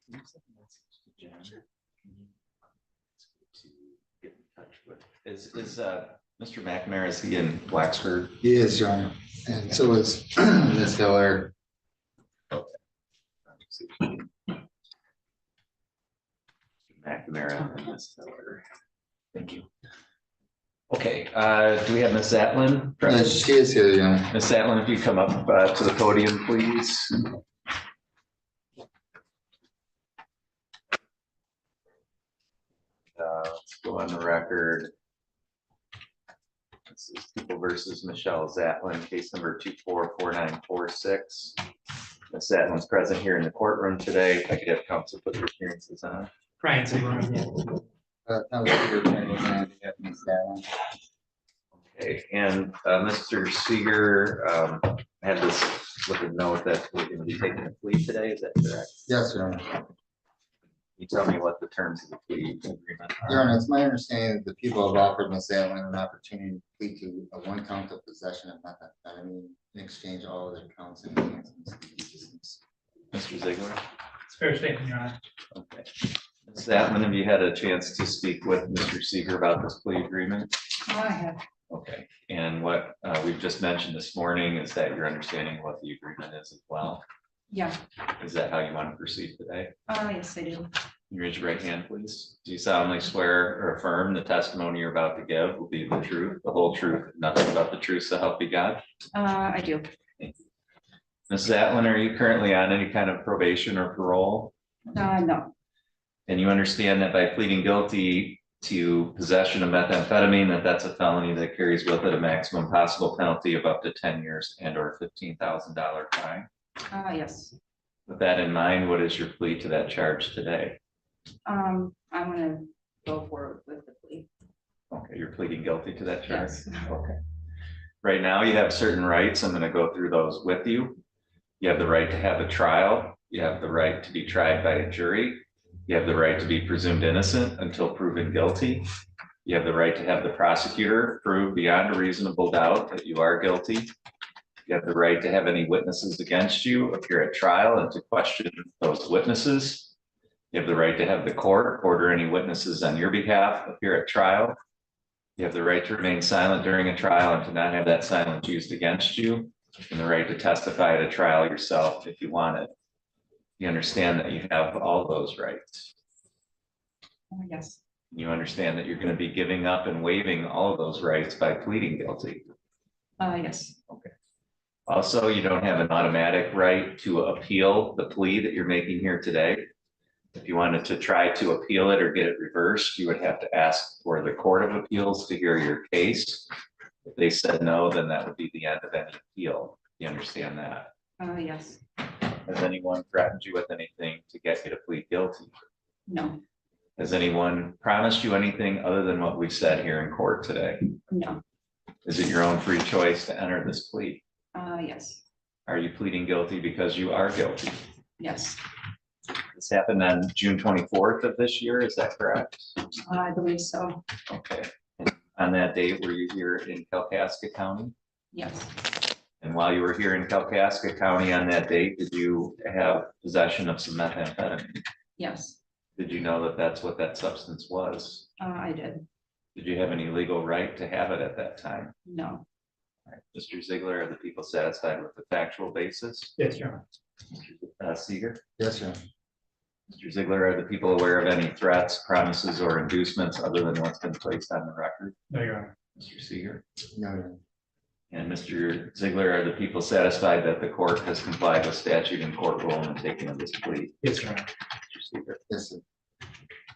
To get in touch with is Mr. Mamera, is he in Blacksburg? He is, Your Honor, and so is Ms. Hiller. Mamera and Ms. Hiller. Thank you. Okay, do we have Ms. Zatlin? She is here, Your Honor. Ms. Zatlin, if you come up to the podium, please. Let's go on the record. This is People versus Michelle Zatlin, case number 244946. Ms. Zatlin's present here in the courtroom today. If I could have counsel put your appearances on. Brian Seaborn. Okay, and Mr. Seeger had this with a note that we're going to be taking a plea today. Is that correct? Yes, Your Honor. Can you tell me what the terms of the plea agreement are? Your Honor, it's my understanding that the people have offered Ms. Zatlin an opportunity to plead to a one count of possession of methamphetamine in exchange all of their counts and enhancements. Mr. Ziegler? It's a fair statement, Your Honor. Okay. Ms. Zatlin, have you had a chance to speak with Mr. Seeger about this plea agreement? I have. Okay, and what we've just mentioned this morning is that your understanding of what the agreement is as well. Yeah. Is that how you want to proceed today? Yes, I do. Can you raise your right hand, please? Do you solemnly swear or affirm the testimony you're about to give will be the truth, the whole truth, nothing but the truth, so help you God? I do. Ms. Zatlin, are you currently on any kind of probation or parole? No. And you understand that by pleading guilty to possession of methamphetamine, that's a felony that carries with it a maximum possible penalty of up to 10 years and or $15,000 fine? Yes. With that in mind, what is your plea to that charge today? I'm gonna go forward with the plea. Okay, you're pleading guilty to that charge? Yes. Okay. Right now you have certain rights. I'm going to go through those with you. You have the right to have a trial. You have the right to be tried by a jury. You have the right to be presumed innocent until proven guilty. You have the right to have the prosecutor prove beyond a reasonable doubt that you are guilty. You have the right to have any witnesses against you appear at trial and to question those witnesses. You have the right to have the court order any witnesses on your behalf appear at trial. You have the right to remain silent during a trial and to not have that silence used against you, and the right to testify at a trial yourself if you want it. You understand that you have all those rights. Yes. You understand that you're going to be giving up and waiving all of those rights by pleading guilty. Yes. Okay. Also, you don't have an automatic right to appeal the plea that you're making here today. If you wanted to try to appeal it or get it reversed, you would have to ask for the Court of Appeals to hear your case. If they said no, then that would be the end of any appeal. You understand that? Yes. Has anyone threatened you with anything to get you to plead guilty? No. Has anyone promised you anything other than what we said here in court today? No. Is it your own free choice to enter this plea? Yes. Are you pleading guilty because you are guilty? Yes. This happened on June 24th of this year, is that correct? I believe so. Okay. And on that date, were you here in Kalkaska County? Yes. And while you were here in Kalkaska County on that date, did you have possession of some methamphetamine? Yes. Did you know that that's what that substance was? I did. Did you have any legal right to have it at that time? No. All right. Mr. Ziegler, are the people satisfied with the factual basis? Yes, Your Honor. Mr. Seeger? Yes, Your Honor. Mr. Ziegler, are the people aware of any threats, promises, or inducements other than what's been placed on the record? No, Your Honor. Mr. Seeger? No, Your Honor. And Mr. Ziegler, are the people satisfied that the court has complied with statute and court rule in taking of this plea? Yes, Your Honor. Mr. Seeger? Yes, sir.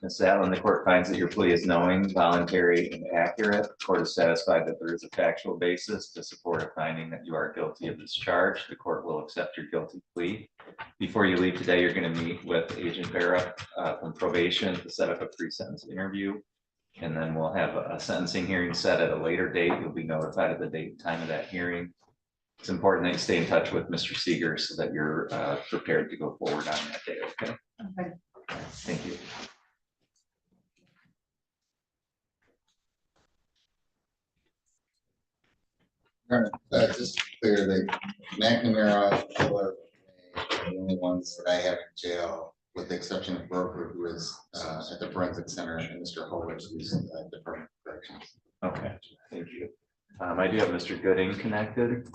Ms. Zatlin, the court finds that your plea is knowing, voluntary, and accurate. The court is satisfied that there is a factual basis to support a finding that you are guilty of this charge. The court will accept your guilty plea. Before you leave today, you're going to meet with Agent Barra from probation to set up a pre-sentence interview. And then we'll have a sentencing hearing set at a later date. You'll be notified of the date and time of that hearing. It's important that you stay in touch with Mr. Seeger so that you're prepared to go forward on that day, okay? Okay. Thank you. Your Honor, just to be clear, the McNamara are the only ones that I have in jail with the exception of Broker, who is at the Forensic Center, and Mr. Holwick, who's at Department of Corrections. Okay, thank you. I do have Mr. Gooding connected.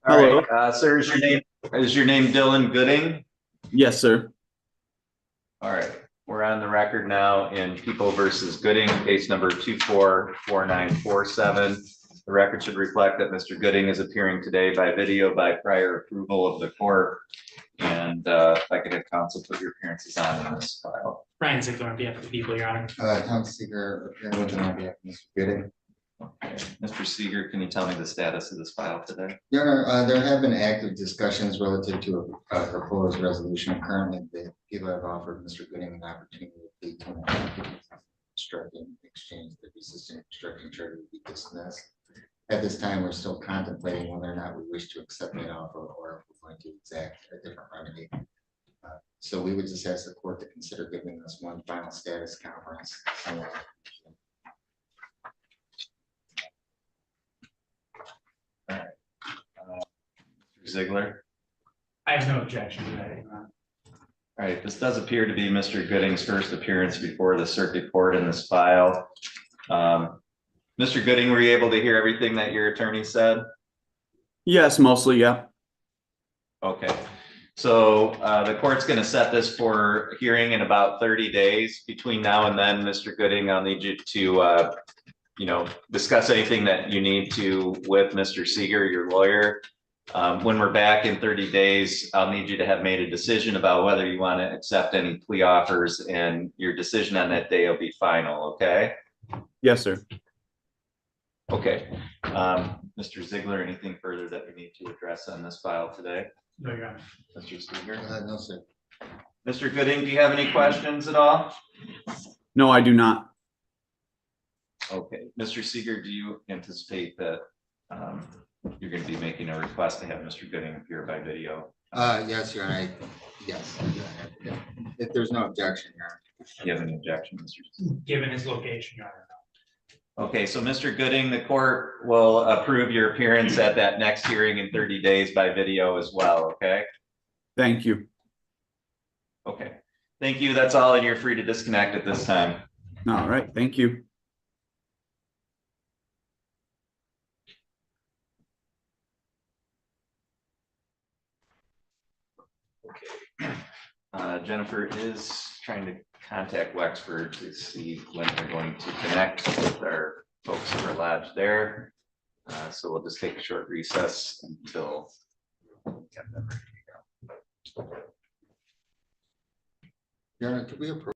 All Hello. right, sir, is your name Dylan Gooding? Yes, sir. All right, we're on the record now in People versus Gooding, case number 244947. The record should reflect that Mr. Gooding is appearing today by video by prior approval of the court. And if I could have counsel put your appearances on in this file. Brian Ziegler on behalf of the people, Your Honor. Tom Seeger, appearing with on behalf of Mr. Gooding. Okay. Mr. Seeger, can you tell me the status of this file today? Your Honor, there have been active discussions relative to a proposed resolution. Currently, the people have offered Mr. Gooding an opportunity to plead to an instructing exchange. The resistant instructing charge would be dismissed. At this time, we're still contemplating whether or not we wish to accept that offer or if we're going to exact a different remedy. So we would just ask the court to consider giving us one final status conference. Ziegler? I have no objection to that, Your Honor. All right, this does appear to be Mr. Gooding's first appearance before the circuit court in this file. Mr. Gooding, were you able to hear everything that your attorney said? Yes, mostly, yeah. Okay, so the court's going to set this for hearing in about 30 days. Between now and then, Mr. Gooding, I'll need you to, discuss anything that you need to with Mr. Seeger, your lawyer. When we're back in 30 days, I'll need you to have made a decision about whether you want to accept any plea offers, and your decision on that day will be final, okay? Yes, sir. Okay. Mr. Ziegler, anything further that we need to address on this file today? No, Your Honor. Mr. Seeger? No, sir. Mr. Gooding, do you have any questions at all? No, I do not. Okay. Mr. Seeger, do you anticipate that you're going to be making a request to have Mr. Gooding appear by video? Yes, Your Honor. Yes. If there's no objection, Your Honor. Do you have any objection, Mr. Seeger? Given his location, Your Honor. Okay, so Mr. Gooding, the court will approve your appearance at that next hearing in 30 days by video as well, okay? Thank you. Okay, thank you. That's all, and you're free to disconnect at this time. All right, thank you. Jennifer is trying to contact Wexford to see when they're going to connect with our folks who are lodged there. So we'll just take a short recess until get them ready to go. Your Honor, could we approve?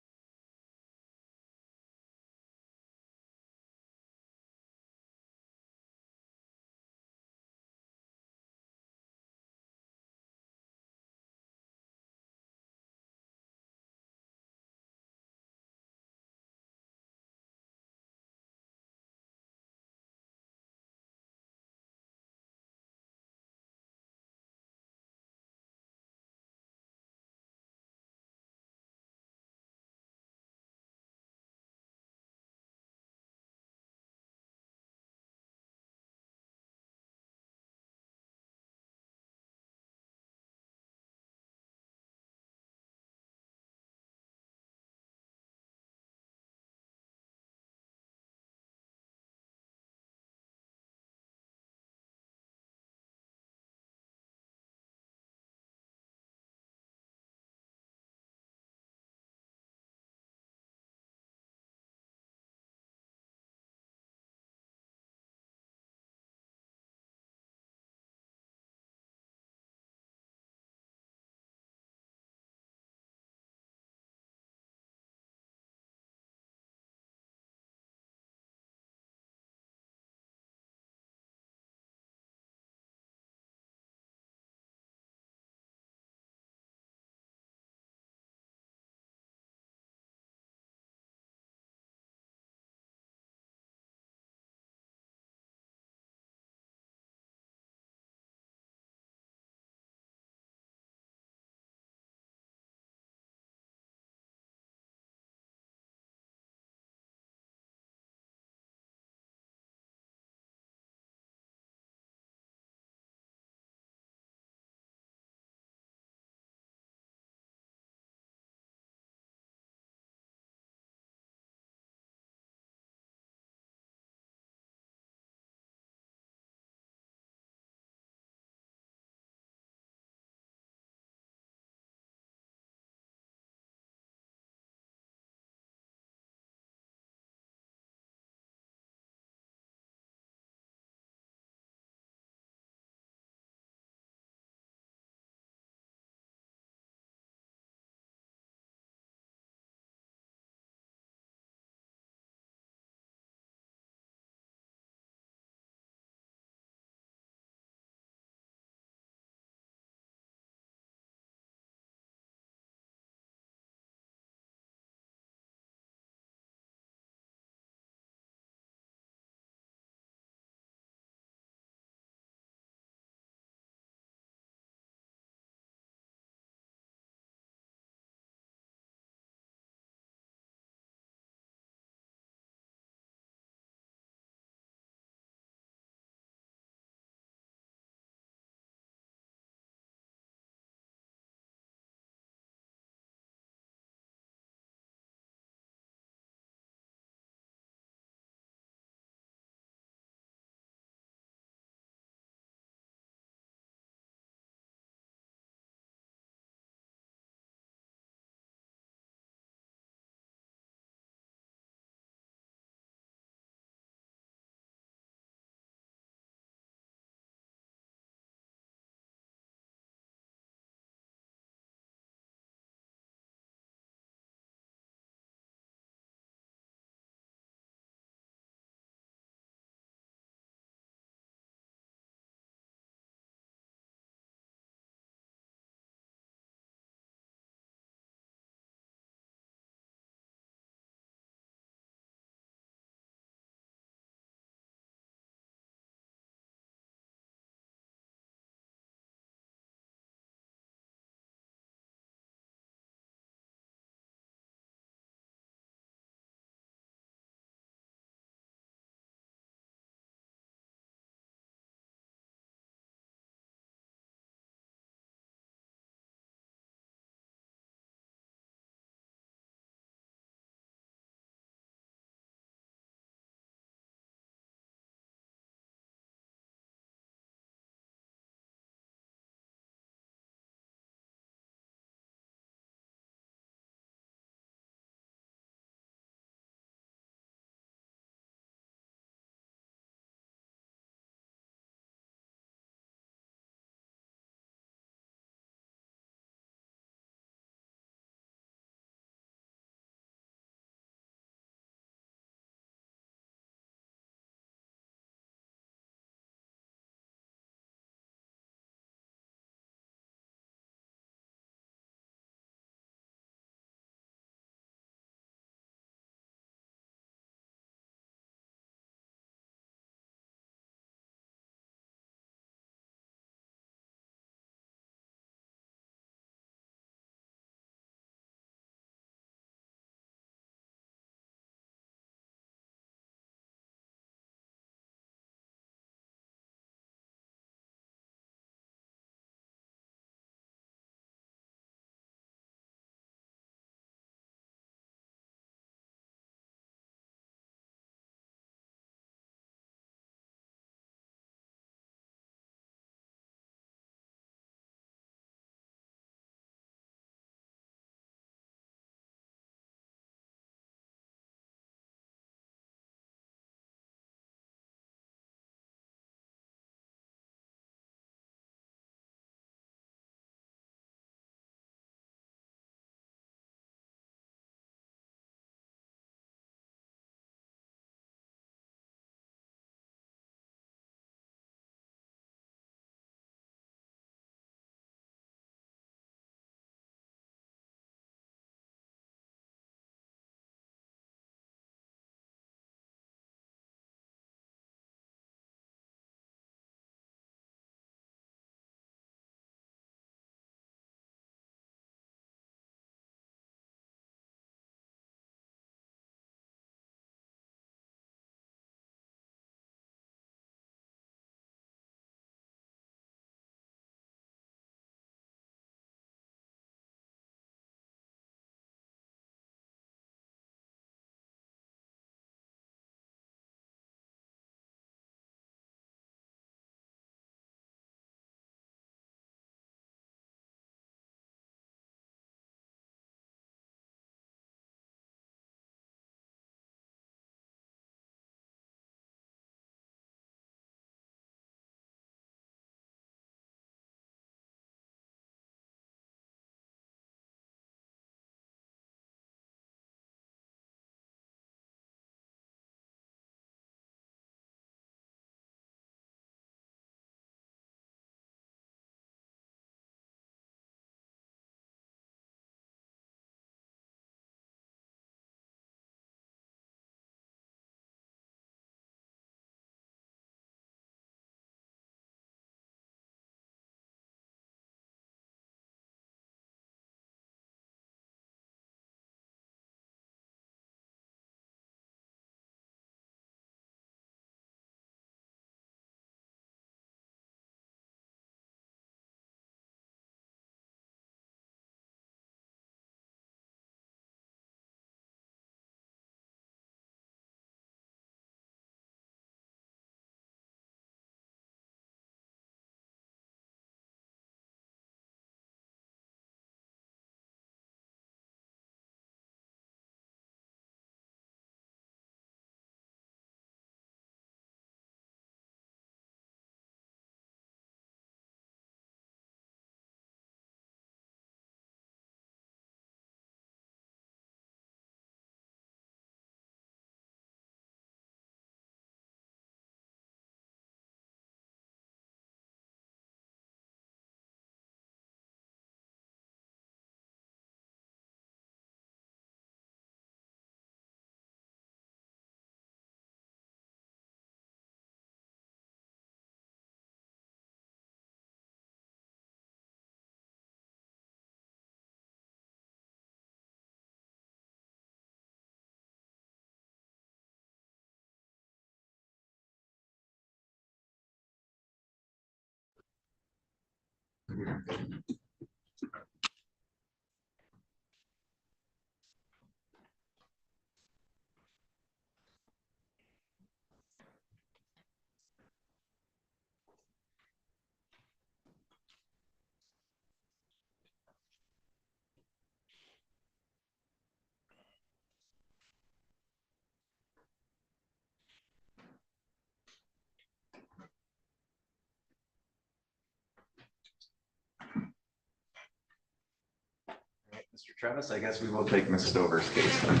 Mr. Travis, I guess we will take Ms. Stover's case then.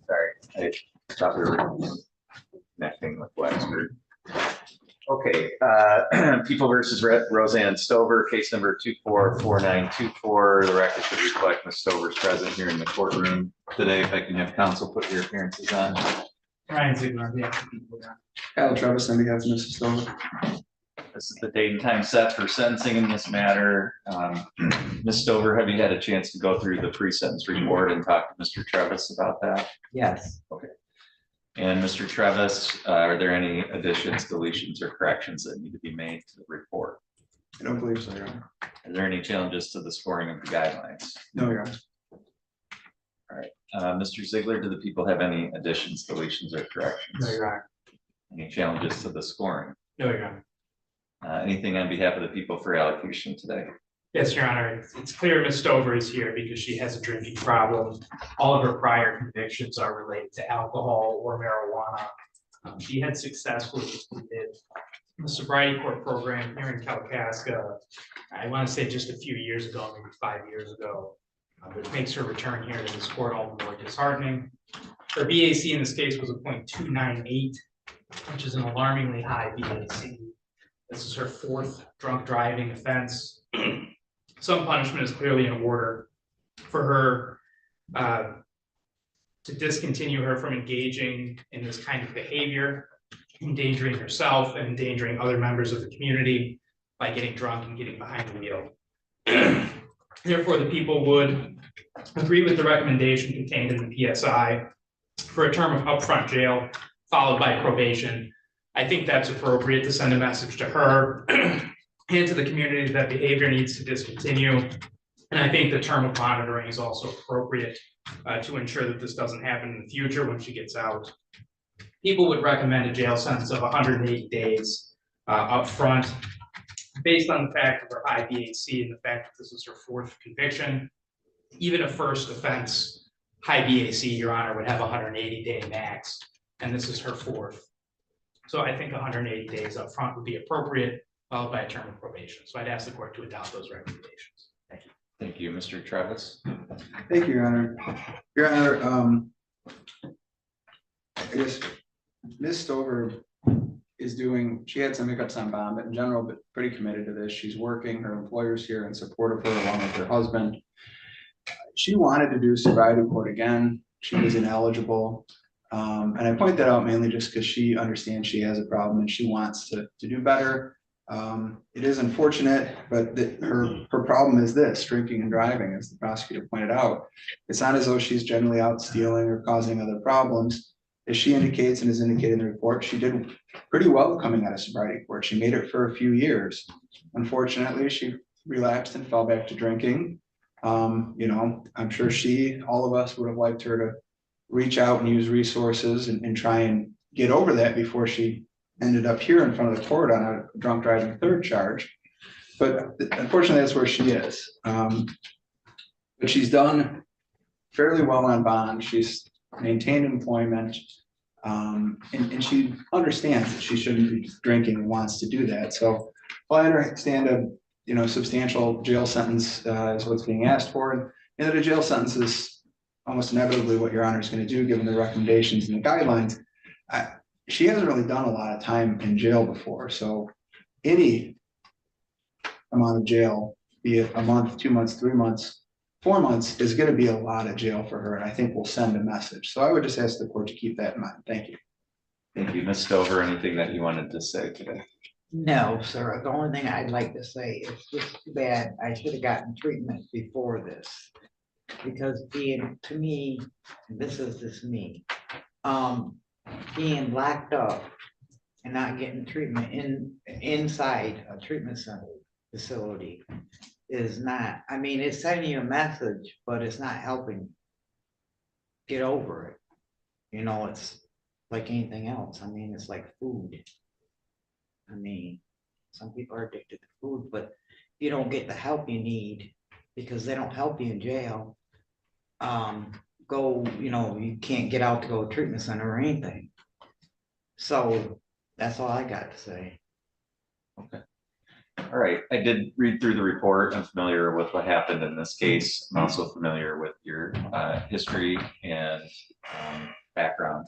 Sorry, I thought we were connecting with Wexford. Okay, People versus Roseanne Stover, case number 244924. The record should reflect Ms. Stover's present here in the courtroom today. If I can have counsel put your appearances on. Ryan Ziegler on behalf of the people, Your Honor. Kyle Travis on behalf of Mrs. Stover. This is the date and time set for sentencing in this matter. Ms. Stover, have you had a chance to go through the pre-sentence report and talk to Mr. Travis about that? Yes, And Mr. Travis, are there any additions, deletions, or corrections that need to be made to the report? I don't believe so, Your Honor. Are there any challenges to the scoring of the guidelines? No, Your Honor. Mr. Ziegler, do the people have any additions, deletions, or corrections? No, Your Honor. Any challenges to the scoring? No, Your Honor. Anything on behalf of the people for allocation today? Yes, Your Honor. It's clear Ms. Stover is here because she has a drinking problem. All of her prior convictions are related to alcohol or marijuana. She had successfully completed the sobriety court program here in Kalkaska. I want to say just a few years ago, maybe 5 years ago, which makes her return here to this court all the more disheartening. Her BAC in this case was a .298, which is an alarmingly high BAC. This is her 4th drunk driving offense. Some punishment is clearly in order for her to discontinue her from engaging in this kind of behavior, endangering herself and endangering other members of the community by getting drunk and getting behind the wheel. Therefore, the people would agree with the recommendation contained in the PSI for a term of upfront jail followed by probation. I think that's appropriate to send a message to her and to the community that behavior needs to discontinue. And I think the term of monitoring is also appropriate to ensure that this doesn't happen in the future when she gets out. People would recommend a jail sentence of 180 days up front, based on the fact of her high BAC and the fact that this is her 4th conviction. Even a first offense high BAC, Your Honor, would have 180-day max, and this is her 4th. So I think 180 days up front would be appropriate, followed by a term of probation. So I'd ask the court to adopt those recommendations. Thank you. Thank you, Mr. Travis. Thank you, Your Honor. Your Honor, I guess Ms. Stover is she had some hiccups on bond, but in general, but pretty committed to this. She's working, her employer's here in support of her along with her husband. She wanted to do sobriety court again. She was ineligible. And I point that out mainly just because she understands she has a problem and she wants to do better. It is unfortunate, but her problem is this: drinking and driving, as the prosecutor pointed out. It's not as though she's generally out stealing or causing other problems. As she indicates and is indicated in the report, she did pretty well coming out of sobriety court. She made it for a few years. Unfortunately, she relapsed and fell back to drinking. I'm sure all of us would have liked her to reach out and use resources and try and get over that before she ended up here in front of the court on a drunk driving 3rd charge. But unfortunately, that's where she is. But she's done fairly well on bond. She's maintained employment, and she understands that she shouldn't be drinking and wants to do that. So I understand a substantial jail sentence is what's being asked for, and that a jail sentence is almost inevitably what Your Honor is going to do given the recommendations and the guidelines. She hasn't really done a lot of time in jail before, so any amount of jail, be it a month, 2 months, 3 months, 4 months, is going to be a lot of jail for her, and I think will send a message. So I would just ask the court to keep that in mind. Thank you. Thank you, Ms. Stover. Anything that you wanted to say today? no, sir. The only thing I'd like to say is just too bad I should have gotten treatment before this. Because to me, and this is just me, being locked up and not getting treatment inside a treatment center facility is not, I mean, it's sending you a message, but it's not helping get over it. You know, it's like anything else. I mean, it's like food. I mean, some people are addicted to food, but you don't get the help you need because they don't help you in jail. You know, you can't get out to go to a treatment center or anything. So that's all I got to say. Okay. All right, I did read through the report. I'm familiar with what happened in this case. I'm also familiar with your history and background.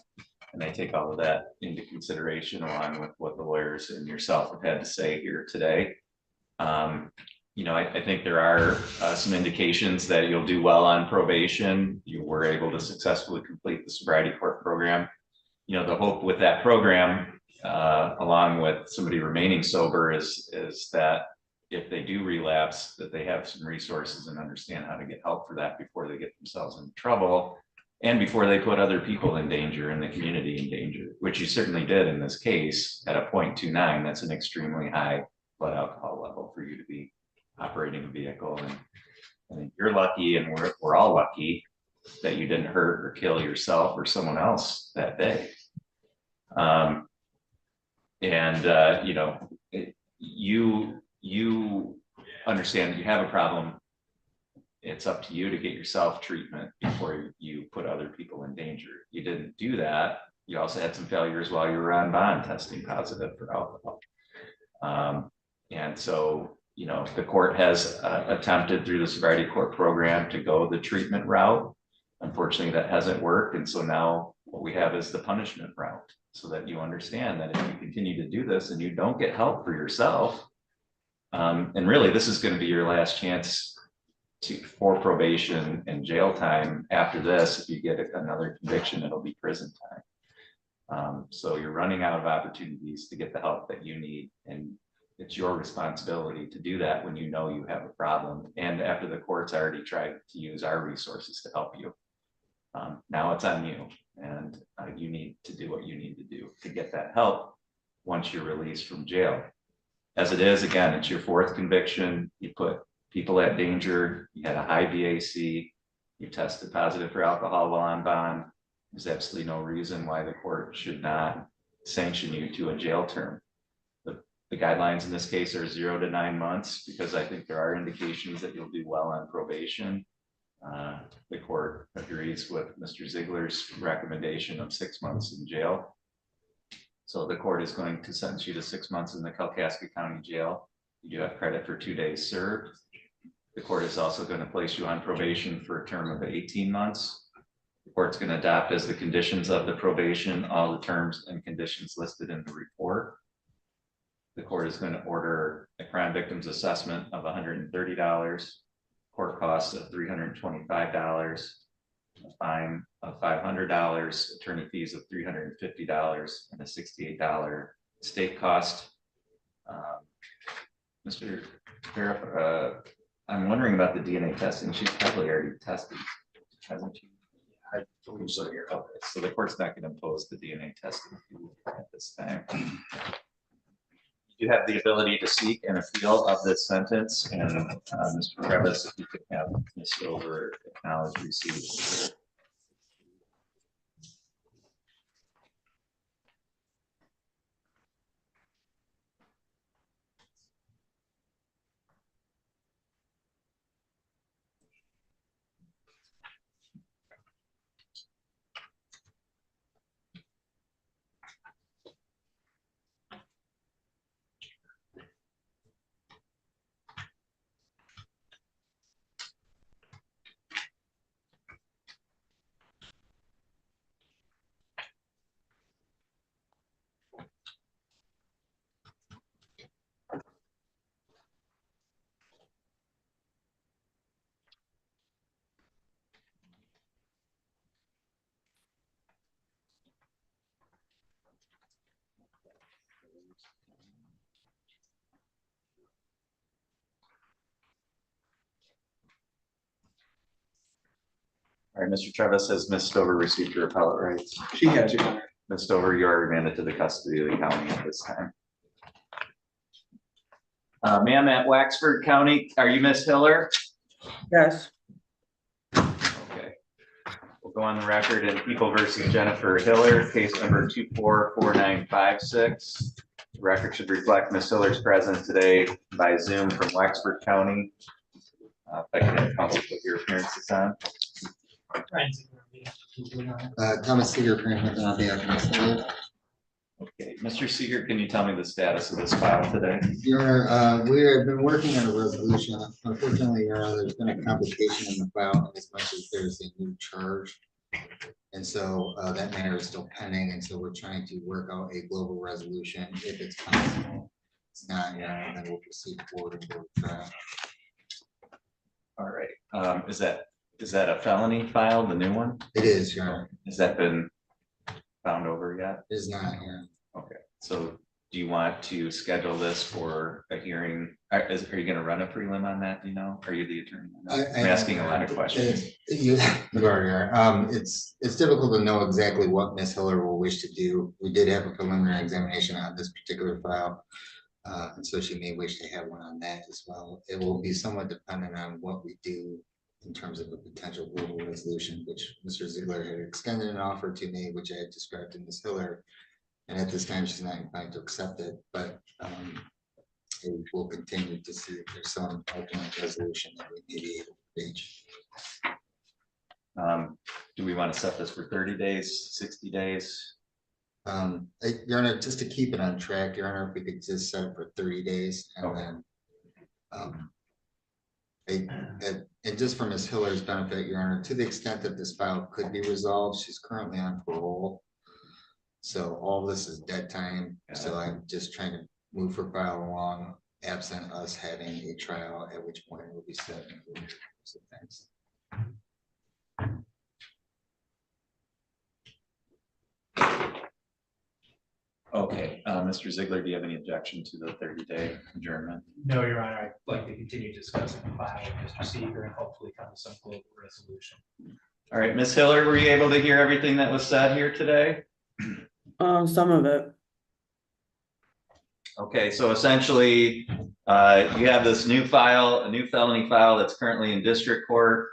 And I take all of that into consideration along with what the lawyers and yourself have had to say here today. You know, I think there are some indications that you'll do well on probation. You were able to successfully complete the sobriety court program. You know, the hope with that program, along with somebody remaining sober, is that if they do relapse, that they have some resources and understand how to get help for that before they get themselves into trouble and before they put other people in danger and the community in danger, which you certainly did in this case at a 0.29. That's an extremely high blood alcohol level for you to be operating a vehicle. And I think you're lucky, and we're all lucky that you didn't hurt or kill yourself or someone else that day. You know, you understand that you have a problem. It's up to you to get yourself treatment before you put other people in danger. You didn't do that. You also had some failures while you were on bond testing positive for alcohol. And so, you know, the court has attempted through the sobriety court program to go the treatment route. Unfortunately, that hasn't worked. And so now what we have is the punishment route, so that you understand that if you continue to do this and you don't get help for yourself, and really this is going to be your last chance for probation and jail time. After this, if you get another conviction, it'll be prison time. So you're running out of opportunities to get the help that you need, and it's your responsibility to do that when you know you have a problem. And after the court's already tried to use our resources to help you, now it's on you, and you need to do what you need to do to get that help once you're released from jail. As it is, again, it's your fourth conviction. You put people at danger. You had a high BAC. You tested positive for alcohol while on bond. There's absolutely no reason why the court should not sanction you to a jail term. The guidelines in this case are 0 to 9 months, because I think there are indications that you'll do well on probation. The court agrees with Mr. Ziegler's recommendation of 6 months in jail. So the court is going to sentence you to 6 months in the Kalkaska County Jail. You do have credit for 2 days served. The court is also going to place you on probation for a term of 18 months. The court's going to adopt as the conditions of the probation all the terms and conditions listed in the report. The court is going to order a crime victims assessment of $130, court costs of $325, a fine of $500, attorney fees of $350, and a $68 state cost. Mr. Griffer, I'm wondering about the DNA testing. She's probably already tested, hasn't she? I believe so here. Okay, so the court's not going to impose the DNA testing at this time. You have the ability to seek an appeal of this sentence, and Mr. Travis, if you could have this over acknowledge receipt. All right, Mr. Travis, has Ms. Stover received her appellate rights? She has, Your Honor. Ms. Stover, you are remanded to the custody of the county at this time. Ma'am, at Waxford County, are you Miss Hiller? Yes. Okay. We'll go on the record in People versus Jennifer Hiller, case number 244956. The record should reflect Miss Hiller's presence today by Zoom from Wexford County. If I can have counsel put your appearances on. Thomas Seeger, appearing on behalf of Ms. Hiller. Okay, Mr. Seeger, can you tell me the status of this file today? Your Honor, we have been working on a resolution. Unfortunately, Your Honor, there's been a complication in the file as much as there's a new charge. And so that matter is still pending, and so we're trying to work out a global resolution if it's possible. It's not, Your Honor, then we'll proceed forward and go to trial. All right, is that a felony file, the new one? It is, Your Honor. Has that been found over yet? It is not, Your Honor. Okay, so do you want to schedule this for a hearing? Are you gonna run a prelim on that, do you know? Are you the attorney? I'm asking a lot of questions. You are. It's difficult to know exactly what Ms. Hiller will wish to do. We did have a preliminary examination on this particular file. And so she may wish to have one on that as well. It will be somewhat dependent on what we do in terms of a potential global resolution, which Mr. Ziegler had extended an offer to me, which I had described to Ms. Hiller. And at this time, she's not inclined to accept it, but we'll continue to see if there's some alternate resolution that we may be able to reach. Do we want to set this for 30 days, 60 days? Your Honor, just to keep it on track, Your Honor, if we could just set it for 30 days and Okay. then and just for Ms. Hiller's benefit, Your Honor, to the extent that this file could be resolved, she's currently on parole. So all this is dead time. So I'm just trying to move her file along, absent us having a trial, at which point it will be set. So thanks. Okay, Mr. Ziegler, do you have any objection to the 30-day adjournment? No, Your Honor, I'd like to continue discussing the file with Mr. Seeger and hopefully come to some global resolution. All right, Ms. Hiller, were you able to hear everything that was said here today? Some of it. Okay, so essentially, you have this new file, a new felony file that's currently in district court.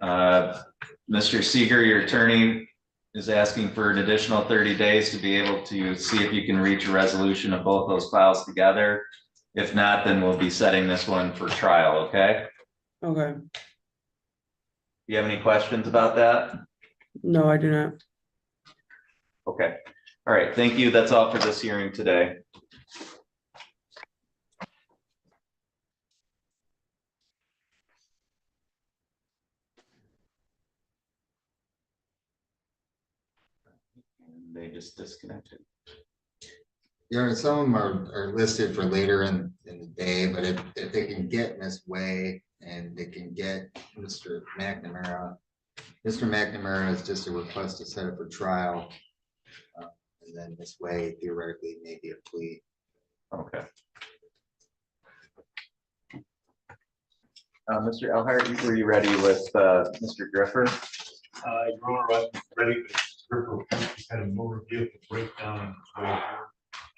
Mr. Seeger, your attorney, is asking for an additional 30 days to be able to see if you can reach a resolution of both those files together. If not, then we'll be setting this one for trial, okay? Okay. Do you have any questions about that? No, I do not. Okay, all right, thank you. That's all for this hearing today. And they just disconnected. Your Honor, some of them are listed for later in the day, but if they can get Ms. Way and they can get Mr. McNamara. Mr. McNamara is just a request to set up for trial. And then Ms. Way theoretically may be a plea. Okay. Mr. Elhart, were you ready with Mr. Griffer? Your Honor, I'm ready, but Griffer had a motor vehicle breakdown on his way here.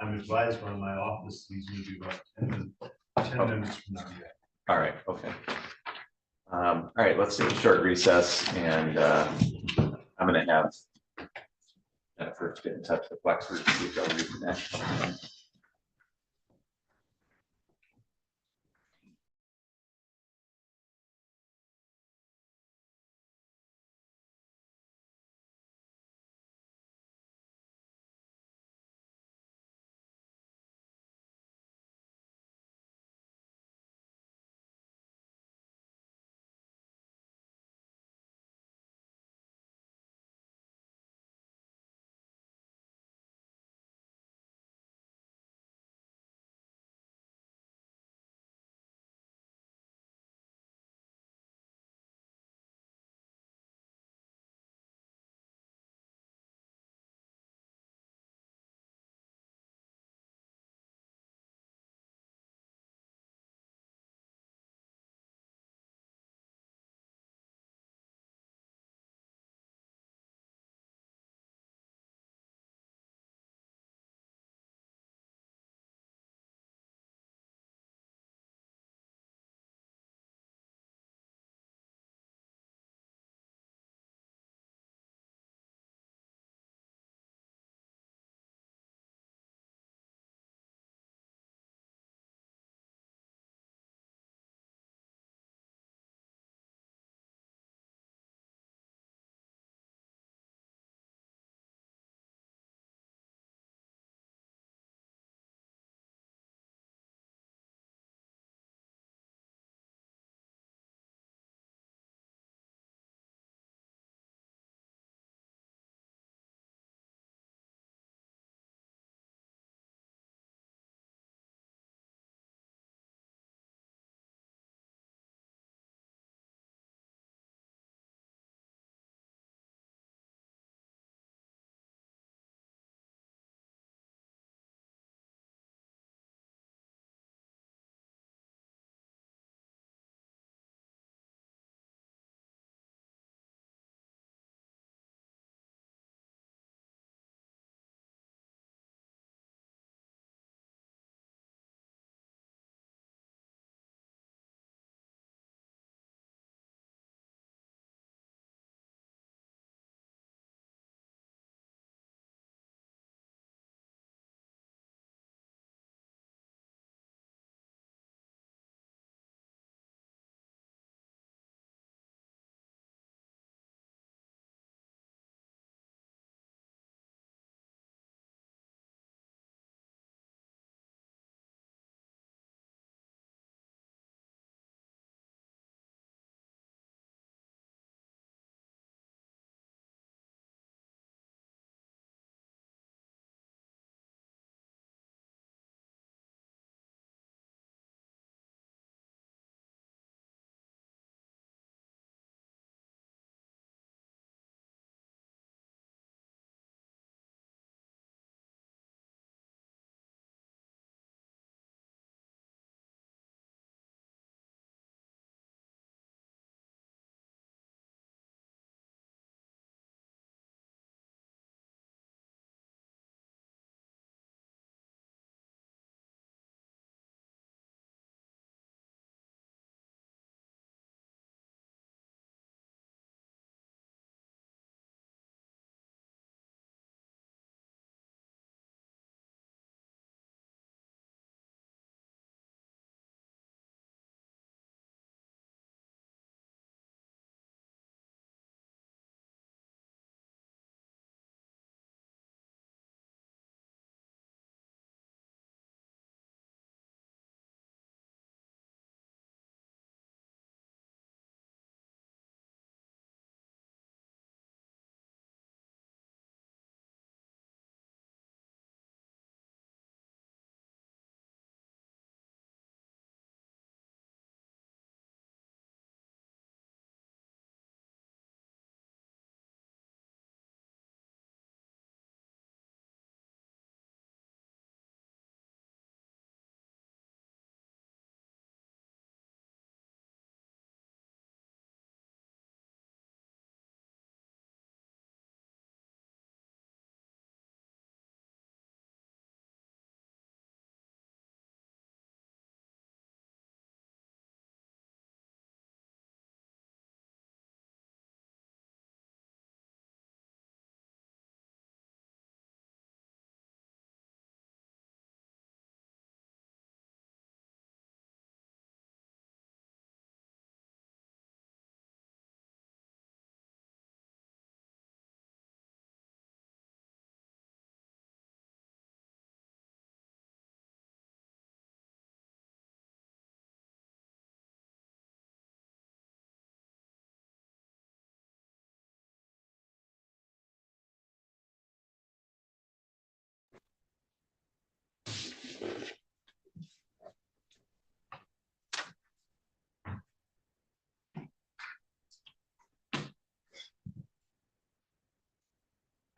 I'm advised by my office he's going to be about 10 minutes from now. All right, okay. All right, let's take a short recess and I'm gonna have Jennifer get in touch with Wexford to see if they'll reconnect.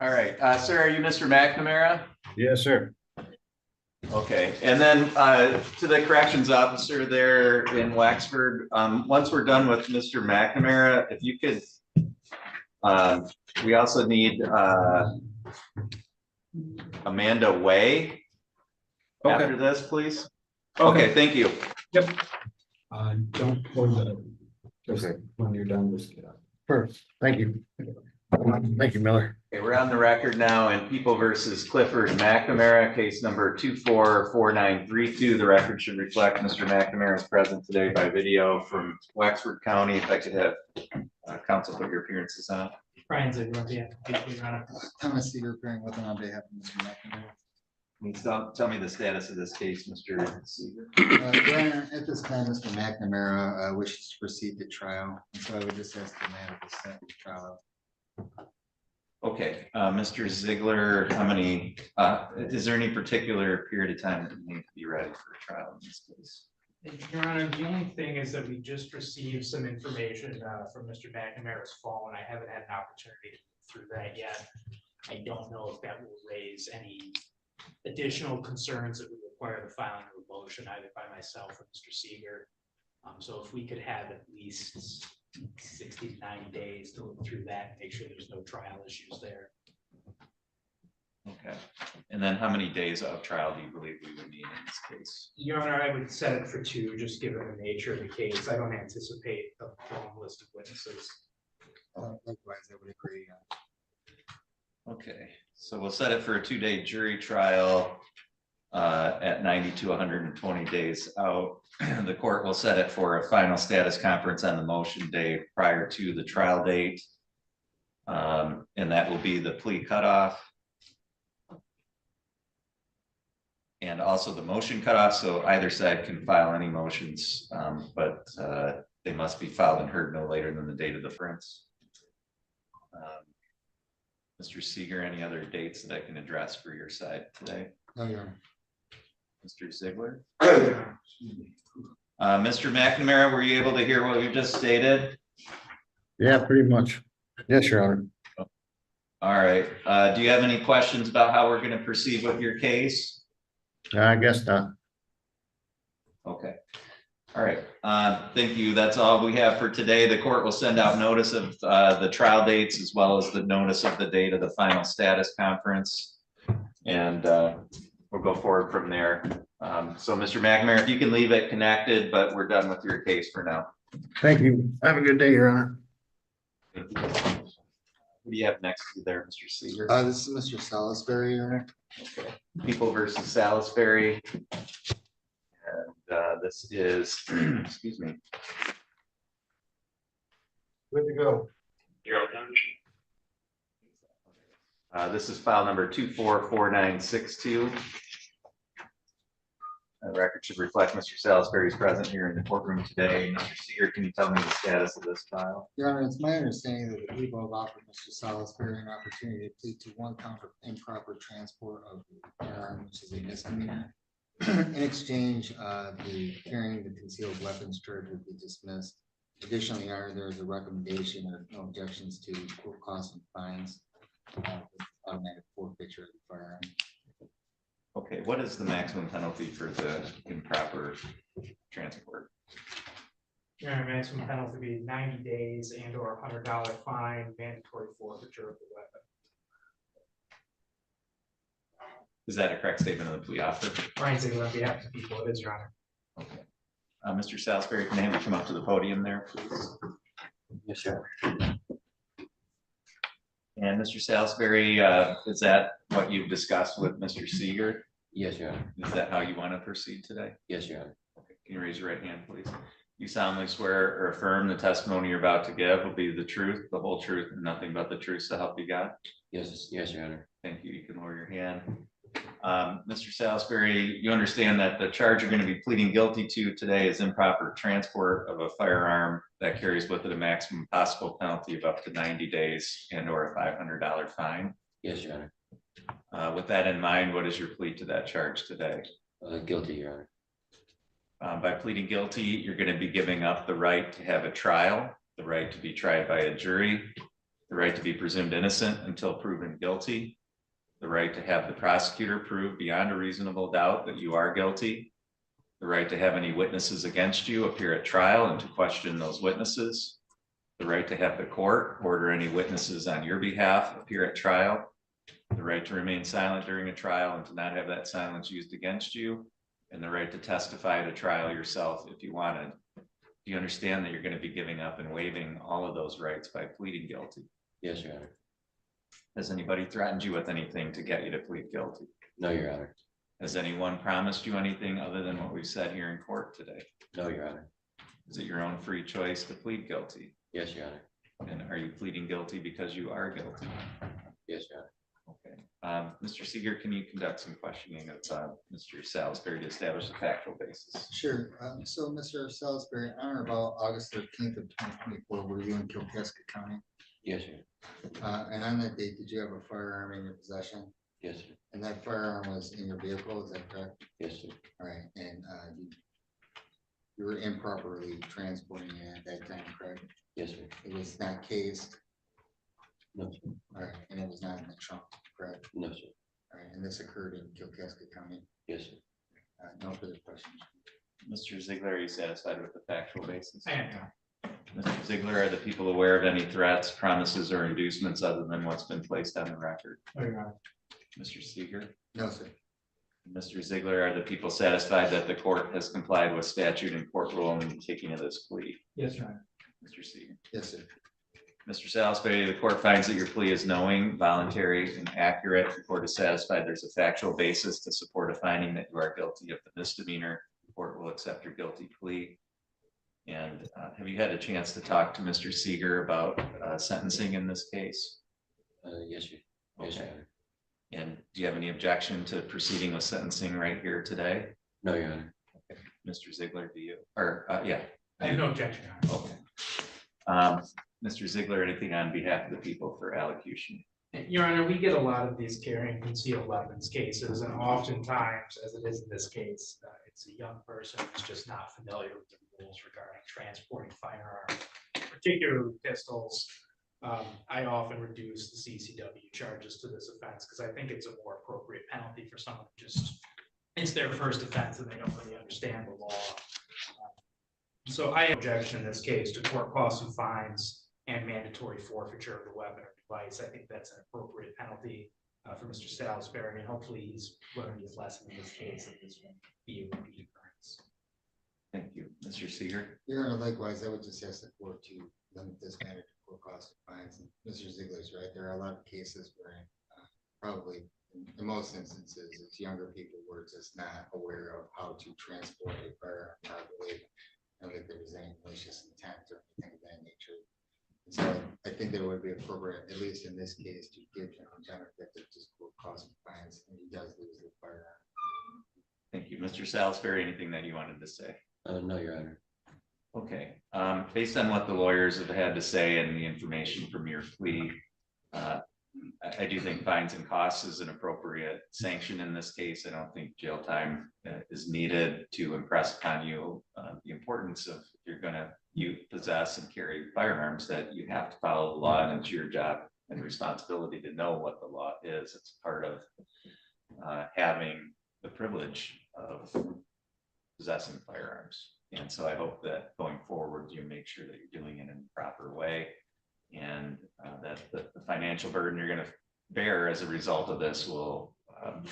All right, sir, are you Mr. McNamara? Yes, sir. Okay, and then to the corrections officer there in Waxford, once we're done with Mr. McNamara, if you could, we also need Amanda Way after this, please. Okay, thank you. Don't close it. Just when you're done, just get up. First, thank you. Thank you, Miller. Okay, we're on the record now in People versus Clifford McNamara, case number 244932. The record should reflect Mr. McNamara is present today by video from Wexford County. If I could have counsel put your appearances on. Brian Ziegler, yeah, Your Honor. Thomas Seeger appearing with and on behalf of Mr. McNamara. Can you tell me the status of this case, Mr. Seeger? Your Honor, at this time, Mr. McNamara wishes to proceed to trial, and so I would just ask the matter to set the trial. Okay, Mr. Ziegler, how many, is there any particular period of time that you need to be ready for a trial in this case? Your Honor, the only thing is that we just received some information from Mr. McNamara's phone. I haven't had an opportunity to go through that yet. I don't know if that will raise any additional concerns that would require the filing of a motion either by myself or Mr. Seeger. So if we could have at least 60 to 90 days to look through that, make sure there's no trial issues there. Okay, and then how many days of trial do you believe we would need in this case? Your Honor, I would set it for 2, just given the nature of the case. I don't anticipate a long list of witnesses. Likewise, I would agree. Okay, so we'll set it for a 2-day jury trial at 90 to 120 days out. The court will set it for a final status conference on the motion day prior to the trial date. And that will be the plea cutoff. And also the motion cutoff, so either side can file any motions, but they must be filed and heard no later than the date of the conference. Mr. Seeger, any other dates that I can address for your side today? No, Your Honor. Mr. Ziegler? Mr. McNamara, were you able to hear what you just stated? Yeah, pretty much. Yes, Your Honor. All right, do you have any questions about how we're going to proceed with your case? I guess not. Okay. All right, thank you. That's all we have for today. The court will send out notice of the trial dates as well as the notice of the date of the final status conference. And we'll go forward from there. So Mr. McNamara, if you can leave it connected, but we're done with your case for now. Thank you. Have a good day, Your Honor. Thank you. What do you have next to there, Mr. Seeger? This is Mr. Salisbury, Your Honor. Okay. People versus Salisbury. And this is, excuse me. Good to go. This is file number 244962. The record should reflect Mr. Salisbury is present here in the courtroom today. Mr. Seeger, can you tell me the status of this file? Your Honor, it's my understanding that the people have offered Mr. Salisbury an opportunity to plead to 1 count of improper transport of the firearm, which is a misdemeanor. In exchange, the carrying the concealed weapons charge would be dismissed. Additionally, Your Honor, there is a recommendation of no objections to court costs and fines. Automatic forfeiture of the firearm. Okay, what is the maximum penalty for the improper transport? Your Honor, maximum penalty would be 90 days and or $100 fine, mandatory forfeiture of the weapon. Is that a correct statement of the plea offer? Brian Ziegler on behalf of the people, it is, Your Honor. Okay. Mr. Salisbury, can I have you come up to the podium there, please? Yes, sir. And Mr. Salisbury, is that what you've discussed with Mr. Seeger? Yes, Your Honor. Is that how you want to proceed today? Yes, Your Honor. Okay. Can you raise your right hand, please? You solemnly swear or affirm the testimony you're about to give will be the truth, the whole truth, and nothing but the truth, so help you God? Yes, Your Honor. Thank you. You can lower your hand. Mr. Salisbury, you understand that the charge you're going to be pleading guilty to today is improper transport of a firearm that carries with it a maximum possible penalty of up to 90 days and or a $500 fine. Yes, Your Honor. With that in mind, what is your plea to that charge today? Guilty, Your Honor. By pleading guilty, you're going to be giving up the right to have a trial, the right to be tried by a jury, the right to be presumed innocent until proven guilty, the right to have the prosecutor prove beyond a reasonable doubt that you are guilty, the right to have any witnesses against you appear at trial and to question those witnesses, the right to have the court order any witnesses on your behalf appear at trial, the right to remain silent during a trial and to not have that silence used against you, and the right to testify at a trial yourself if you wanted. Do you understand that you're going to be giving up and waiving all of those rights by pleading guilty? Yes, Your Honor. Has anybody threatened you with anything to get you to plead guilty? No, Your Honor. Has anyone promised you anything other than what we've said here in court today? No, Your Honor. Is it your own free choice to plead guilty? Yes, Your Honor. And are you pleading guilty because you are guilty? Yes, Your Honor. Okay. Mr. Seeger, can you conduct some questioning of Mr. Salisbury to establish a factual basis? Sure. So Mr. Salisbury, on or about August 13th of 2024, were you in Kalkaska County? Yes, Your Honor. And on that date, did you have a firearm in your possession? Yes, sir. And that firearm was in your vehicle, is that correct? Yes, sir. All right, and you were improperly transporting it at that time, correct? Yes, sir. It was not cased, No, sir. all right, and it was not in the trunk, correct? No, sir. All right, and this occurred in Kalkaska County. Yes, sir. No further questions. Mr. Ziegler, are you satisfied with the factual basis? I am. Mr. Ziegler, are the people aware of any threats, promises, or inducements other than what's been placed on the record? Mr. Seeger? No, sir. Mr. Ziegler, are the people satisfied that the court has complied with statute and court rule in taking of this plea? Yes, Your Honor. Mr. Seeger? Yes, sir. Mr. Salisbury, the court finds that your plea is knowing, voluntary, and accurate. The court is satisfied there's a factual basis to support a finding that you are guilty of the misdemeanor. The court will accept your guilty plea. And have you had a chance to talk to Mr. Seeger about sentencing in this case? Yes, sir. Yes, Your Okay. Honor. And do you have any objection to proceeding with sentencing right here today? No, Your Honor. Mr. Ziegler, do you, or, yeah. I have no objection, Your Honor. Okay. Mr. Ziegler, anything on behalf of the people for allocution? Your Honor, we get a lot of these carrying concealed weapons cases, and oftentimes, as it is in this case, it's a young person who's just not familiar with the rules regarding transporting firearms, particularly pistols. I often reduce the CCW charges to this offense because I think it's a more appropriate penalty for someone who just, it's their first offense and they don't really understand the law. So I objection in this case to court costs and fines and mandatory forfeiture of the weapon or device. I think that's an appropriate penalty for Mr. Salisbury, and hopefully he's learned his lesson in this case, that this won't be a repeat occurrence. Thank you. Mr. Seeger? Your Honor, likewise, I would just ask the court to limit this matter to court costs and fines. And Mr. Ziegler's right. There are a lot of cases where probably in most instances, it's younger people who are just not aware of how to transport a firearm properly. And if there's any malicious intent or anything of that nature. And so I think that it would be appropriate, at least in this case, to give him a benefit of just court costs and fines, and he does lose the firearm. Thank you. Mr. Salisbury, anything that you wanted to say? No, Your Honor. Okay. Based on what the lawyers have had to say and the information from your plea, I do think fines and costs is an appropriate sanction in this case. I don't think jail time is needed to impress upon you the importance of, if you're going to possess and carry firearms, that you have to follow the law, and it's your job and responsibility to know what the law is. It's part of having the privilege of possessing firearms. And so I hope that going forward, you make sure that you're doing it in the proper way, and that the financial burden you're going to bear as a result of this will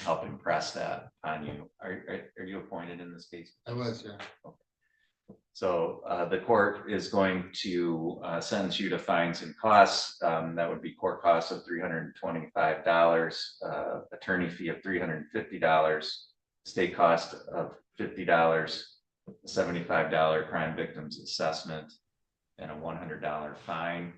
help impress that on you. Are you appointed in this case? I was, yeah. Okay. So the court is going to sentence you to fines and costs. That would be court costs of $325, attorney fee of $350, state cost of $50, $75 crime victims assessment, and a $100 fine.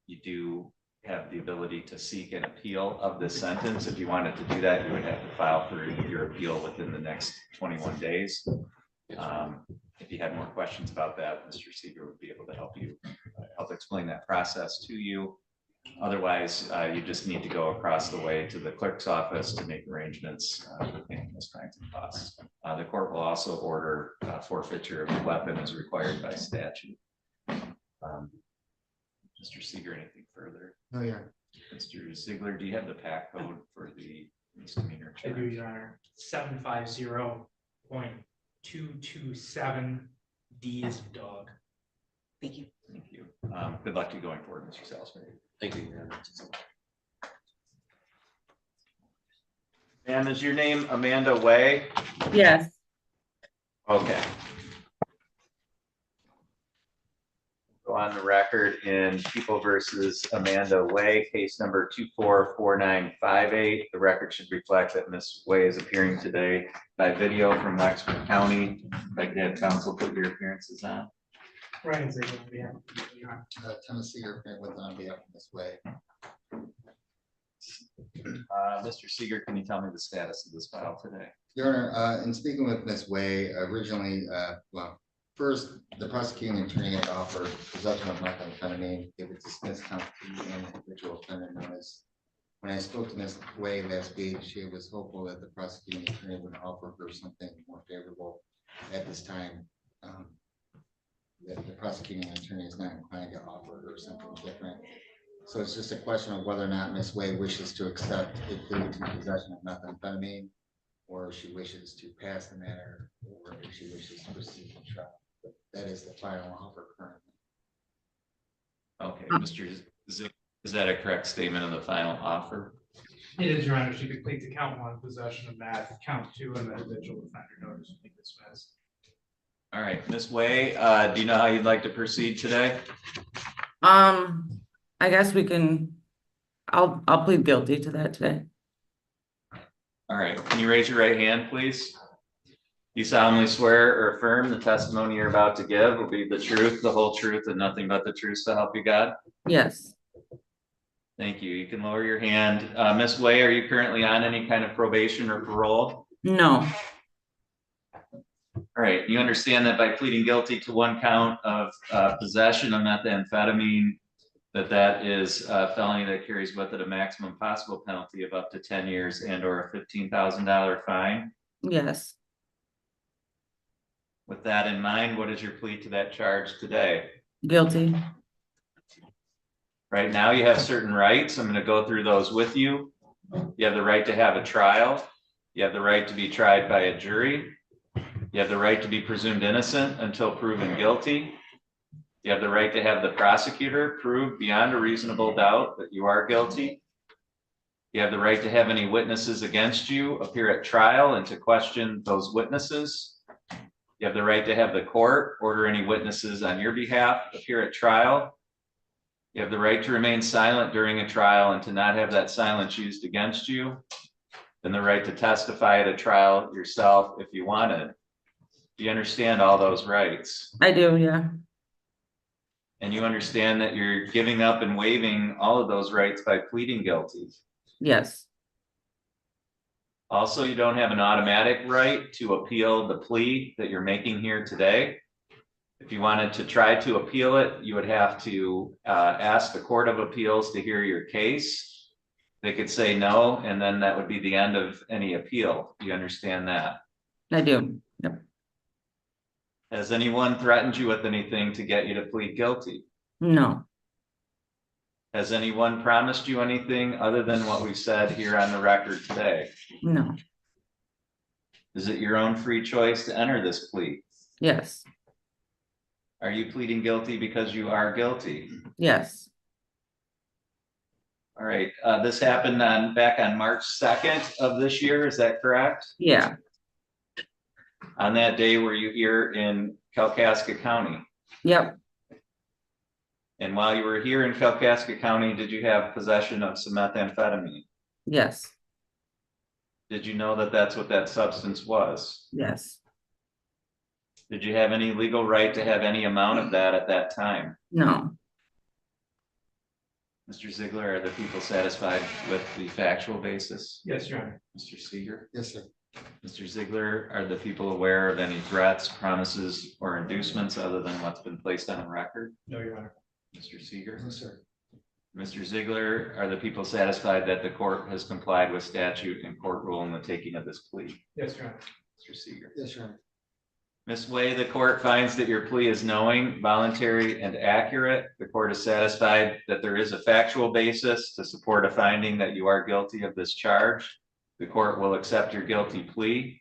You do have the ability to seek an appeal of this sentence. If you wanted to do that, you would have to file for your appeal within the next 21 days. If you had more questions about that, Mr. Seeger would be able to help you, help explain that process to you. Otherwise, you just need to go across the way to the clerk's office to make arrangements for paying those kinds of costs. The court will also order forfeiture of the weapon as required by statute. Mr. Seeger, anything further? No, Your Honor. Mr. Ziegler, do you have the PAC code for the misdemeanor I do, charge? Your Honor. 750.227 D is in dog. Thank you. Thank you. Good luck to you going forward, Mr. Salisbury. Thank you, Your Honor. And is your name Amanda Way? Yes, Okay. Go on the record in People versus Amanda Way, case number 244958. The record should reflect that Ms. Way is appearing today by video from Wexford County. I'd like to have counsel put your appearances on. Ryan Ziegler, yeah. Your Honor. Tennessee, you're with on behalf of Ms. Way. Mr. Seeger, can you tell me the status of this file today? Your Honor, in speaking with Ms. Way, originally, well, first, the prosecuting attorney had offered possession of methamphetamine. It was dismissed count 3 and individual offender notice. When I spoke to Ms. Way last week, she was hopeful that the prosecuting attorney would offer her something more favorable at this time. The prosecuting attorney is not inclined to offer her something different. So it's just a question of whether or not Ms. Way wishes to accept a plea to possession of methamphetamine, or if she wishes to pass the matter, or if she wishes to proceed to trial. But that is the final offer currently. Okay, Mr. Ziegler, is that a correct statement of the final offer? It is, Your Honor. She could plead to count 1, possession of meth, count 2, and the individual offender notice will be dismissed. All right, Ms. Way, do you know how you'd like to proceed today? I guess we can, I'll plead guilty to that today. All right, can you raise your right hand, please? You solemnly swear or affirm the testimony you're about to give will be the truth, the whole truth, and nothing but the truth, so help you God? Yes, Thank you. You can lower your hand. Ms. Way, are you currently on any kind of probation or parole? no, All right, you understand that by pleading guilty to 1 count of possession of methamphetamine, that is a felony that carries with it a maximum possible penalty of up to 10 years and or a $15,000 fine. yes, With that in mind, what is your plea to that charge today? guilty, Right now, you have certain rights. I'm going to go through those with you. You have the right to have a trial. You have the right to be tried by a jury. You have the right to be presumed innocent until proven guilty. You have the right to have the prosecutor prove beyond a reasonable doubt that you are guilty. You have the right to have any witnesses against you appear at trial and to question those witnesses. You have the right to have the court order any witnesses on your behalf appear at trial. You have the right to remain silent during a trial and to not have that silence used against you. And the right to testify at a trial yourself if you wanted. Do you understand all those rights? I do, yeah, And you understand that you're giving up and waiving all of those rights by pleading guilty. yes, Also, you don't have an automatic right to appeal the plea that you're making here today. If you wanted to try to appeal it, you would have to ask the Court of Appeals to hear your case. They could say no, and then that would be the end of any appeal. Do you understand that? I do, yep, Has anyone threatened you with anything to get you to plead guilty? no, Has anyone promised you anything other than what we've said here on the record today? no, Is it your own free choice to enter this plea? yes, Are you pleading guilty because you are guilty? yes, All right, this happened back on March 2nd of this year, is that correct? yeah, On that day, were you here in Kalkaska County? yep, And while you were here in Kalkaska County, did you have possession of some methamphetamine? yes, Did you know that that's what that substance was? yes, Did you have any legal right to have any amount of that at that time? no, Mr. Ziegler, are the people satisfied with the factual basis? Yes, Your Honor. Mr. Seeger? Yes, sir. Mr. Ziegler, are the people aware of any threats, promises, or inducements other than what's been placed on record? No, Your Honor. Mr. Seeger? Yes, sir. Mr. Ziegler, are the people satisfied that the court has complied with statute and court rule in the taking of this plea? Yes, Your Honor. Mr. Seeger? Yes, Your Honor. Ms. Way, the court finds that your plea is knowing, voluntary, and accurate. The court is satisfied that there is a factual basis to support a finding that you are guilty of this charge. The court will accept your guilty plea.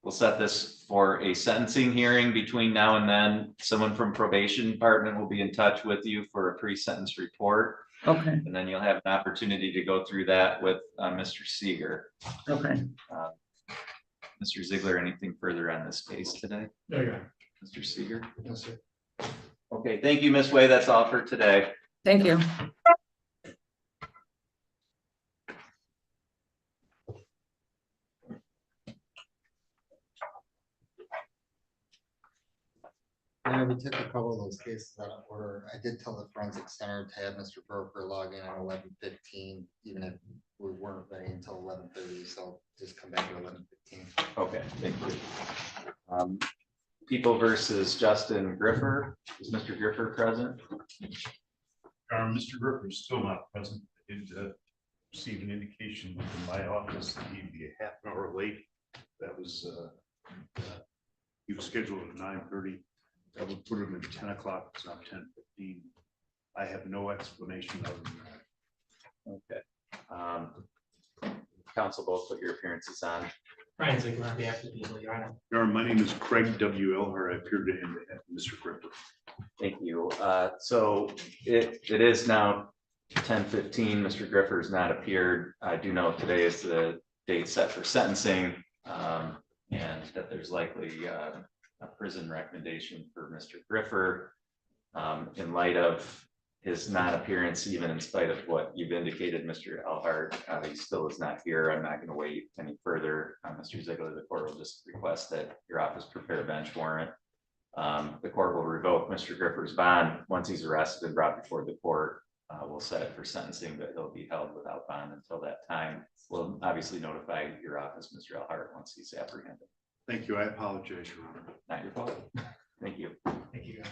We'll set this for a sentencing hearing between now and then. Someone from probation department will be in touch with you for a pre-sentence report. Okay, And then you'll have an opportunity to go through that with Mr. Seeger. okay. Mr. Ziegler, anything further on this case today? No, Your Honor. Mr. Seeger? No, sir. Okay, thank you, Ms. Way. That's all for today. Thank you. Yeah, we took a couple of those cases out of order. I did tell the forensic center to have Mr. Broker log in at 11:15, even if we weren't ready until 11:30, so just come back at 11:15. Okay, thank you. People versus Justin Griffer. Is Mr. Griffer present? Mr. Griffer is still not present. I did receive an indication from my office that he'd be a half an hour late. That was, he was scheduled at 9:30. That would put him at 10 o'clock. It's now 10:15. I have no explanation other than that. Okay. Council, both put your appearances on. Ryan Ziegler on behalf of the people, Your Honor. Your Honor, my name is Craig W. Elher. I appeared to him at Mr. Griffer. Thank you. So it is now 10:15. Mr. Griffer has not appeared. I do know today is the date set for sentencing, and that there's likely a prison recommendation for Mr. Griffer. In light of his non-appearance, even in spite of what you've indicated, Mr. Elhart, he still is not here. I'm not going to wait any further. Mr. Ziegler, the court will just request that your office prepare a bench warrant. The court will revoke Mr. Griffer's bond once he's arrested and brought before the court. We'll set it for sentencing, but he'll be held without bond until that time. We'll obviously notify your office, Mr. Elhart, once he's apprehended. Thank you. I apologize, Your Honor. Not your fault. Thank you. Thank you, Your Honor.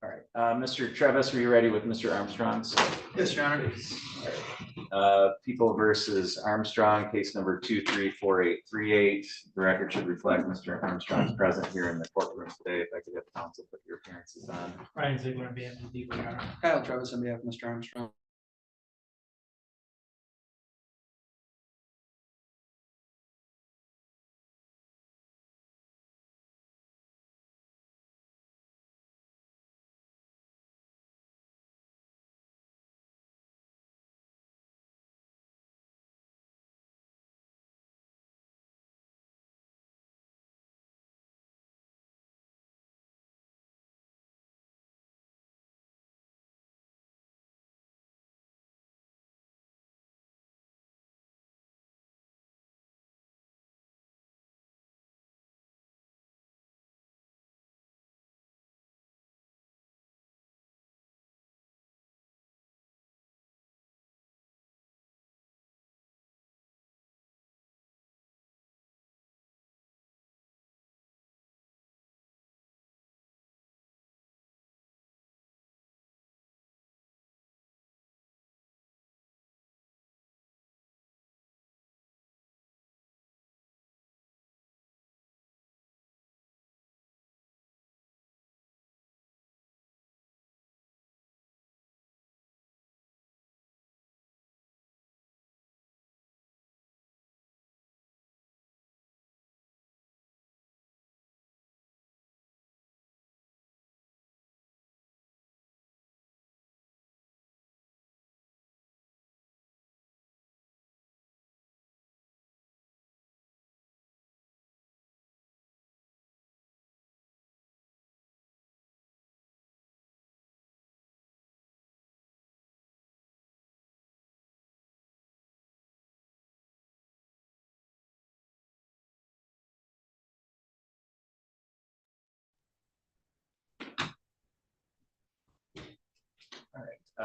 All right, Mr. Travis, are you ready with Mr. Armstrong's? Yes, Your Honor. People versus Armstrong, case number 234838. The record should reflect Mr. Armstrong's present here in the courtroom today. If I could have counsel put your appearances on. Ryan Ziegler on behalf of the people, Your Honor. Kyle Travis on behalf of Mr. Armstrong.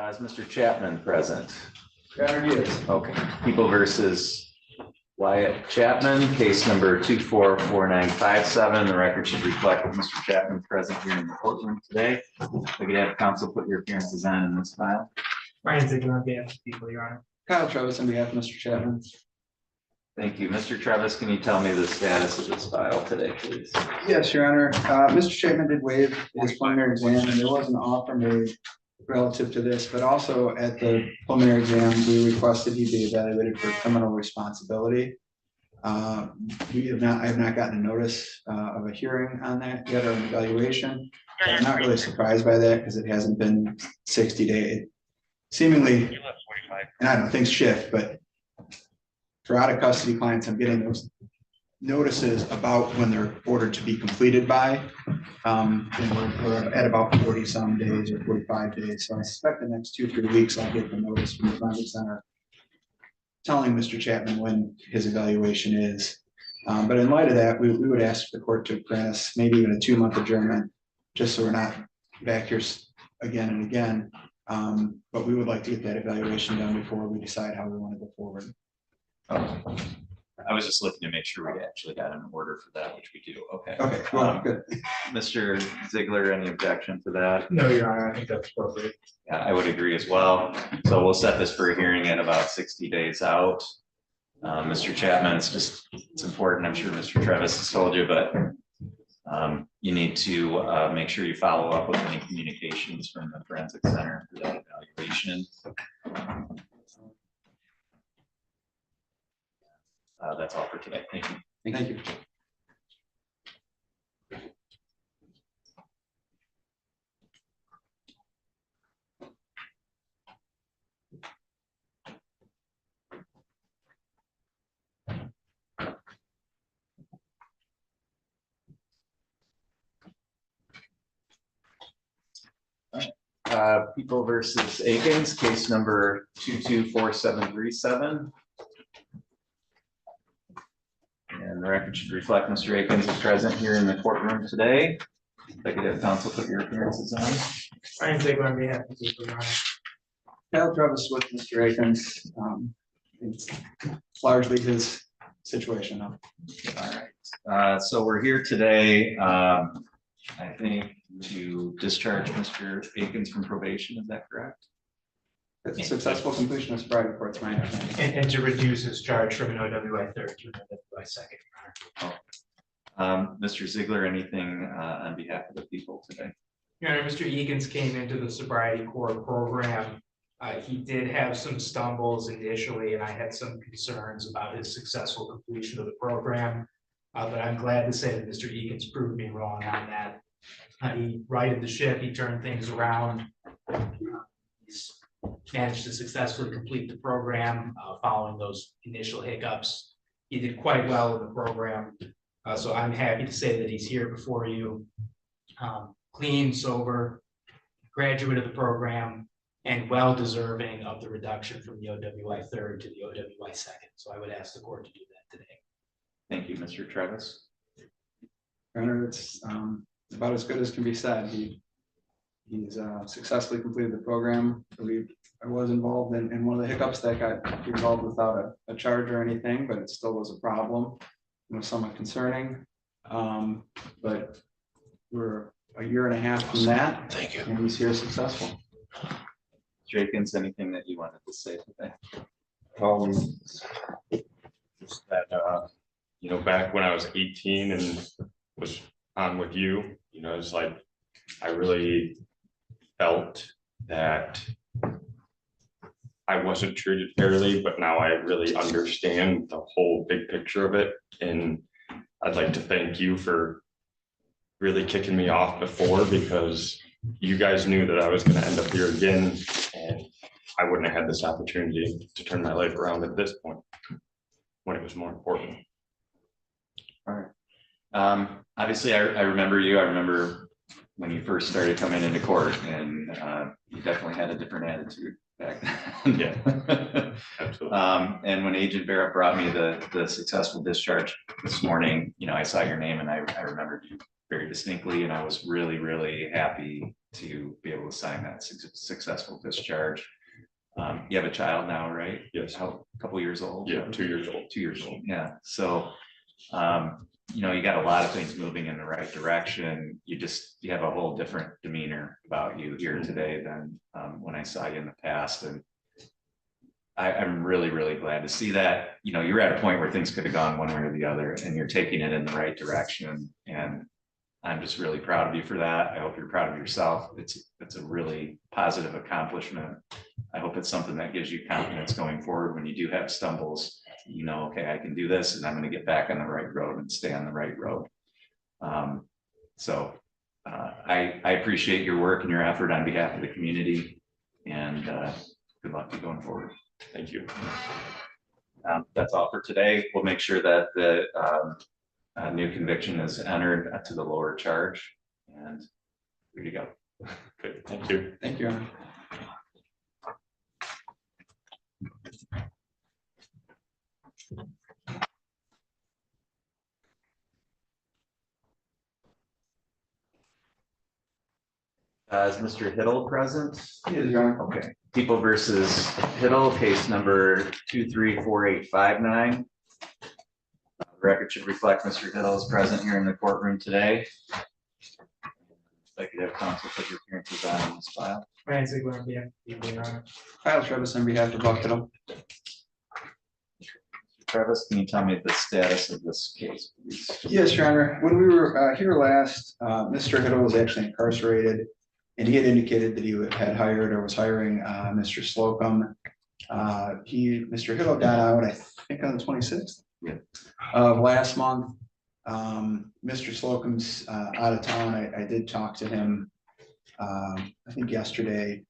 Is Mr. Chapman present? Yes. Okay, people versus Wyatt Chapman, case number 244957. The record should reflect that Mr. Chapman present here in the courtroom today. If I could have counsel put your appearances on in this file. Ryan Ziegler on behalf of the people, Your Honor. Kyle Travis on behalf of Mr. Chapman. Thank you. Mr. Travis, can you tell me the status of this file today, please? Yes, Your Honor. Mr. Chapman did waive his preliminary exam, and there was an offer made relative to this, but also at the preliminary exam, we requested he be evaluated for criminal responsibility. I have not gotten a notice of a hearing on that yet, or an evaluation. I'm not really surprised by that because it hasn't been 60 days. Seemingly, and I don't know, things shift, but for out of custody clients, I'm getting those notices about when they're ordered to be completed by. We're at about 40 some days or 45 days. So I suspect the next 2-3 weeks, I'll get the notice from the forensic center telling Mr. Chapman when his evaluation is. But in light of that, we would ask the court to grant us maybe even a 2-month adjournment, just so we're not back here again and again. But we would like to get that evaluation done before we decide how we want to go forward. I was just looking to make sure we actually got an order for that, which we do. Okay. Okay, well, good. Mr. Ziegler, any objection to that? No, Your Honor, I think that's appropriate. Yeah, I would agree as well. So we'll set this for a hearing at about 60 days out. Mr. Chapman, it's important. I'm sure Mr. Travis has told you, but you need to make sure you follow up with any communications from the forensic center for that evaluation. That's all for today. Thank you. Thank you. People versus Akins, case number 224737. And the record should reflect Mr. Akins is present here in the courtroom today. If I could have counsel put your appearances on. Ryan Ziegler on behalf of the Your Honor. Kyle Travis with Mr. Akins. It's largely his situation now. All right. So we're here today, I think, to discharge Mr. Akins from probation. Is that correct? Successful completion of sobriety reports, my understanding. And to reduce his charge from an OWI 3rd to an OWI 2nd. Mr. Ziegler, anything on behalf of the people today? Your Honor, Mr. Eakins came into the sobriety core program. He did have some stumbles initially, and I had some concerns about his successful completion of the program. But I'm glad to say that Mr. Eakins proved me wrong on that. He righted the ship, he turned things around. He's managed to successfully complete the program following those initial hiccups. He did quite well in the program. So I'm happy to say that he's here before you. Clean, sober, graduate of the program, and well deserving of the reduction from the OWI 3rd to the OWI 2nd. So I would ask the court to do that today. Thank you, Mr. Travis. Your Honor, it's about as good as can be said. He's successfully completed the program. I believe I was involved in one of the hiccups that got resolved without a charge or anything, but it still was a problem. It was somewhat concerning. But we're a year and a half from that. Thank you. And he's here successful. Jenkins, anything that you wanted to say today? Just that, back when I was 18 and was on with you, it's like, I really felt that I wasn't treated fairly, but now I really understand the whole big picture of it. And I'd like to thank you for really kicking me off before, because you guys knew that I was going to end up here again, and I wouldn't have had this opportunity to turn my life around at this point when it was more important. All right. Obviously, I remember you. I remember when you first started coming into court, and you definitely had a different attitude back then. Yeah, absolutely. And when Agent Barrett brought me the successful discharge this morning, I saw your name and I remembered you very distinctly, and I was really, really happy to be able to sign that successful discharge. You have a child now, right? Yes. How, a couple years old? Yeah, 2 years old. 2 years old, yeah. So, you got a lot of things moving in the right direction. You have a whole different demeanor about you here today than when I saw you in the past. And I'm really, really glad to see that, you know, you're at a point where things could have gone one way or the other, and you're taking it in the right direction. And I'm just really proud of you for that. I hope you're proud of yourself. It's a really positive accomplishment. I hope it's something that gives you confidence going forward when you do have stumbles. You know, okay, I can do this, and I'm going to get back on the right road and stay on the right road. I appreciate your work and your effort on behalf of the community, and good luck to you going forward. Thank you. That's all for today. We'll make sure that the new conviction is entered to the lower charge, and here you go. Good, thank you. Thank you. Is Mr. Hiddle present? Yes, Your Honor. Okay. People versus Hiddle, case number 234859. The record should reflect Mr. Hiddle is present here in the courtroom today. Executive counsel put your appearances on this file. Ryan Ziegler on behalf of the people, Your Honor. Kyle Travis on behalf of Buck Hiddle. Travis, can you tell me the status of this case, please? Yes, Your Honor. When we were here last, Mr. Hiddle was actually incarcerated, and he had indicated that he had hired or was hiring Mr. Slocum. Mr. Hiddle got out, I think, on the 26th of last month. Mr. Slocum's out of town. I did talk to him, I think yesterday,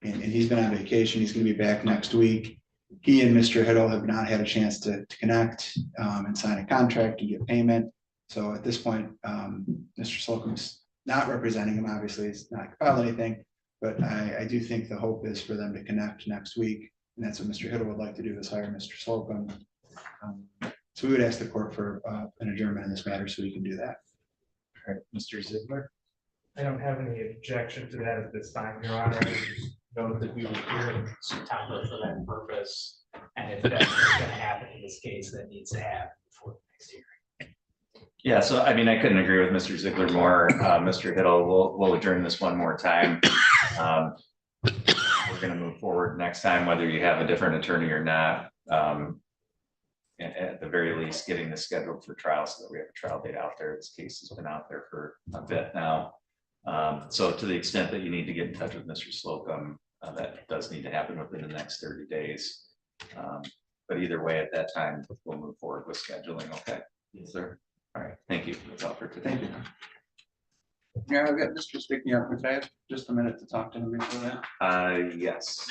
and he's been on vacation. He's going to be back next week. He and Mr. Hiddle have not had a chance to connect and sign a contract and get payment. So at this point, Mr. Slocum's not representing him. Obviously, he's not filed anything, but I do think the hope is for them to connect next week. And that's what Mr. Hiddle would like to do, is hire Mr. Slocum. So we would ask the court for an adjournment in this matter so we can do that. All right, Mr. Ziegler. I don't have any objection to that at this time, Your Honor. I just note that we were here in September for that purpose. And if that's what's going to happen in this case, that needs to happen before the next hearing. Yeah, so I mean, I couldn't agree with Mr. Ziegler more. Mr. Hiddle, we'll adjourn this one more time. We're going to move forward next time, whether you have a different attorney or not. At the very least, getting this scheduled for trial so that we have a trial date out there. This case has been out there for a bit now. So to the extent that you need to get in touch with Mr. Slocum, that does need to happen within the next 30 days. But either way, at that time, we'll move forward with scheduling. Okay. Yes, sir. All right. Thank you. That's all for today. Thank you. Yeah, I've got Mr. Stickney up. If I have just a minute to talk to him before that. Yes.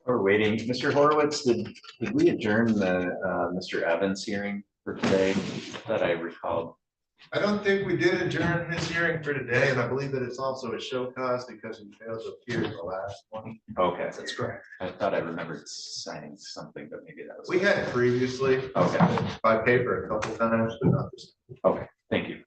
We're waiting. Mr. Horowitz, did we adjourn the Mr. Evans hearing for today that I recalled? I don't think we did adjourn his hearing for today, and I believe that it's also a show cause because he failed to appear in the last one. Okay. That's correct. I thought I remembered signing something, but maybe that was. We had it previously. Okay. By paper a couple times, but not this. Okay, thank you.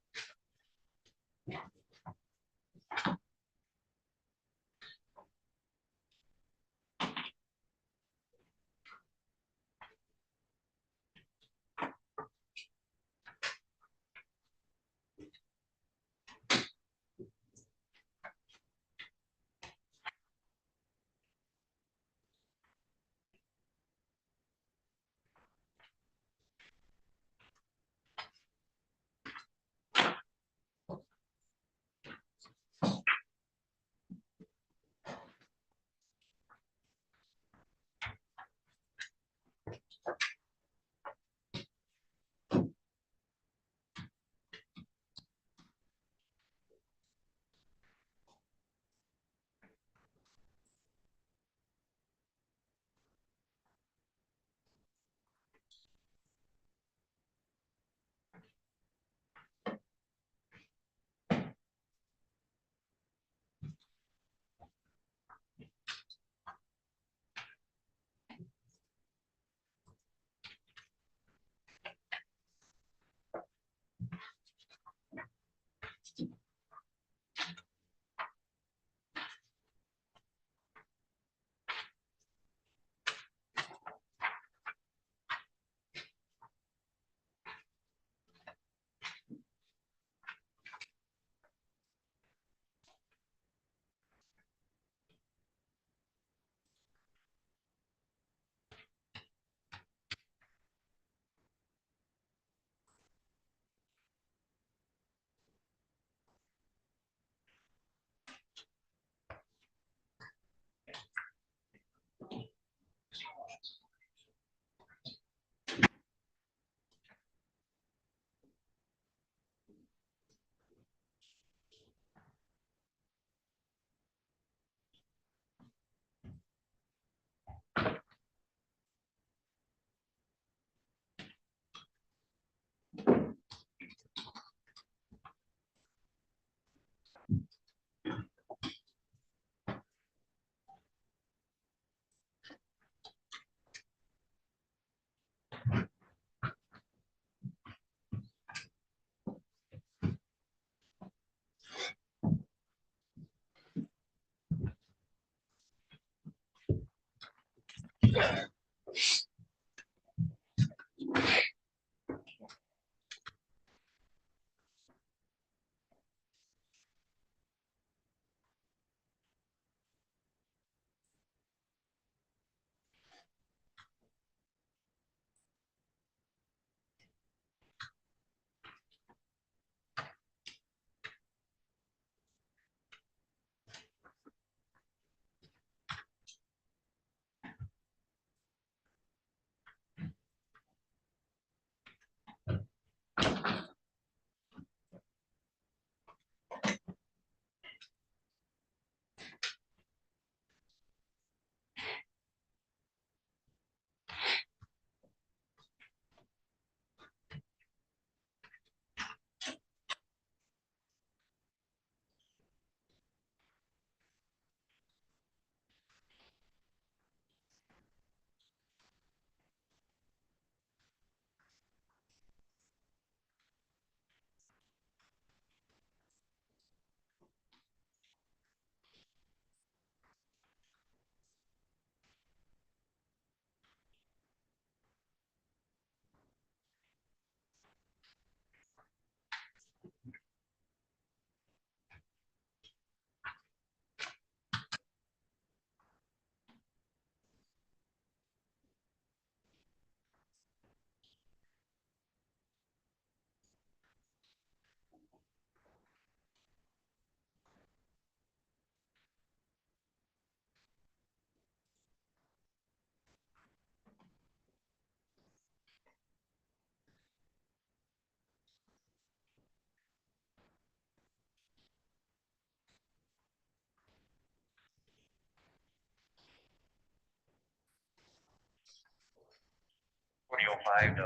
2005 to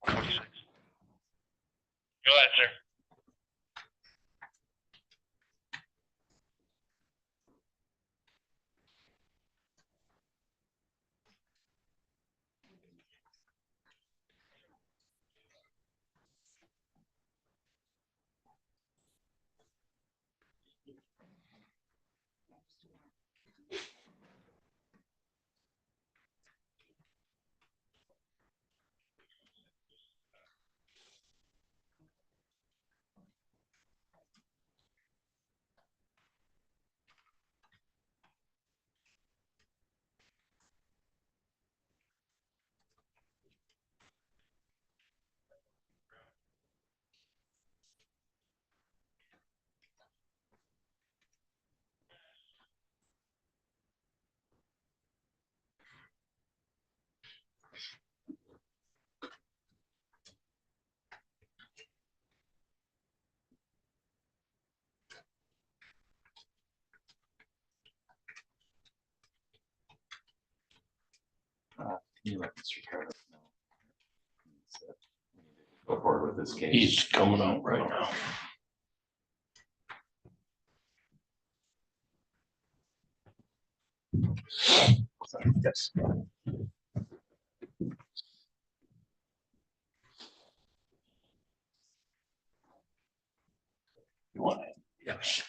146. Go ahead, sir. You let Mr. Travis know. Go forward with this case. He's coming out right now. Yes. You want it? Yes.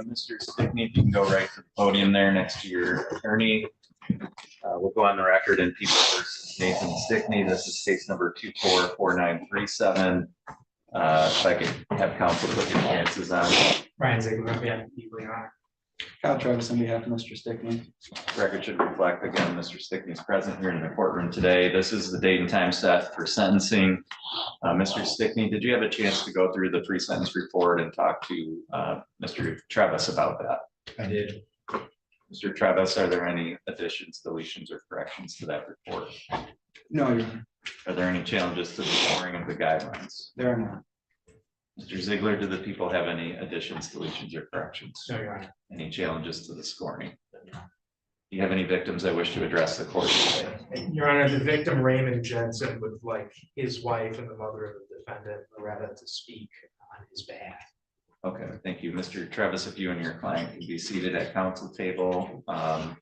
Mr. Stickney, if you can go right to the podium there next to your attorney. We'll go on the record in People versus Nathan Stickney. This is case number 244937. If I could have counsel put your chances on. Brian Ziegler, on behalf of people, Your Honor. Kyle Travis on behalf of Mr. Stickney. Record should reflect again, Mr. Stickney is present here in the courtroom today. This is the date and time set for sentencing. Mr. Stickney, did you have a chance to go through the pre-sentence report and talk to Mr. Travis about that? I did. Mr. Travis, are there any additions, deletions, or corrections to that report? No, Your Honor, Are there any challenges to the scoring of the guidelines? there are not. Mr. Ziegler, do the people have any additions, deletions, or corrections? No, Your Honor. Any challenges to the scoring? Do you have any victims that wish to address the court today? Your Honor, the victim Raymond Jensen would like his wife and the mother of the defendant, Loretta, to speak on his behalf. Okay, thank you. Mr. Travis, if you and your client can be seated at council table. And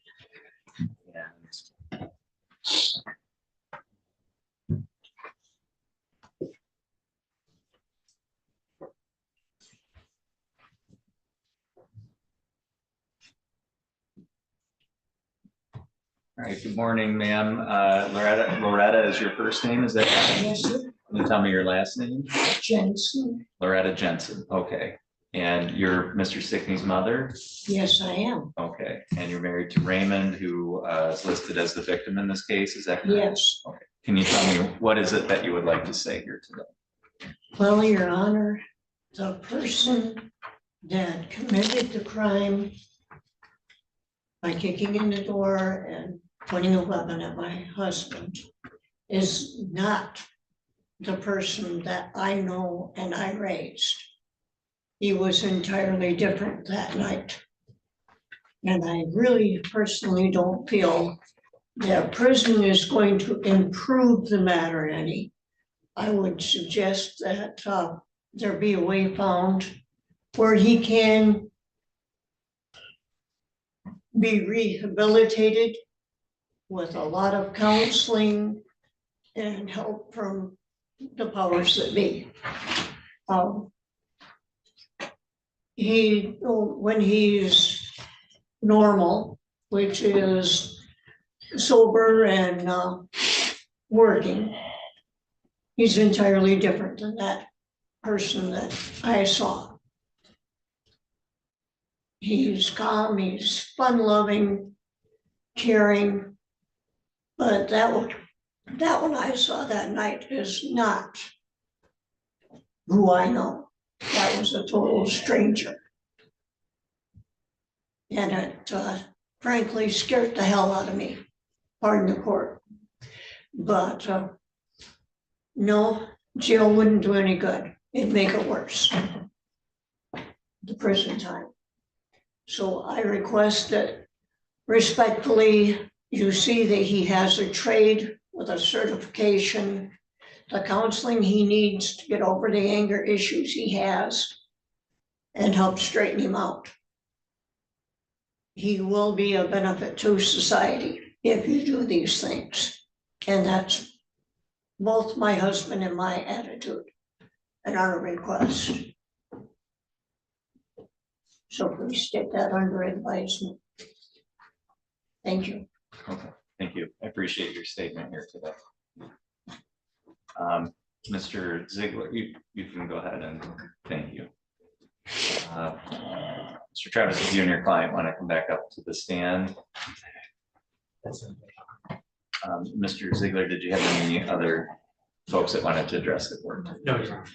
all right, good morning, ma'am. Loretta is your first name, is that? Yes, sir. Can you tell me your last name? Jensen. Loretta Jensen, okay. And you're Mr. Stickney's mother? Yes, I am. Okay, and you're married to Raymond, who is listed as the victim in this case, is that correct? Yes. Okay, can you tell me, what is it that you would like to say here today? Well, Your Honor, the person that committed the crime by kicking in the door and pointing a weapon at my husband is not the person that I know and I raised. He was entirely different that night. And I really personally don't feel that prison is going to improve the matter any. I would suggest that there be a way found where he can be rehabilitated with a lot of counseling and help from the powers that be. When he's normal, which is sober and working, he's entirely different than that person that I saw. He's calm, he's fun-loving, caring, but that one I saw that night is not who I know. that was a total stranger. And it frankly scared the hell out of me, pardon the court. But no, jail wouldn't do any good. It'd make it worse, the prison time. So I request that respectfully, you see that he has a trade with a certification, the counseling he needs to get over the anger issues he has, and help straighten him out. He will be a benefit to society if you do these things. And that's both my husband and my attitude and our request. So please take that under advisement. Thank you. Okay, thank you. I appreciate your statement here today. Mr. Ziegler, you can go ahead and thank you. Mr. Travis, if you and your client want to come back up to the stand. Mr. Ziegler, did you have any other folks that wanted to address the board? No, Your Honor.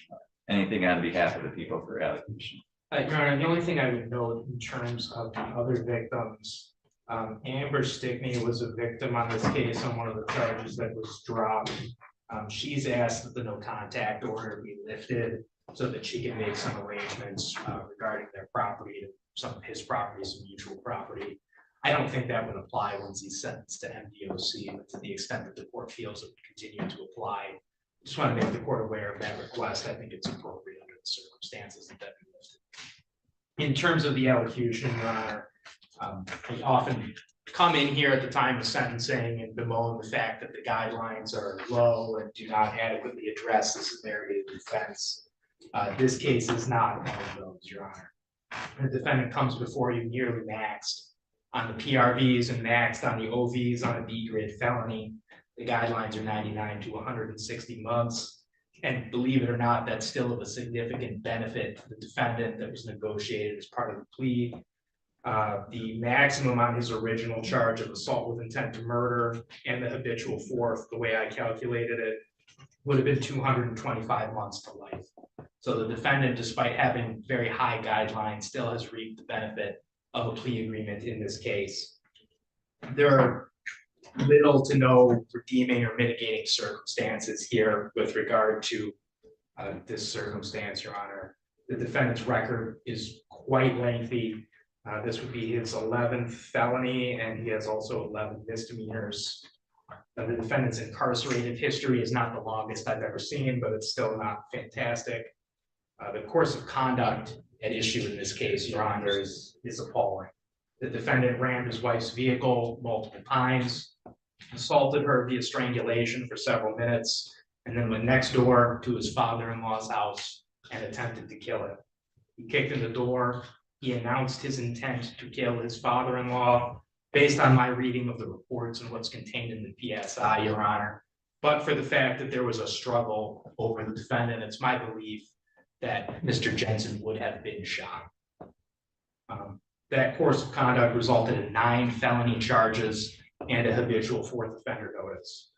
Anything on behalf of the people for allocation? Your Honor, the only thing I would note in terms of the other victims, Amber Stickney was a victim on this case on one of the charges that was dropped. She's asked that the no contact order be lifted so that she can make some arrangements regarding their property, some of his property, some mutual property. I don't think that would apply once he's sentenced to MDOC, but to the extent that the court feels it would continue to apply, just want to make the court aware of that request. I think it's appropriate under the circumstances that be lifted. In terms of the allocution, Your Honor, we often come in here at the time of sentencing and bemoan the fact that the guidelines are low and do not adequately address the severity of the offense. This case is not one of those, Your Honor. The defendant comes before you nearly maxed on the PRVs and maxed on the OVs on a B-grade felony. The guidelines are 99 to 160 months. And believe it or not, that's still of a significant benefit to the defendant that was negotiated as part of the plea. The maximum on his original charge of assault with intent to murder and the habitual fourth, the way I calculated it, would have been 225 months to life. So the defendant, despite having very high guidelines, still has reaped the benefit of a plea agreement in this case. There are little to no redeeming or mitigating circumstances here with regard to this circumstance, Your Honor. The defendant's record is quite lengthy. This would be his 11th felony, and he has also 11 misdemeanors. The defendant's incarcerated history is not the longest I've ever seen, but it's still not fantastic. The course of conduct at issue in this case, Your Honor, is appalling. The defendant rammed his wife's vehicle multiple times, assaulted her via strangulation for several minutes, and then went next door to his father-in-law's house and attempted to kill him. He kicked in the door. He announced his intent to kill his father-in-law based on my reading of the reports and what's contained in the PSI, Your Honor. But for the fact that there was a struggle over the defendant, it's my belief that Mr. Jensen would have been shot. That course of conduct resulted in 9 felony charges and a habitual fourth offender notice.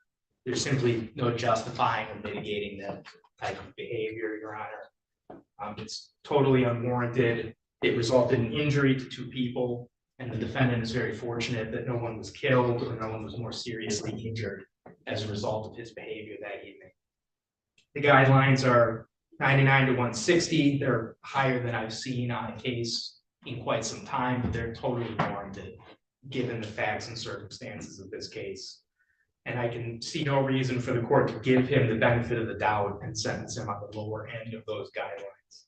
There's simply no justifying or mitigating that type of behavior, Your Honor. It's totally unwarranted. It resulted in injury to 2 people, and the defendant is very fortunate that no one was killed or no one was more seriously injured as a result of his behavior that evening. The guidelines are 99 to 160. They're higher than I've seen on a case in quite some time, but they're totally warranted given the facts and circumstances of this case. And I can see no reason for the court to give him the benefit of the doubt and sentence him on the lower end of those guidelines.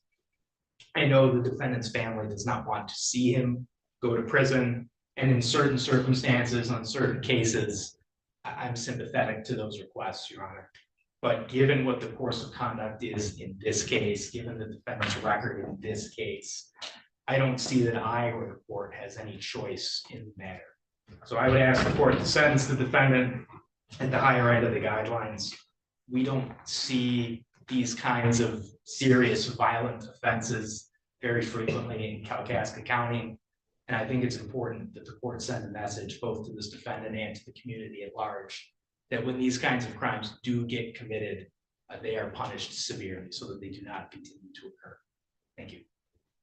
I know the defendant's family does not want to see him go to prison, and in certain circumstances, on certain cases, I'm sympathetic to those requests, Your Honor. But given what the course of conduct is in this case, given the defendant's record in this case, I don't see that I or the court has any choice in the matter. So I would ask the court to sentence the defendant at the higher end of the guidelines. We don't see these kinds of serious violent offenses very frequently in Kalkaska County. And I think it's important that the court send a message both to this defendant and to the community at large that when these kinds of crimes do get committed, they are punished severely so that they do not continue to occur. Thank you.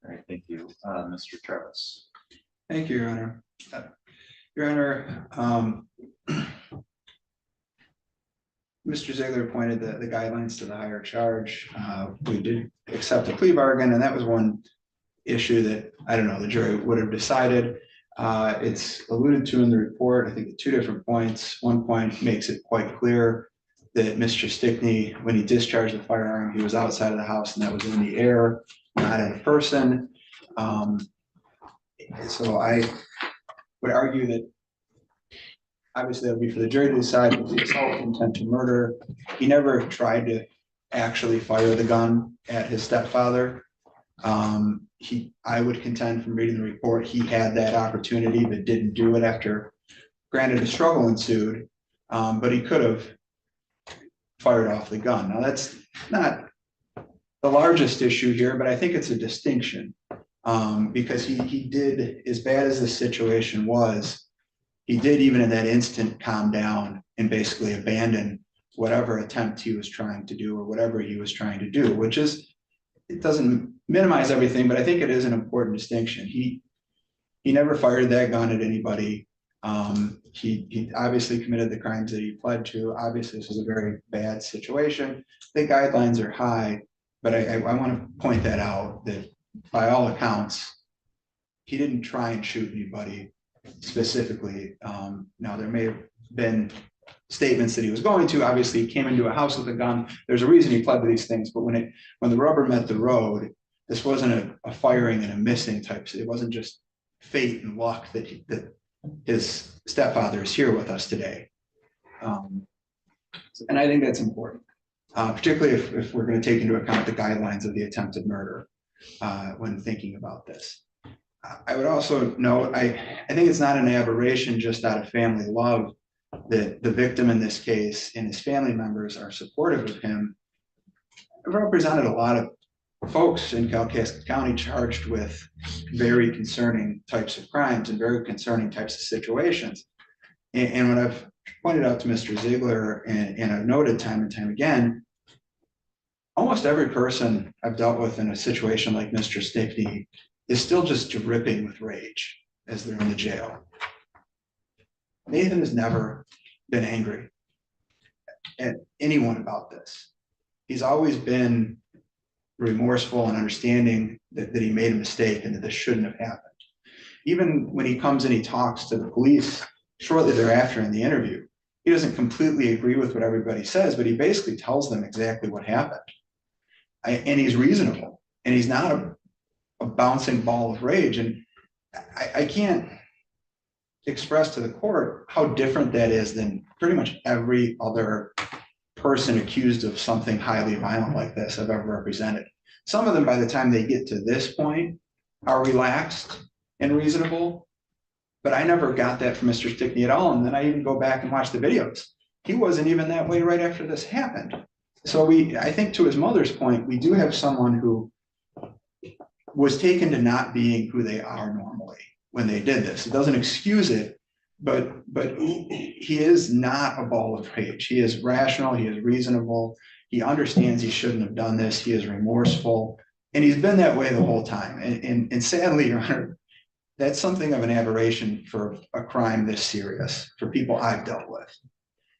All right, thank you. Mr. Travis. Thank you, Your Honor. Your Honor, Mr. Ziegler pointed the guidelines to the higher charge. We did accept a plea bargain, and that was one issue that, I don't know, the jury would have decided. It's alluded to in the report, I think at 2 different points. One point makes it quite clear that Mr. Stickney, when he discharged the firearm, he was outside of the house and that was in the air, not in a person. So I would argue that obviously that would be for the jury to decide with the assault with intent to murder. He never tried to actually fire the gun at his stepfather. I would contend from reading the report, he had that opportunity but didn't do it after, granted, a struggle ensued, but he could have fired off the gun. Now that's not the largest issue here, but I think it's a distinction because he did, as bad as the situation was, he did even in that instant calm down and basically abandon whatever attempt he was trying to do or whatever he was trying to do, which is, it doesn't minimize everything, but I think it is an important distinction. He never fired that gun at anybody. He obviously committed the crimes that he pled to. Obviously, this was a very bad situation. The guidelines are high, but I want to point that out, that by all accounts, he didn't try and shoot anybody specifically. Now, there may have been statements that he was going to. Obviously, he came into a house with a gun. There's a reason he pled to these things, but when the rubber met the road, this wasn't a firing and a missing type. It wasn't just fate and luck that his stepfather is here with us today. And I think that's important, particularly if we're going to take into account the guidelines of the attempted murder when thinking about this. I would also note, I think it's not an aberration just out of family love that the victim in this case and his family members are supportive of him. I've represented a lot of folks in Kalkaska County charged with very concerning types of crimes and very concerning types of situations. And what I've pointed out to Mr. Ziegler and I've noted time and time again, almost every person I've dealt with in a situation like Mr. Stickney is still just dripping with rage as they're in the jail. Nathan has never been angry at anyone about this. He's always been remorseful and understanding that he made a mistake and that this shouldn't have happened. Even when he comes and he talks to the police shortly thereafter in the interview, he doesn't completely agree with what everybody says, but he basically tells them exactly what happened. And he's reasonable, and he's not a bouncing ball of rage. And I can't express to the court how different that is than pretty much every other person accused of something highly violent like this I've ever represented. Some of them, by the time they get to this point, are relaxed and reasonable, but I never got that from Mr. Stickney at all. And then I even go back and watch the videos. He wasn't even that way right after this happened. So I think to his mother's point, we do have someone who was taken to not being who they are normally when they did this. It doesn't excuse it, but he is not a ball of rage. He is rational, he is reasonable, he understands he shouldn't have done this, he is remorseful, and he's been that way the whole time. And sadly, Your Honor, that's something of an aberration for a crime this serious, for people I've dealt with.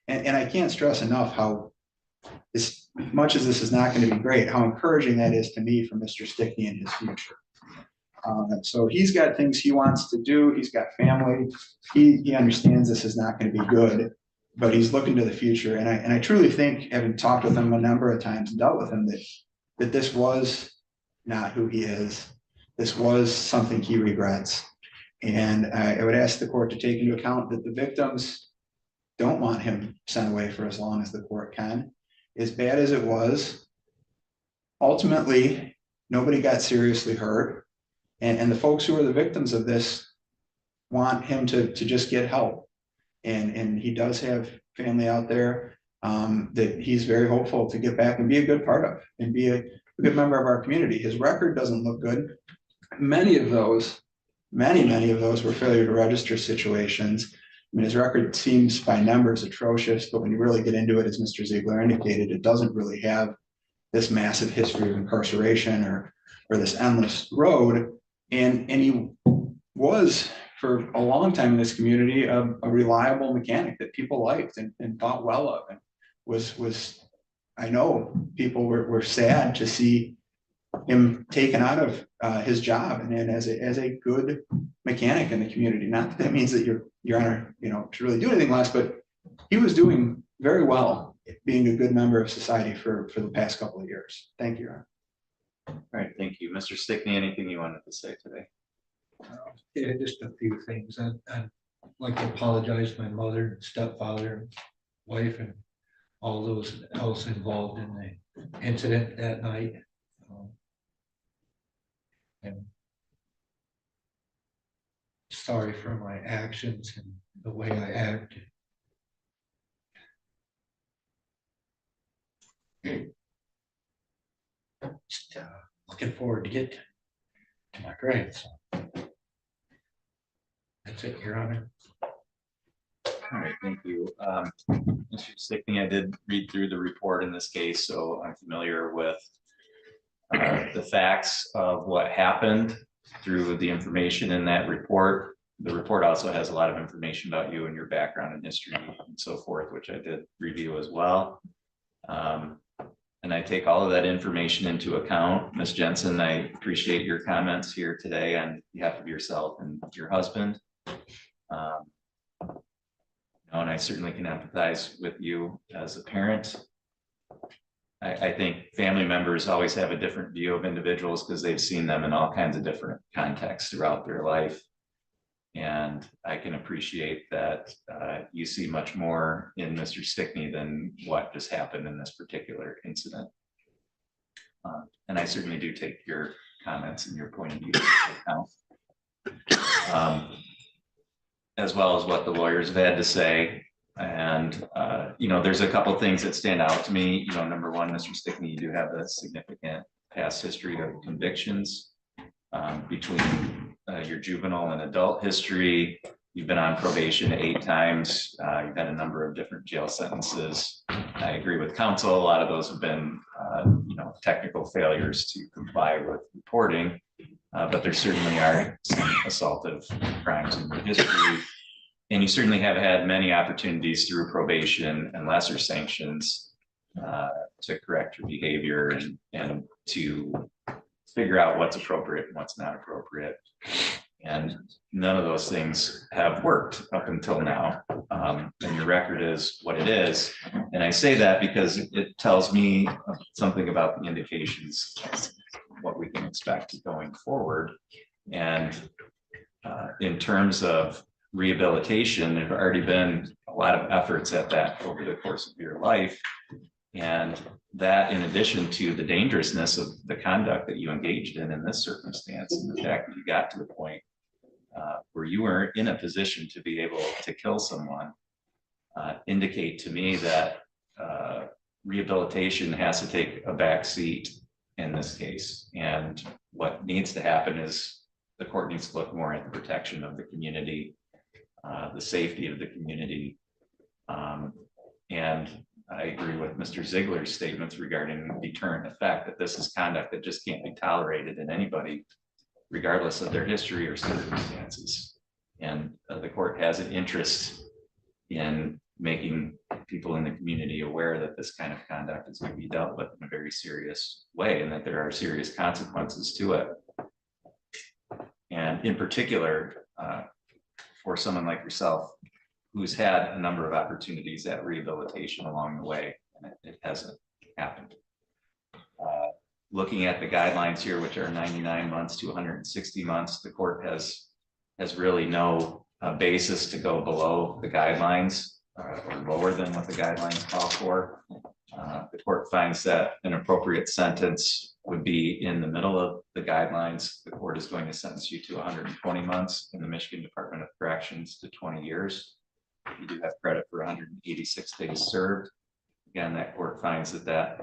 And I can't stress enough how, as much as this is not going to be great, how encouraging that is to me for Mr. Stickney and his future. So he's got things he wants to do. He's got family. He understands this is not going to be good, but he's looking to the future. And I truly think, having talked with him a number of times and dealt with him, that this was not who he is. This was something he regrets. And I would ask the court to take into account that the victims don't want him sent away for as long as the court can. As bad as it was, ultimately, nobody got seriously hurt. And the folks who are the victims of this want him to just get help. And he does have family out there that he's very hopeful to get back and be a good part of and be a good member of our community. His record doesn't look good. Many of those were failure to register situations. I mean, his record seems by numbers atrocious, but when you really get into it, as Mr. Ziegler indicated, it doesn't really have this massive history of incarceration or or this endless road. And he was for a long time in this community, a reliable mechanic that people liked and thought well of, and was, I know people were sad to see him taken out of his job and then as a good mechanic in the community. Not that that means that your honor, should really do anything less, but he was doing very well, being a good member of society for the past couple of years. Thank you, Your Honor. All right, thank you. Mr. Stickney, anything you wanted to say today? Yeah, just a few things. I'd like to apologize to my mother, stepfather, wife, and all those else involved in the incident that night. And sorry for my actions and the way I acted. Just looking forward to get to my grandson. That's it, Your Honor. All right, thank you. Mr. Stickney, I did read through the report in this case, so I'm familiar with the facts of what happened through the information in that report. The report also has a lot of information about you and your background and history and so forth, which I did review as well. And I take all of that information into account. Ms. Jensen, I appreciate your comments here today on behalf of yourself and your husband. And I certainly can empathize with you as a parent. I think family members always have a different view of individuals because they've seen them in all kinds of different contexts throughout their life. And I can appreciate that you see much more in Mr. Stickney than what just happened in this particular incident. And I certainly do take your comments and your point of view into account, as well as what the lawyers have had to say. And, there's a couple of things that stand out to me. Number one, Mr. Stickney, you do have a significant past history of convictions between your juvenile and adult history. You've been on probation 8 times. You've had a number of different jail sentences. I agree with counsel. A lot of those have been, technical failures to comply with reporting, but there certainly are some assaultive crimes in your history. And you certainly have had many opportunities through probation and lesser sanctions to correct your behavior and to figure out what's appropriate and what's not appropriate. And none of those things have worked up until now. And your record is what it is. And I say that because it tells me something about the indications of what we can expect going forward. And in terms of rehabilitation, there have already been a lot of efforts at that over the course of your life. And that, in addition to the dangerousness of the conduct that you engaged in this circumstance, and the fact that you got to the point where you were in a position to be able to kill someone, indicate to me that rehabilitation has to take a back seat in this case. And what needs to happen is the court needs to look more at the protection of the community, the safety of the community. And I agree with Mr. Ziegler's statements regarding deterrent effect, that this is conduct that just can't be tolerated in anybody, regardless of their history or circumstances. And the court has an interest in making people in the community aware that this kind of conduct is going to be dealt with in a very serious way and that there are serious consequences to it. And in particular, for someone like yourself, who's had a number of opportunities at rehabilitation along the way, and it hasn't happened. Looking at the guidelines here, which are 99 months to 160 months, the court has really no basis to go below the guidelines or lower than what the guidelines call for. The court finds that an appropriate sentence would be in the middle of the guidelines. The court is going to sentence you to 120 months in the Michigan Department of Corrections to 20 years. You do have credit for 186 days served. Again, that court finds that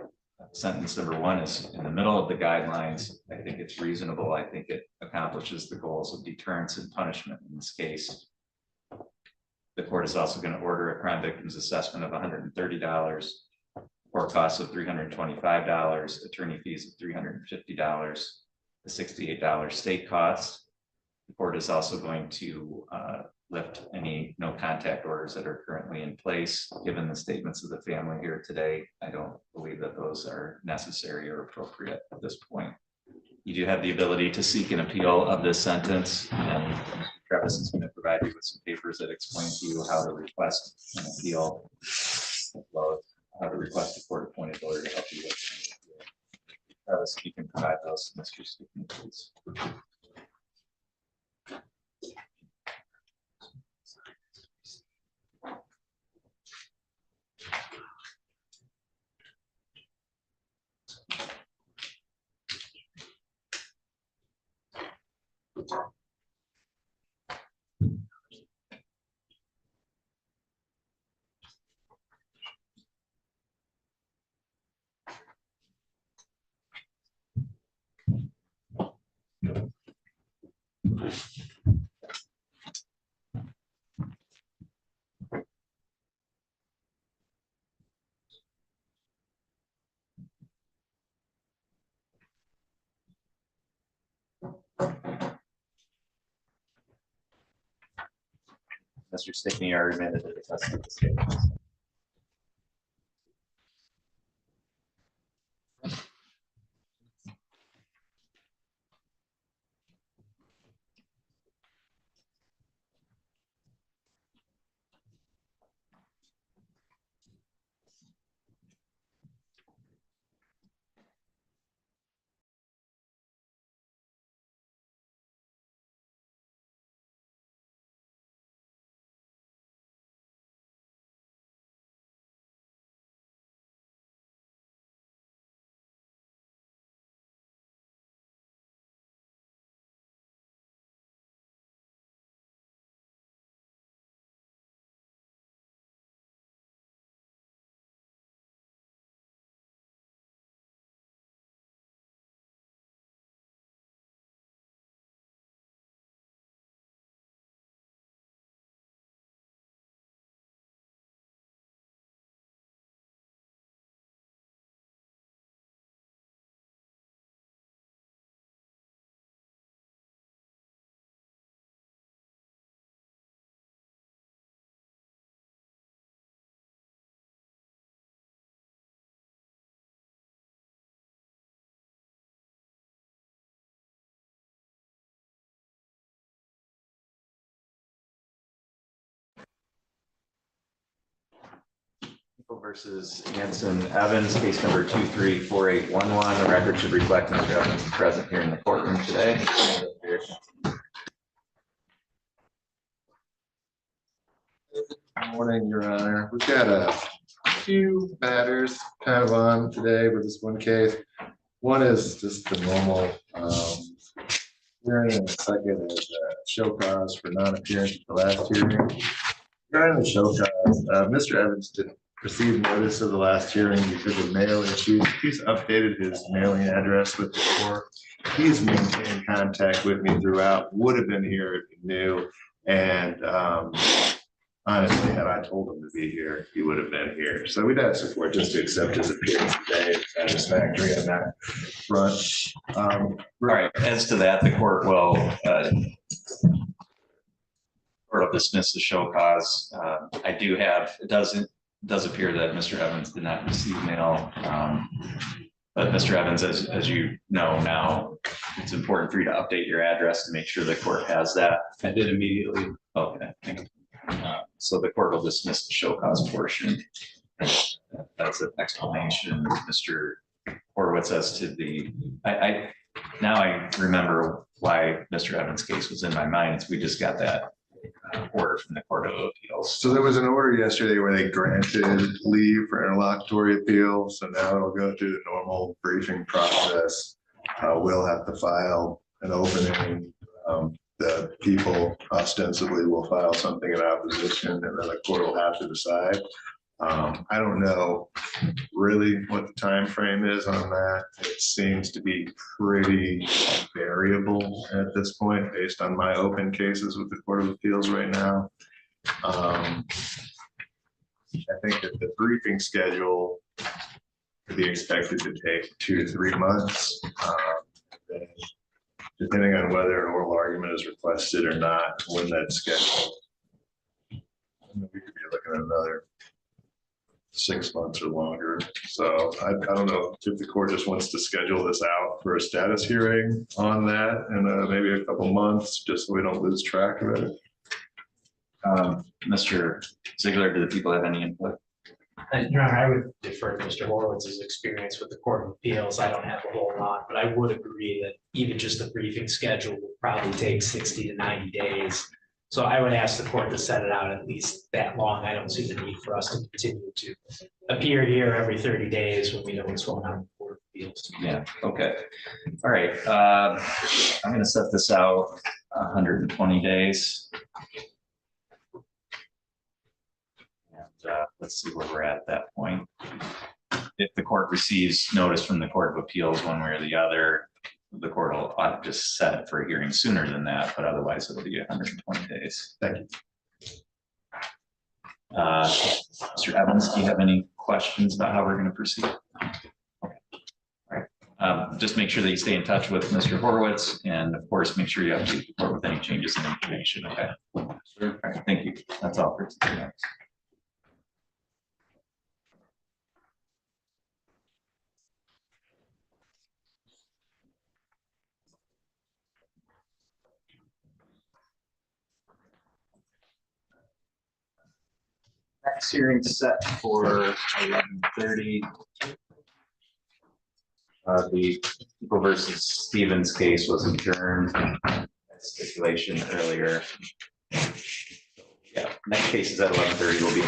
sentence number 1 is in the middle of the guidelines. I think it's reasonable. I think it accomplishes the goals of deterrence and punishment in this case. The court is also going to order a crime victim's assessment of $130, court costs of $325, attorney fees of $350, the $68 state costs. The court is also going to lift any no contact orders that are currently in place. Given the statements of the family here today, I don't believe that those are necessary or appropriate at this point. You do have the ability to seek an appeal of this sentence, and Travis is going to provide you with some papers that explain to you how to request an appeal, as well as how to request a court-appointed lawyer to help you with an appeal. Travis, you can provide those to Mr. Stickney, please. Mr. Stickney, are remanded to the custody of the state. Versus Ens and Evans, case number 234811. The record should reflect Mr. Evans is present here in the courtroom today. Good morning, Your Honor. We've got a few matters kind of on today with this one case. One is just the normal hearing, and the second is show cause for non-appearance at the last hearing. Regarding the show cause, Mr. Evans didn't receive notice of the last hearing because of mail issues. He's updated his mailing address with the court. He's maintained contact with me throughout, would have been here if he knew. And honestly, had I told him to be here, he would have been here. So we'd have support just to accept his appearance today. It's satisfactory on that front. All right, as to that, the court will dismiss the show cause. I do have, it does appear that Mr. Evans did not receive mail. But Mr. Evans, as you know now, it's important for you to update your address to make sure the court has that. I did immediately. Okay. So the court will dismiss the show cause portion. That's an explanation, Mr. Horowitz, as to the, now I remember why Mr. Evans' case was in my mind. We just got that order from the Court of Appeals. So there was an order yesterday where they granted leave for interlocutory appeal. So now it'll go through the normal briefing process. We'll have to file an opening. The people ostensibly will file something in opposition, and then the court will have to decide. I don't know really what the time frame is on that. It seems to be pretty variable at this point based on my open cases with the Court of Appeals right now. I think that the briefing schedule could be expected to take 2 to 3 months. Then depending on whether an oral argument is requested or not, when that's scheduled. We could be looking at another 6 months or longer. So I don't know if the court just wants to schedule this out for a status hearing on that in maybe a couple months, just so we don't lose track of it. Mr. Ziegler, do the people have any input? Your Honor, I would defer to Mr. Horowitz's experience with the Court of Appeals. I don't have a whole lot, but I would agree that even just the briefing schedule would probably take 60 to 90 days. So I would ask the court to set it out at least that long. I don't see the need for us to continue to appear here every 30 days when we know what's going on in the Court of Appeals. Yeah, okay. All right, I'm gonna set this out 120 days. And let's see where we're at that point. If the court receives notice from the Court of Appeals one way or the other, the court will just set it for a hearing sooner than that, but otherwise it'll be 120 days. Thank you. Mr. Evans, do you have any questions about how we're going to proceed? Okay. All right. Just make sure that you stay in touch with Mr. Horowitz, and of course, make sure you update the court with any changes in information. Okay. Sure. All right. Thank you. That's all for today. Next hearing set for 11:30. The People versus Stevens case was adjourned. Stipulation earlier. Yeah, next case is at 11:30. Will be.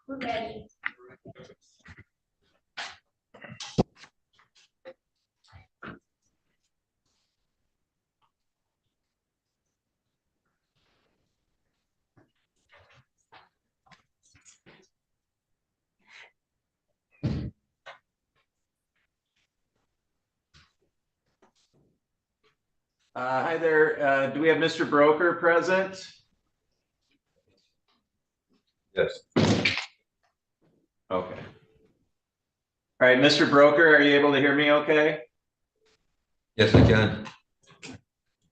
We're ready. Hi there. Do we have Mr. Broker present? Yes. Okay. All right, Mr. Broker, are you able to hear me okay? Yes, I can.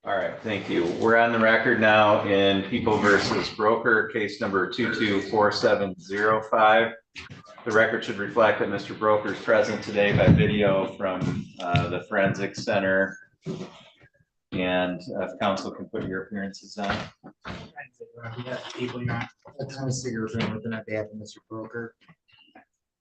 All right, thank you. We're on the record now in People versus Broker, case number 224705. The record should reflect that Mr. Broker is present today by video from the Forensic Center. And if council can put your appearances on. Thomas Sigerson with on behalf of Mr. Broker.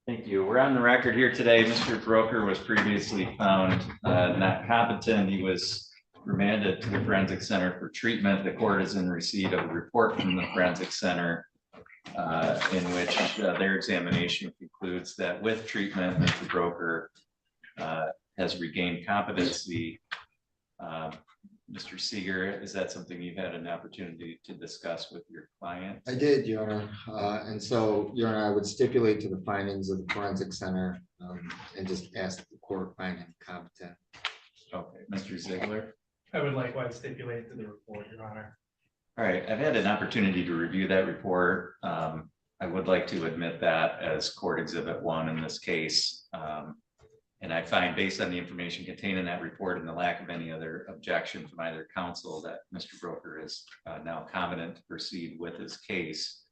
Thank you. We're on the record here today. Mr. Broker was previously found not competent. He was remanded to the Forensic Center for treatment. The court is in receipt of a report from the Forensic Center in which their examination concludes that with treatment, Mr. Broker has regained competency. Mr. Seeger, is that something you've had an opportunity to discuss with your client? I did, Your Honor. And so, Your Honor, I would stipulate to the findings of the Forensic Center and just ask the court find him competent. Okay, Mr. Ziegler. I would likewise stipulate to the report, Your Honor. All right, I've had an opportunity to review that report. I would like to admit that as Court Exhibit 1 in this case. And I find, based on the information contained in that report and the lack of any other objection from either counsel, that Mr. Broker is now competent to proceed with his case.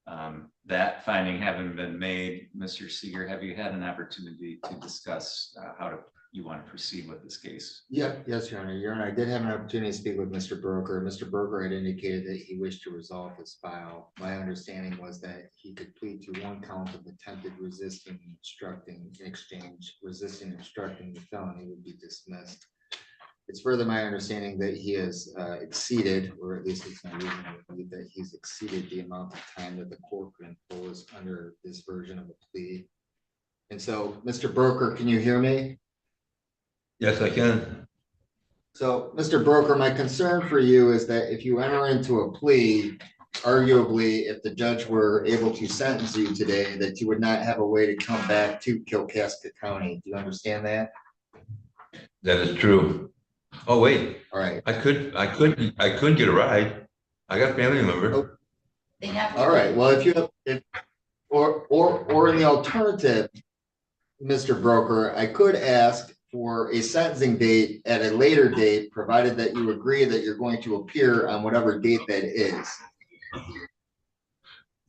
That finding having been made, Mr. Seeger, have you had an opportunity to discuss how you want to proceed with this case? Yeah, yes, Your Honor. Your Honor, I did have an opportunity to speak with Mr. Broker. Mr. Broker had indicated that he wished to resolve his file. My understanding was that he could plead to one count of attempted resisting, obstructing, in exchange, resisting, obstructing the felony would be dismissed. It's further my understanding that he has exceeded, or at least it's my reason to believe that he's exceeded the amount of time that the court could impose under this version of a plea. And so, Mr. Broker, can you hear me? Yes, I can. So, Mr. Broker, my concern for you is that if you enter into a plea, arguably, if the judge were able to sentence you today, that you would not have a way to come back to Kalkaska County. Do you understand that? That is true. Oh, wait, All right. I could get a ride. I got a family member. All right. Well, if you have, or in the alternative, Mr. Broker, I could ask for a sentencing date at a later date, provided that you agree that you're going to appear on whatever date that is.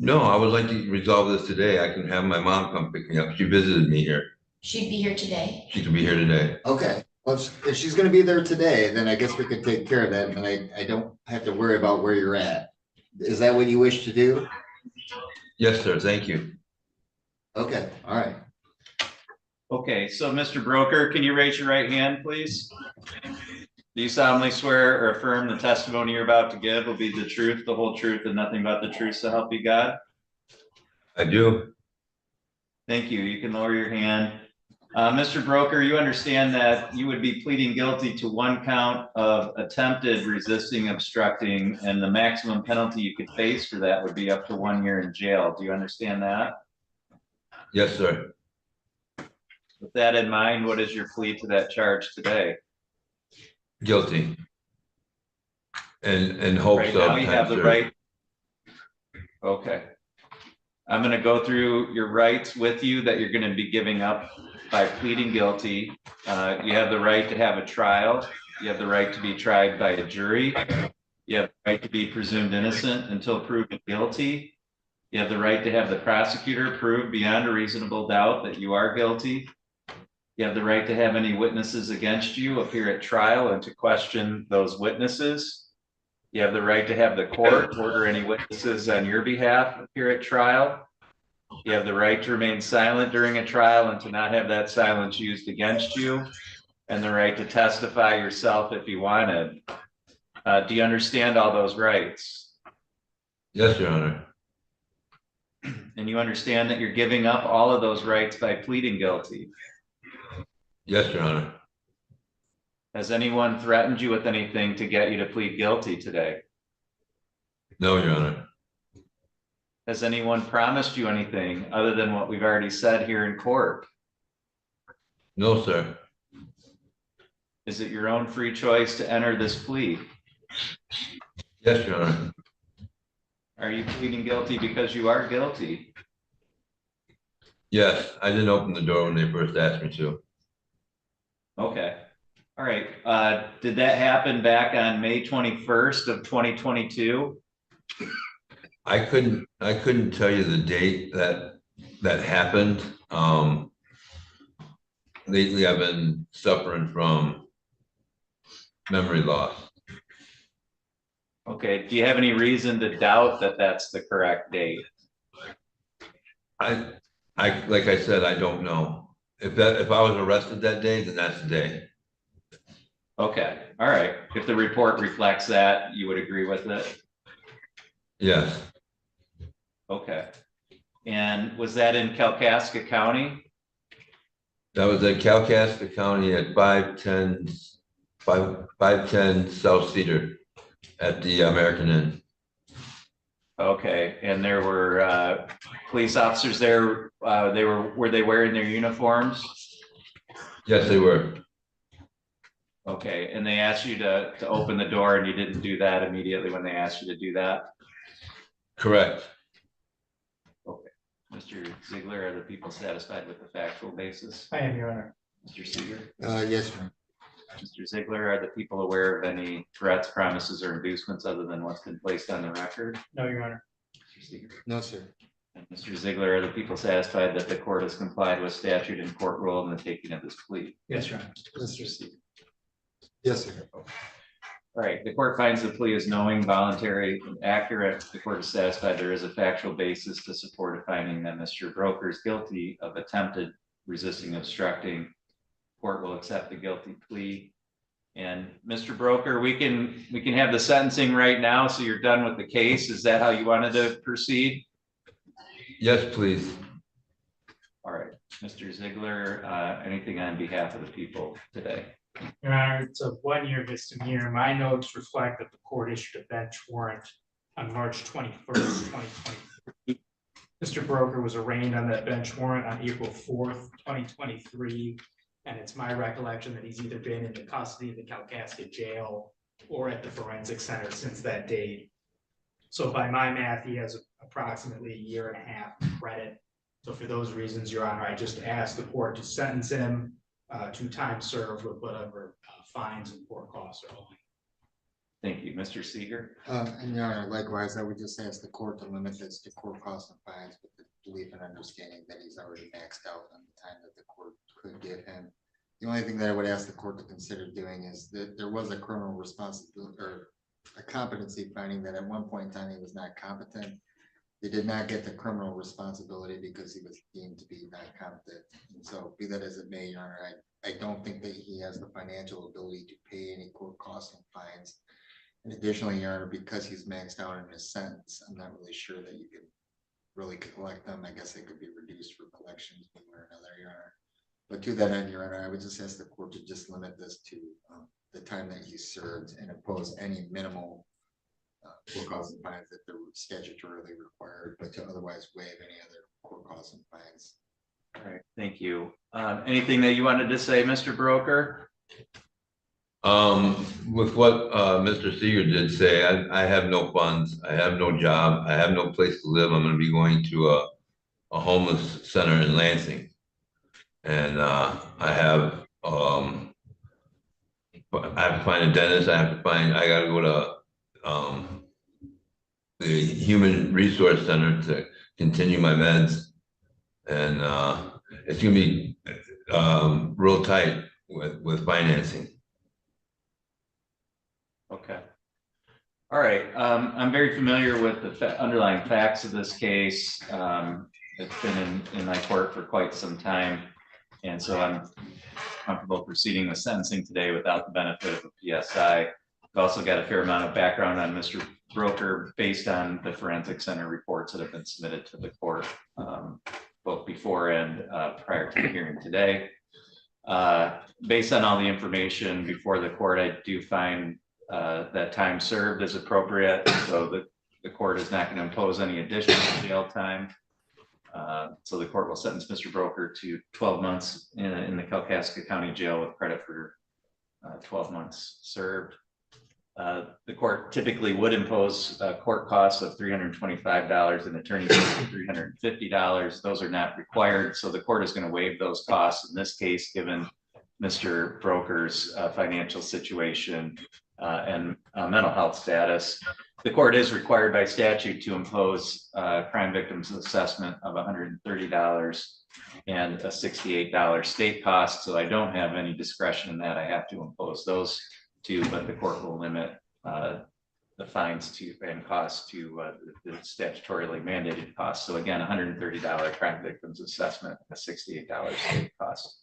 No, I would like to resolve this today. I can have my mom come pick me up. She visited me here. She'd be here today. She can be here today. Okay. Well, if she's going to be there today, then I guess we could take care of that, and I don't have to worry about where you're at. Is that what you wish to do? Yes, sir. Thank you. Okay. All right. Okay, so Mr. Broker, can you raise your right hand, please? Do you solemnly swear or affirm the testimony you're about to give will be the truth, the whole truth, and nothing but the truth, so help you God? I do. Thank you. You can lower your hand. Mr. Broker, you understand that you would be pleading guilty to one count of attempted resisting, obstructing, and the maximum penalty you could face for that would be up to 1 year in jail. Do you understand that? Yes, sir. With that in mind, what is your plea to that charge today? Guilty. And hopes Right of. now you have the right. Okay. I'm going to go through your rights with you that you're going to be giving up by pleading guilty. You have the right to have a trial. You have the right to be tried by a jury. You have the right to be presumed innocent until proven guilty. You have the right to have the prosecutor prove beyond a reasonable doubt that you are guilty. You have the right to have any witnesses against you appear at trial and to question those witnesses. You have the right to have the court order any witnesses on your behalf appear at trial. You have the right to remain silent during a trial and to not have that silence used against you, and the right to testify yourself if you wanted. Do you understand all those rights? Yes, Your Honor. And you understand that you're giving up all of those rights by pleading guilty. Yes, Your Honor. Has anyone threatened you with anything to get you to plead guilty today? No, Your Honor. Has anyone promised you anything other than what we've already said here in court? No, sir. Is it your own free choice to enter this plea? Yes, Your Honor. Are you pleading guilty because you are guilty? Yes, I didn't open the door when they first asked me to. Okay. All right. Did that happen back on May 21st of 2022? I couldn't tell you the date that happened. Lately I've been suffering from memory loss. Okay. Do you have any reason to doubt that that's the correct date? I like I said, I don't know. If I was arrested that day, then that's the day. Okay. All right. If the report reflects that, you would agree with it? Yes. Okay. And was that in Kalkaska County? That was at Kalkaska County at 510 South Cedar at the American Inn. Okay. And there were police officers there. Were they wearing their uniforms? Yes, they were. Okay. And they asked you to open the door and you didn't do that immediately when they asked you to do that? Correct. Okay. Mr. Ziegler, are the people satisfied with the factual basis? I am, Your Honor. Mr. Seeger? Yes, Your Honor. Mr. Ziegler, are the people aware of any threats, promises, or inducements other than what's been placed on the record? No, Your Honor. Mr. Seeger? No, sir. And Mr. Ziegler, are the people satisfied that the court has complied with statute and court rule in the taking of this plea? Yes, Your Honor. Mr. Seeger? Yes, sir. All right, the court finds the plea is knowing, voluntary, and accurate. The court is satisfied there is a factual basis to support a finding that Mr. Broker is guilty of attempted resisting, obstructing. Court will accept the guilty plea. And Mr. Broker, we can have the sentencing right now, so you're done with the case. Is that how you wanted to proceed? Yes, please. All right, Mr. Ziegler, anything on behalf of the people today? Your Honor, it's a 1-year misdemeanor. My notes reflect that the court issued a bench warrant on March 21st, 2023. Mr. Broker was arraigned on that bench warrant on April 4th, 2023. And it's my recollection that he's either been in the custody of the Kalkaska jail or at the forensic center since that date. So by my math, he has approximately a year and a half credit. So for those reasons, Your Honor, I just asked the court to sentence him to time served with whatever fines and court costs are owing. Thank you, Mr. Seeger. And Your Honor, likewise, I would just ask the court to limit this to court costs and fines with the belief and understanding that he's already maxed out on the time that the court could give him. The only thing that I would ask the court to consider doing is that there was a criminal responsibility or a competency finding that at one point in time he was not competent. They did not get the criminal responsibility because he was deemed to be not competent. And so be that as it may, Your Honor, I don't think that he has the financial ability to pay any court costs and fines. And additionally, Your Honor, because he's maxed out in his sentence, I'm not really sure that you can really collect them. I guess they could be reduced for collections one way or another, Your Honor. But to that end, Your Honor, I would just ask the court to just limit this to the time that he served and impose any minimal court costs and fines that they're statutorily required, but to otherwise waive any other court costs and fines. All right, thank you. Anything that you wanted to say, Mr. Broker? With what Mr. Seeger did say, I have no funds, I have no job, I have no place to live. I'm going to be going to a homeless center in Lansing, and I have to find a dentist. I got to go to the Human Resource Center to continue my meds, and it's going to be real tight with financing. Okay. All right. I'm very familiar with the underlying facts of this case. It's been in my court for quite some time. And so I'm comfortable proceeding with sentencing today without the benefit of a PSI. I've also got a fair amount of background on Mr. Broker based on the forensic center reports that have been submitted to the court, both before and prior to the hearing today. Based on all the information before the court, I do find that time served is appropriate, so that the court is not going to impose any additional jail time. So the court will sentence Mr. Broker to 12 months in the Kalkaska County Jail with credit for 12 months served. The court typically would impose court costs of $325 and attorney fees of $350. Those are not required, so the court is going to waive those costs in this case, given Mr. Broker's financial situation and mental health status. The court is required by statute to impose crime victims assessment of $130 and a $68 state cost. So I don't have any discretion in that. I have to impose those two, but the court will limit the fines to and costs to the statutorily mandated costs. So again, $130 crime victims assessment, a $68 state cost.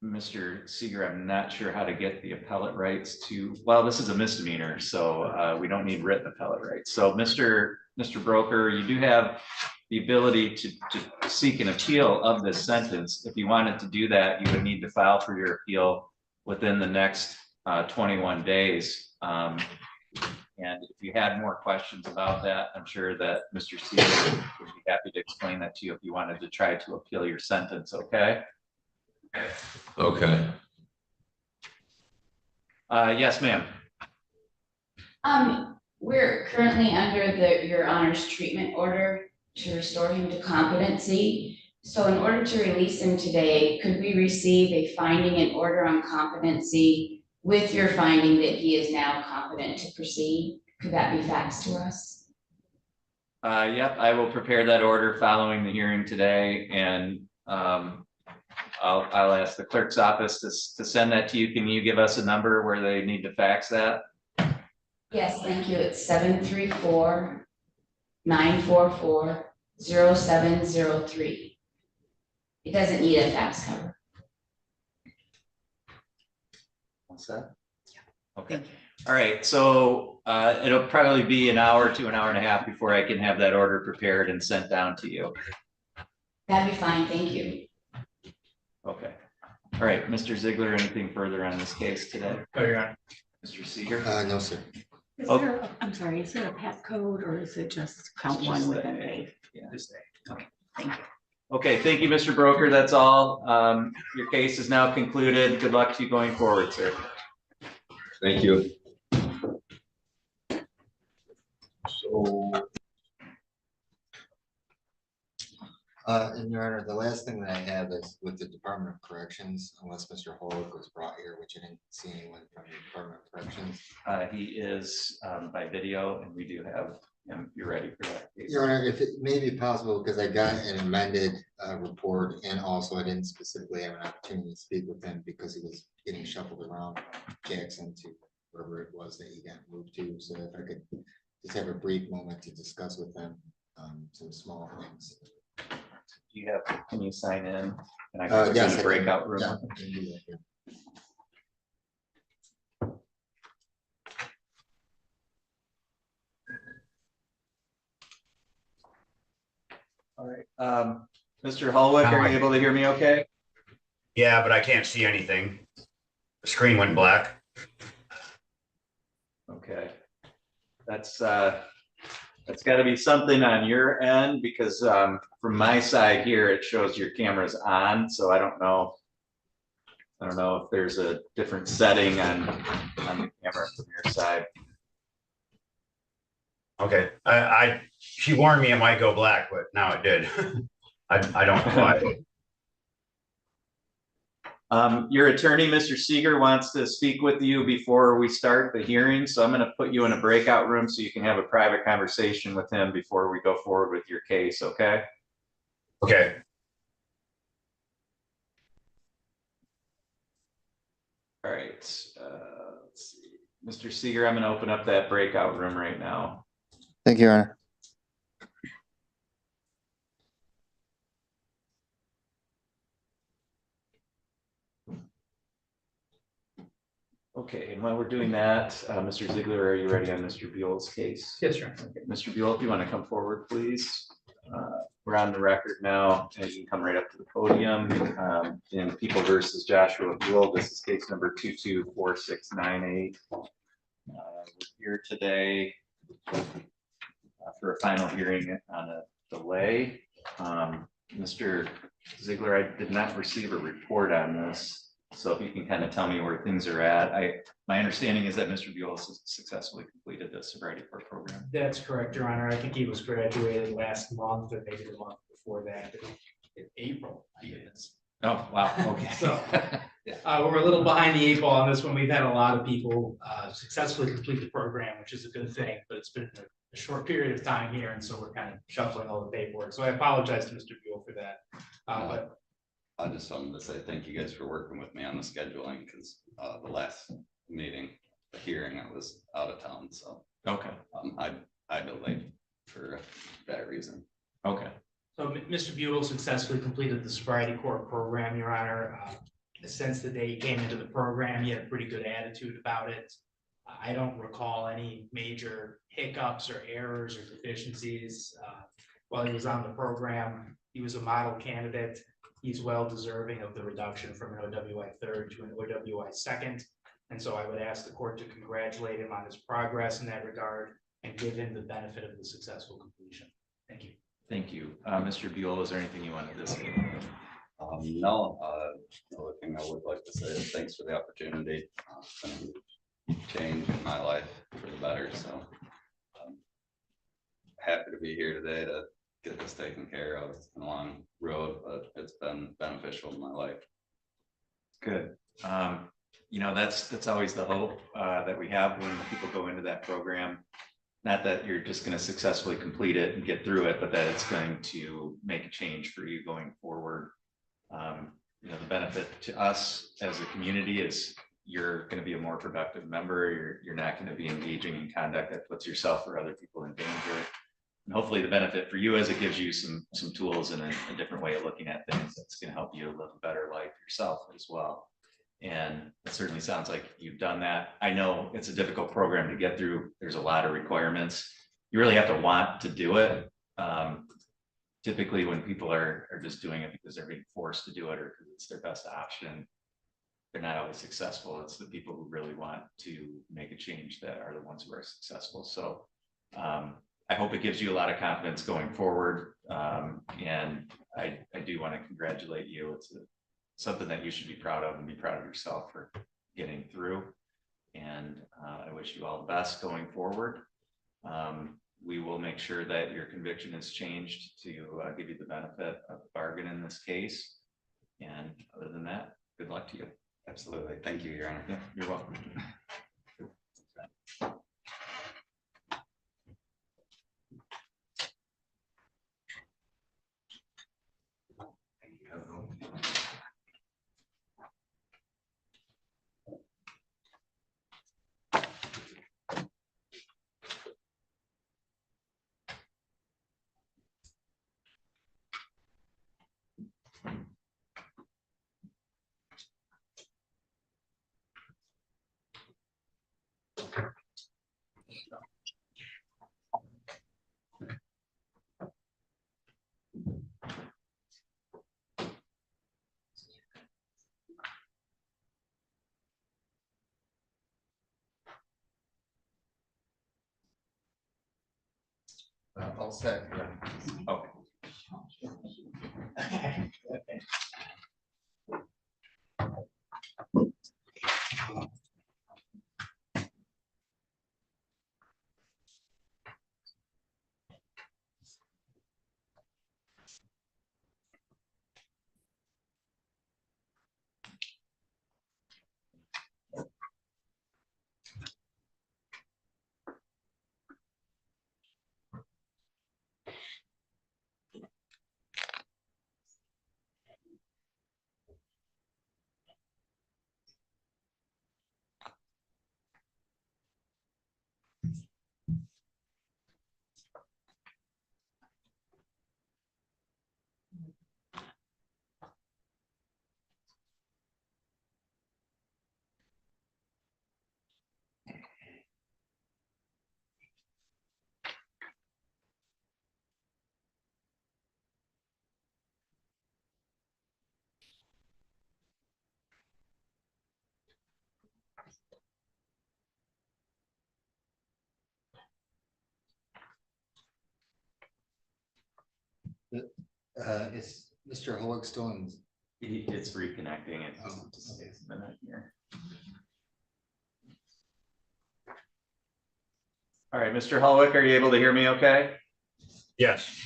Mr. Seeger, I'm not sure how to get the appellate rights to, well, this is a misdemeanor, so we don't need written appellate rights. So Mr. Broker, you do have the ability to seek an appeal of this sentence. If you wanted to do that, you would need to file for your appeal within the next 21 days. And if you had more questions about that, I'm sure that Mr. Seeger would be happy to explain that to you if you wanted to try to appeal your sentence, okay? Okay. Yes, ma'am. We're currently under your honor's treatment order to restore him to competency. So in order to release him today, could we receive a finding and order on competency with your finding that he is now competent to proceed? Could that be faxed to us? Yep, I will prepare that order following the hearing today, and I'll ask the clerk's office to send that to you. Can you give us a number where they need to fax that? Yes, thank you. It's 734-944-0703. It doesn't need a fax cover. What's that? Yeah. Okay. All right. So it'll probably be an hour to an hour and a half before I can have that order prepared and sent down to you. That'd be fine. Thank you. Okay. All right, Mr. Ziegler, anything further on this case today? Oh, Your Honor. Mr. Seeger? No, sir. Is there, I'm sorry, is there a PAP code or is it just count one within A? Yeah. This day. Okay, thank you. Okay, thank you, Mr. Broker. That's all. Your case is now concluded. Good luck to you going forward, sir. Thank you. So, And Your Honor, the last thing that I have is with the Department of Corrections, unless Mr. Holwick was brought here, which I didn't see anyone from the Department of Corrections. He is by video, and we do have him. You're ready for that case. Your Honor, if it may be possible, because I got an amended report, and also I didn't specifically have an opportunity to speak with him because he was getting shuffled around from Jackson to wherever it was that he got moved to. So if I could just have a brief moment to discuss with them some small things. Do you have, can you sign in? And I can Yes, go to breakout room. Yeah, I can do that, yeah. All right. Mr. Holwick, are you able to hear me okay? Yeah, but I can't see anything. The screen went black. Okay. That's got to be something on your end, because from my side here, it shows your camera's on. So I don't know if there's a different setting on the camera from your side. Okay, she warned me it might go black, but now it did. I don't know why. Your attorney, Mr. Seeger, wants to speak with you before we start the hearing. So I'm going to put you in a breakout room so you can have a private conversation with him before we go forward with your case. Okay. Okay. All right. Let's see. Mr. Seeger, I'm going to open up that breakout room right now. Thank you, Your Honor. Okay, and while we're doing that, Mr. Ziegler, are you ready on Mr. Buell's case? Yes, sir. Okay, Mr. Buell, if you want to come forward, please. We're on the record now, and you can come right up to the podium. In People versus Joshua Buell, this is case number 224698. We're here today for a final hearing on a delay. Mr. Ziegler, I did not receive a report on this. So if you can kind of tell me where things are at. My understanding is that Mr. Buell has successfully completed the sobriety court program. That's correct, Your Honor. I think he was graduated last month or maybe the month before that, in April. I guess. Oh, wow, okay. So we're a little behind the eight ball on this one. We've had a lot of people successfully complete the program, which is a good thing, but it's been a short period of time here, and so we're kind of shuffling all the paperwork. So I apologize to Mr. Buell for that. But I just wanted to say thank you guys for working with me on the scheduling, because the last meeting, the hearing, I was out of town, so. Okay. I delayed for that reason. Okay. So Mr. Buell successfully completed the sobriety court program, Your Honor. Since the day he came into the program, he had a pretty good attitude about it. I don't recall any major hiccups or errors or deficiencies. While he was on the program, he was a model candidate. He's well deserving of the reduction from an OWI third to an OWI second. And so I would ask the court to congratulate him on his progress in that regard and give him the benefit of the successful completion. Thank you. Thank you. Mr. Buell, is there anything you wanted to say? No, the only thing I would like to say is thanks for the opportunity. It's been a change in my life for the better, so happy to be here today to get this taken care of. It's been a long road, but it's been beneficial in my life. Good. That's always the hope that we have when people go into that program. Not that you're just going to successfully complete it and get through it, but that it's going to make a change for you going forward. The benefit to us as a community is you're going to be a more productive member. You're not going to be engaging in conduct that puts yourself or other people in danger. And hopefully the benefit for you is it gives you some tools and a different way of looking at things that's going to help you live a better life yourself as well. And it certainly sounds like you've done that. I know it's a difficult program to get through. There's a lot of requirements. You really have to want to do it. Typically when people are just doing it because they're being forced to do it or because it's their best option, they're not always successful. It's the people who really want to make a change that are the ones who are successful. So I hope it gives you a lot of confidence going forward. And I do want to congratulate you. It's something that you should be proud of and be proud of yourself for getting through. And I wish you all the best going forward. We will make sure that your conviction is changed to give you the benefit of the bargain in this case. And other than that, good luck to you. Absolutely. Thank you, Your Honor. Yeah, you're welcome. All set. Okay. Is Mr. Holwick still in? It's reconnecting it. Oh, Just a minute here. All right, Mr. Holwick, are you able to hear me okay? Yes.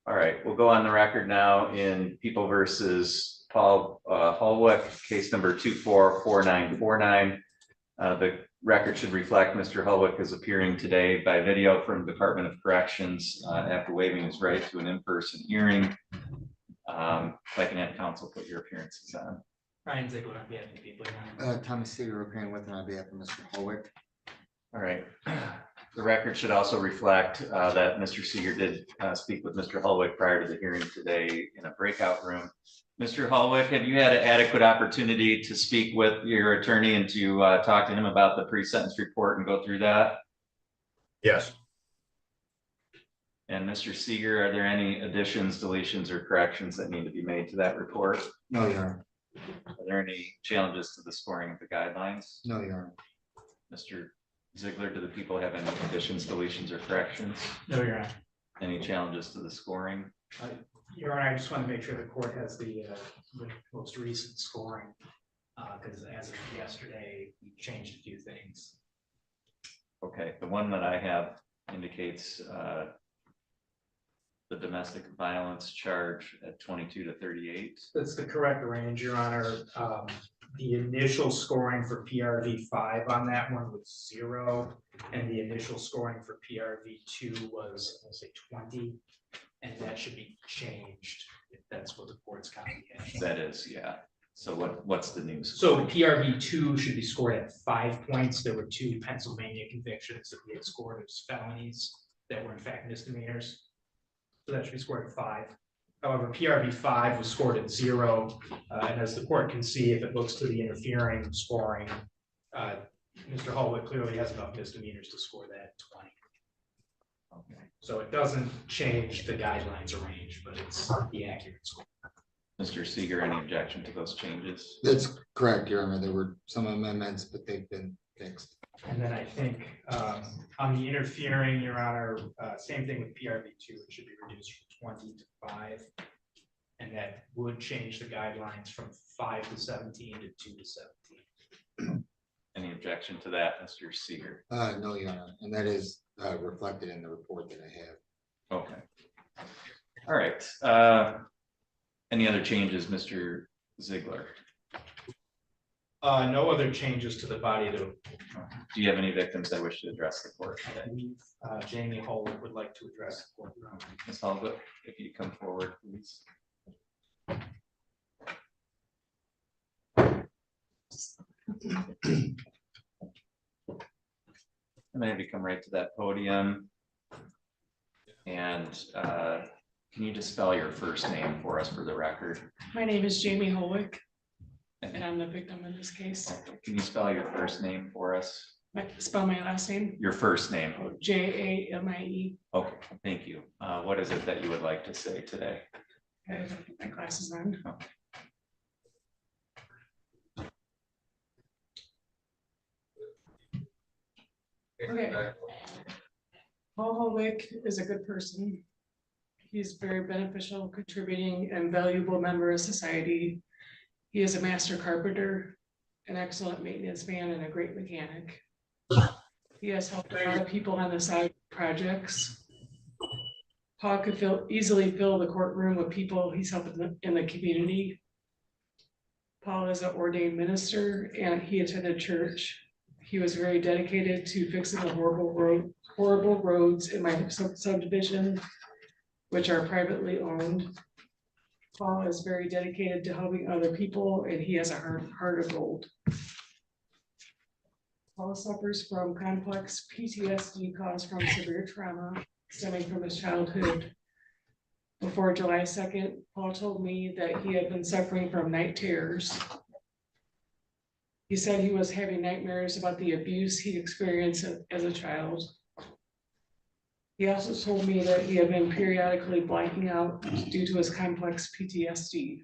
All right, we'll go on the record now in People versus Paul Holwick, case number 244949. The record should reflect Mr. Holwick is appearing today by video from Department of Corrections after waiving his right to an in-person hearing. If I can have counsel put your appearances on. Ryan Ziegler on behalf of the people. Thomas Seeger appearing with and on behalf of Mr. Holwick. All right. The record should also reflect that Mr. Seeger did speak with Mr. Holwick prior to the hearing today in a breakout room. Mr. Holwick, have you had an adequate opportunity to speak with your attorney and to talk to him about the pre-sentence report and go through that? Yes. And Mr. Seeger, are there any additions, deletions, or corrections that need to be made to that report? No, Your Honor. Are there any challenges to the scoring of the guidelines? No, Your Honor. Mr. Ziegler, do the people have any additions, deletions, or corrections? No, Your Honor. Any challenges to the scoring? Your Honor, I just want to make sure the court has the most recent scoring, because as of yesterday, we changed a few things. Okay, the one that I have indicates the domestic violence charge at 22 to 38. That's the correct range, Your Honor. The initial scoring for PRV 5 on that one was 0, and the initial scoring for PRV 2 was, I'll say 20, and that should be changed if that's what the court's copy has. That is, yeah. So what's the news? So PRV 2 should be scored at 5 points. There were 2 Pennsylvania convictions that we had scored as felonies that were in fact misdemeanors. So that should be scored at 5. However, PRV 5 was scored at 0. And as the court can see, if it looks to the interfering scoring, Mr. Holwick clearly has enough misdemeanors to score that at 20. Okay. So it doesn't change the guidelines range, but it's the accurate score. Mr. Seeger, any objection to those changes? That's correct, Your Honor. There were some amendments, but they've been fixed. And then I think on the interfering, Your Honor, same thing with PRV 2, it should be reduced from 20 to 5. And that would change the guidelines from 5 to 17 to 2 to 17. Any objection to that, Mr. Seeger? No, Your Honor, and that is reflected in the report that I have. Okay. All right. Any other changes, Mr. Ziegler? No other changes to the body of the. Do you have any victims that wish to address the court today? Jamie Holwick would like to address the court. Ms. Holwick, if you come forward, please. I'm going to come right to that podium. And can you just spell your first name for us for the record? My name is Jamie Holwick, and I'm the victim in this case. Can you spell your first name for us? Spell my last name? Your first name. Jamie. Okay, thank you. What is it that you would like to say today? I have my glasses on. Okay. Paul Holwick is a good person. He's very beneficial, contributing, and valuable member of society. He is a master carpenter, an excellent maintenance man, and a great mechanic. He has helped a lot of people on the side projects. Paul could easily fill the courtroom with people he's helped in the community. Paul is an ordained minister, and he attended church. He was very dedicated to fixing the horrible roads in my subdivision, which are privately owned. Paul is very dedicated to helping other people, and he has a heart of gold. Paul suffers from complex PTSD caused from severe trauma stemming from his childhood. Before July 2nd, Paul told me that he had been suffering from night terrors. He said he was having nightmares about the abuse he experienced as a child. He also told me that he had been periodically blacking out due to his complex PTSD.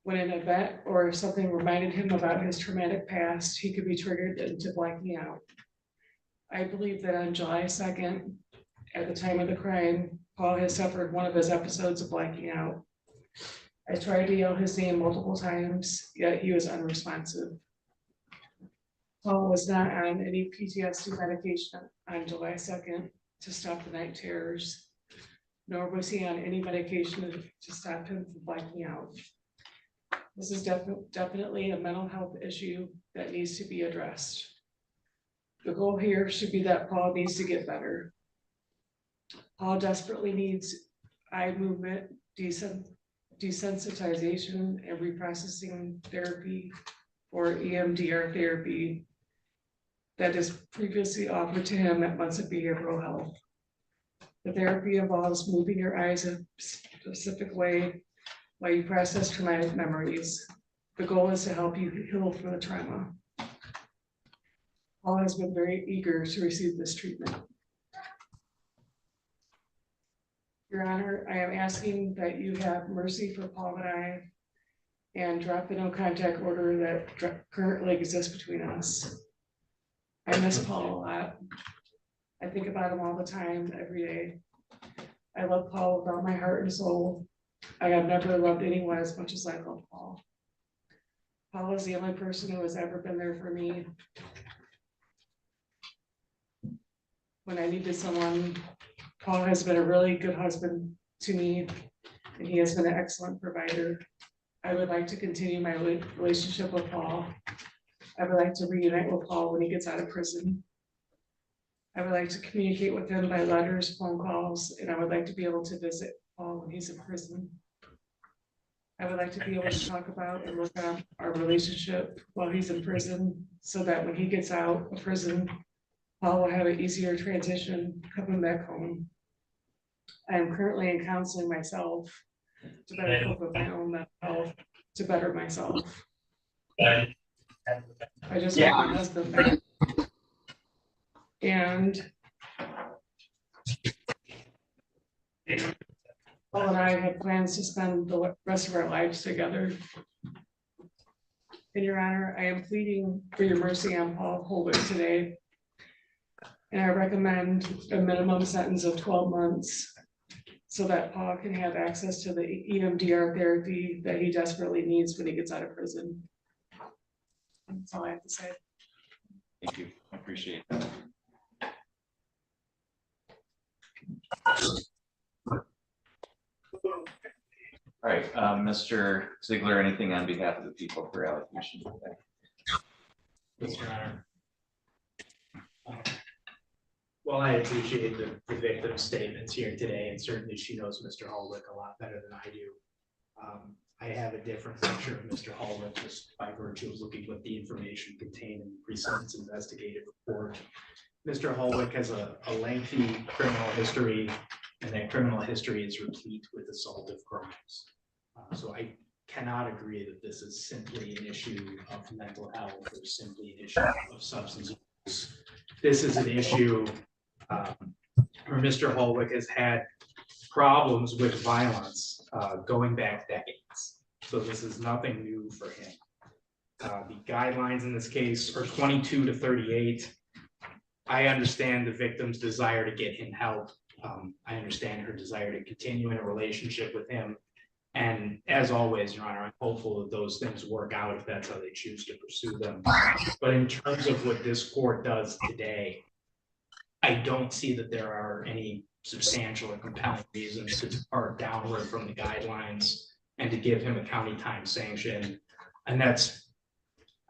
When an event or something reminded him about his traumatic past, he could be triggered into blacking out. I believe that on July 2nd, At the time of the crime, Paul has suffered one of his episodes of blacking out. I tried to yell his name multiple times, yet he was unresponsive. Paul was not on any PTSD medication on July 2nd to stop the night terrors, nor was he on any medication to stop him from blacking out. This is definitely a mental health issue that needs to be addressed. The goal here should be that Paul needs to get better. Paul desperately needs eye movement, desensitization, and reprocessing therapy or EMDR therapy that is previously offered to him at Months of Behavioral Health. The therapy involves moving your eyes a specific way while you process traumatic memories. The goal is to help you heal from the trauma. Paul has been very eager to receive this treatment. Your Honor, I am asking that you have mercy for Paul and I and drop the no contact order that currently exists between us. I miss Paul a lot. I think about him all the time, every day. I love Paul with all my heart and soul. I have never loved anyone as much as I love Paul. Paul is the only person who has ever been there for me when I needed someone. Paul has been a really good husband to me, and he has been an excellent provider. I would like to continue my relationship with Paul. I would like to reunite with Paul when he gets out of prison. I would like to communicate with him by letters, phone calls, and I would like to be able to visit Paul when he's in prison. I would like to be able to talk about and work on our relationship while he's in prison, so that when he gets out of prison, Paul will have an easier transition coming back home. I am currently in counseling myself to better cope with my own mental health, to better myself. I just want my husband back. And Paul and I have plans to spend the rest of our lives together. In Your Honor, I am pleading for your mercy on Paul Holwick today. And I recommend a minimum sentence of 12 months so that Paul can have access to the EMDR therapy that he desperately needs when he gets out of prison. That's all I have to say. Thank you. I appreciate that. All right, Mr. Ziegler, anything on behalf of the people for allocation? Yes, Your Honor. Well, I appreciate the victim's statements here today, and certainly she knows Mr. Holwick a lot better than I do. I have a different picture of Mr. Holwick just by virtue of looking at the information contained in the pre-sentence investigative report. Mr. Holwick has a lengthy criminal history, and that criminal history is replete with assaultive crimes. So I cannot agree that this is simply an issue of mental health or simply an issue of substance abuse. This is an issue where Mr. Holwick has had problems with violence going back decades. So this is nothing new for him. The guidelines in this case are 22 to 38. I understand the victim's desire to get him help. I understand her desire to continue in a relationship with him. And as always, Your Honor, I'm hopeful that those things work out if that's how they choose to pursue them. But in terms of what this court does today, I don't see that there are any substantial or compelling reasons to depart downward from the guidelines and to give him a county time sanction. And that's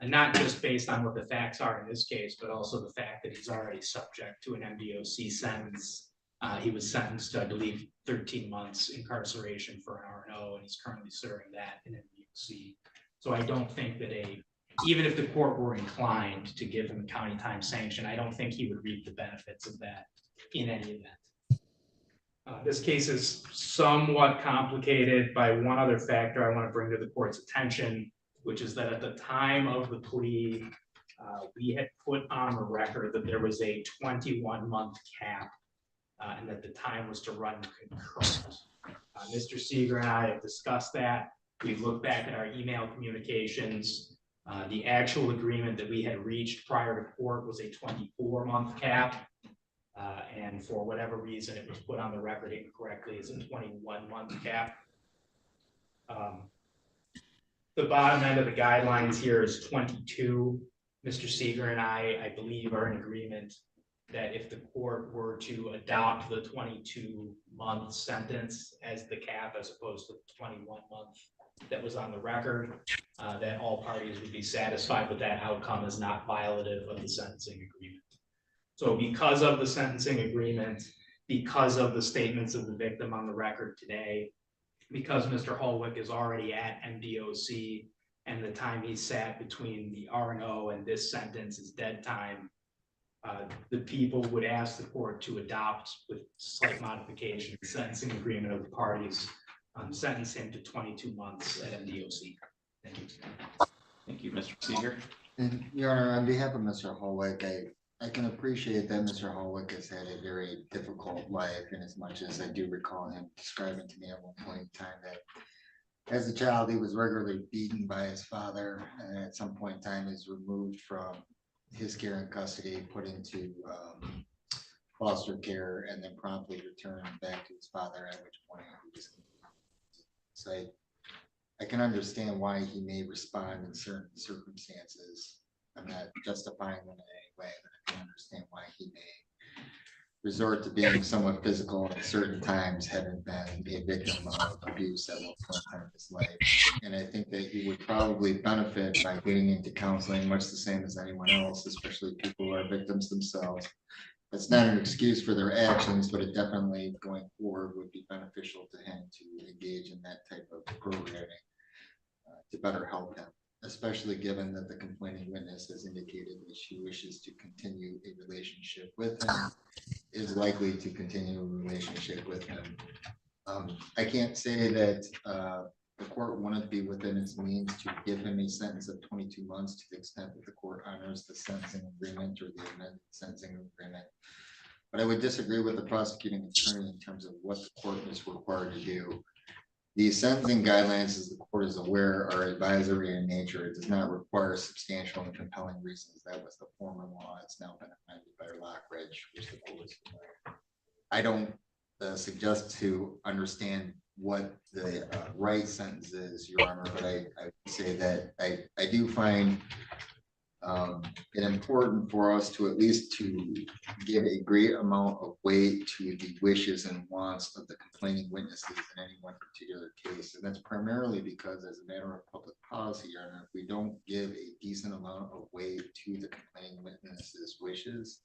not just based on what the facts are in this case, but also the fact that he's already subject to an MDOC sentence. He was sentenced to, I believe, 13 months incarceration for an R&O, and he's currently serving that in MDOC. So I don't think that even if the court were inclined to give him a county time sanction, I don't think he would reap the benefits of that in any event. This case is somewhat complicated by one other factor I want to bring to the court's attention, which is that at the time of the plea, we had put on the record that there was a 21-month cap and that the time was to run concurrent. Mr. Seeger and I have discussed that. We've looked back at our email communications. The actual agreement that we had reached prior to court was a 24-month cap. And for whatever reason, it was put on the record incorrectly as a 21-month cap. The bottom end of the guidelines here is 22. Mr. Seeger and I believe, are in agreement that if the court were to adopt the 22-month sentence as the cap, as opposed to the 21-month that was on the record, that all parties would be satisfied with that outcome as not violative of the sentencing agreement. So because of the sentencing agreement, because of the statements of the victim on the record today, because Mr. Holwick is already at MDOC and the time he sat between the R&O and this sentence is dead time, the people would ask the court to adopt, with slight modification, the sentencing agreement of the parties, sentence him to 22 months at MDOC. Thank you. Thank you, Mr. Seeger. And Your Honor, on behalf of Mr. Holwick, I can appreciate that Mr. Holwick has had a very difficult life, in as much as I do recall him describing to me at one point in time that as a child, he was regularly beaten by his father, and at some point in time, is removed from his care and custody, put into foster care, and then promptly returned back to his father, at which point he just. So I can understand why he may respond in certain circumstances. I'm not justifying them in any way, but I can understand why he may resort to being somewhat physical at certain times, having been a victim of abuse at one point in his life. And I think that he would probably benefit by getting into counseling, much the same as anyone else, especially people who are victims themselves. That's not an excuse for their actions, but it definitely going forward would be beneficial to him to engage in that type of programming to better help him, especially given that the complaining witness has indicated that she wishes to continue a relationship with him, is likely to continue a relationship with him. I can't say that the court wouldn't be within its means to give him a sentence of 22 months to the extent that the court honors the sentencing agreement or the amended sentencing agreement. But I would disagree with the prosecuting attorney in terms of what the court is required to do. The sentencing guidelines, as the court is aware, are advisory in nature. It does not require substantial and compelling reasons. That was the former law. It's now been amended by Lockridge, which the court is familiar. I don't suggest to understand what the right sentence is, Your Honor, but I would say that I do find it important for us to at least to give a great amount of weight to the wishes and wants of the complaining witnesses in any one particular case. And that's primarily because, as a matter of public policy, Your Honor, if we don't give a decent amount of weight to the complaining witnesses' wishes,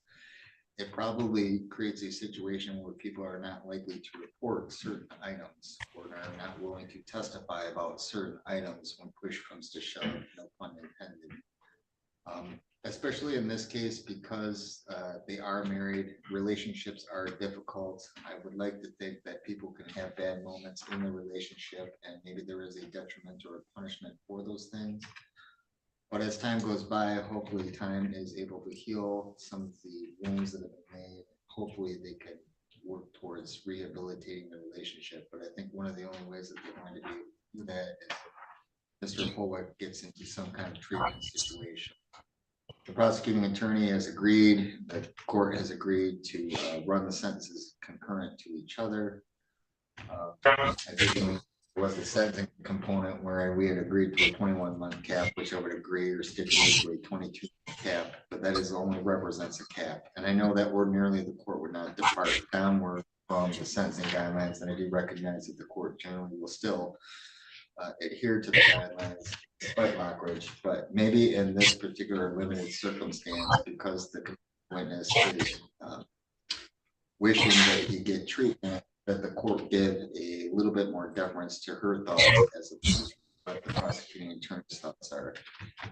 it probably creates a situation where people are not likely to report certain items or are not willing to testify about certain items when push comes to shove, no pun intended. Especially in this case, because they are married, relationships are difficult. I would like to think that people can have bad moments in the relationship, and maybe there is a detriment or a punishment for those things. But as time goes by, hopefully time is able to heal some of the wounds that have been made. Hopefully they can work towards rehabilitating the relationship. But I think one of the only ways that they're going to do that is Mr. Holwick gets into some kind of treatment situation. The prosecuting attorney has agreed, the court has agreed to run the sentences concurrent to each other. I think there was a sentencing component where we had agreed to a 21-month cap, which I would agree, or stipulate to a 22 cap, but that is only represents a cap. And I know that ordinarily the court would not depart downward from the sentencing guidelines, and I do recognize that the court generally will still adhere to the guidelines despite Lockridge, but maybe in this particular limited circumstance, because the witness is wishing that he get treatment, that the court give a little bit more deference to her thoughts as opposed to what the prosecuting attorney's thoughts are.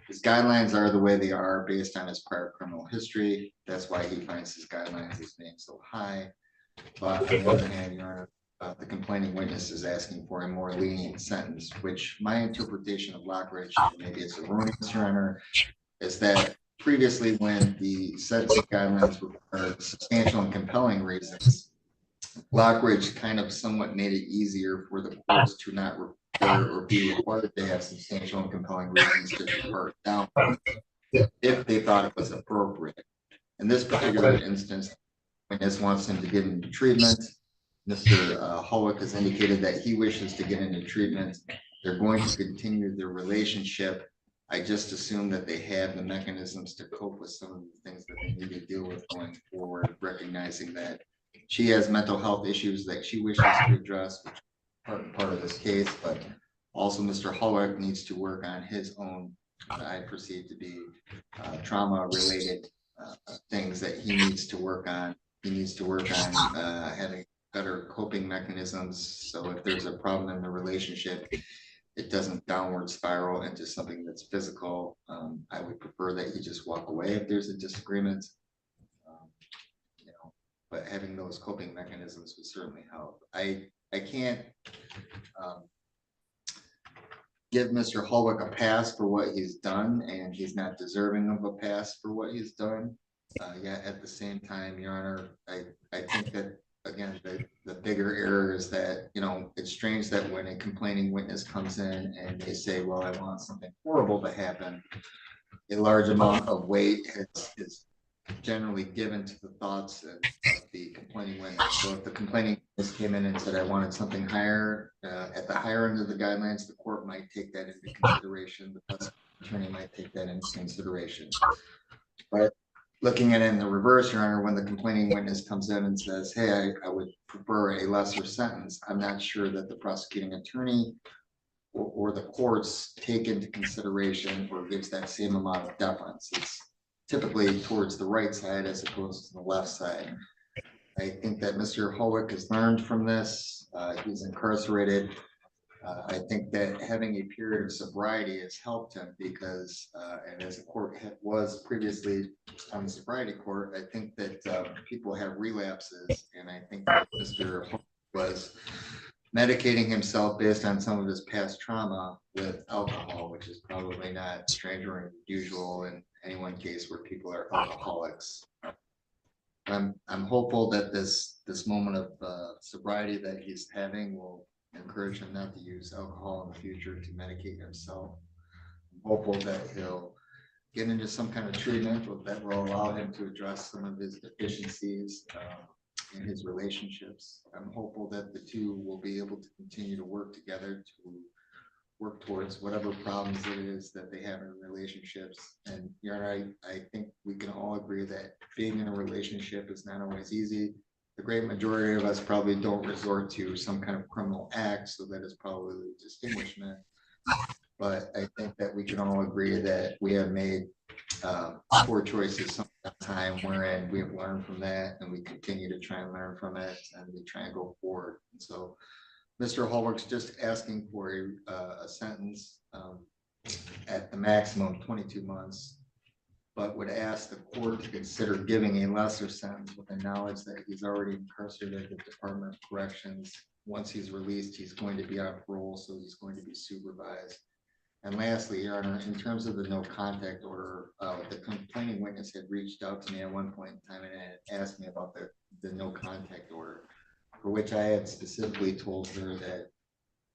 His guidelines are the way they are based on his prior criminal history. That's why he finds his guidelines as being so high. But on the other hand, Your Honor, the complaining witness is asking for a more lenient sentence, which my interpretation of Lockridge, maybe it's erroneous, Your Honor, is that previously when the sentencing guidelines required substantial and compelling reasons, Lockridge kind of somewhat made it easier for the courts to not require or be required to have substantial and compelling reasons to depart down if they thought it was appropriate. In this particular instance, witness wants him to get into treatment. Mr. Holwick has indicated that he wishes to get into treatment. They're going to continue their relationship. I just assume that they have the mechanisms to cope with some of the things that they need to deal with going forward, recognizing that she has mental health issues that she wishes to address, which are part of this case, but also Mr. Holwick needs to work on his own, what I perceive to be trauma-related things that he needs to work on. He needs to work on having better coping mechanisms. So if there's a problem in the relationship, it doesn't downward spiral into something that's physical. I would prefer that he just walk away if there's a disagreement. But having those coping mechanisms would certainly help. I can't give Mr. Holwick a pass for what he's done, and he's not deserving of a pass for what he's done. Yet at the same time, Your Honor, I think that, again, the bigger error is that, it's strange that when a complaining witness comes in and they say, well, I want something horrible to happen, a large amount of weight is generally given to the thoughts of the complaining witness. So if the complaining witness came in and said, I wanted something higher, at the higher end of the guidelines, the court might take that into consideration. The prosecuting attorney might take that into consideration. But looking at it in the reverse, Your Honor, when the complaining witness comes in and says, hey, I would prefer a lesser sentence, I'm not sure that the prosecuting attorney or the courts take into consideration or gives that same amount of deference. It's typically towards the right side as opposed to the left side. I think that Mr. Holwick has learned from this. He's incarcerated. I think that having a period of sobriety has helped him because, and as the court was previously on the sobriety court, I think that people have relapses, and I think that Mr. Holwick was medicating himself based on some of his past trauma with alcohol, which is probably not strange or unusual in any one case where people are alcoholics. I'm hopeful that this moment of sobriety that he's having will encourage him not to use alcohol in the future to medicate himself. I'm hopeful that he'll get into some kind of treatment that will allow him to address some of his deficiencies in his relationships. I'm hopeful that the two will be able to continue to work together to work towards whatever problems it is that they have in relationships. And I think we can all agree that being in a relationship is not always easy. The great majority of us probably don't resort to some kind of criminal act, so that is probably the distinguishment. But I think that we can all agree that we have made poor choices sometime wherein we have learned from that, and we continue to try and learn from it, and we try and go forward. And so Mr. Holwick's just asking for a sentence at the maximum 22 months, but would ask the court to consider giving a lesser sentence with the knowledge that he's already incarcerated at the Department of Corrections. Once he's released, he's going to be on parole, so he's going to be supervised. And lastly, Your Honor, in terms of the no contact order, the complaining witness had reached out to me at one point in time and had asked me about the no contact order, for which I had specifically told her that,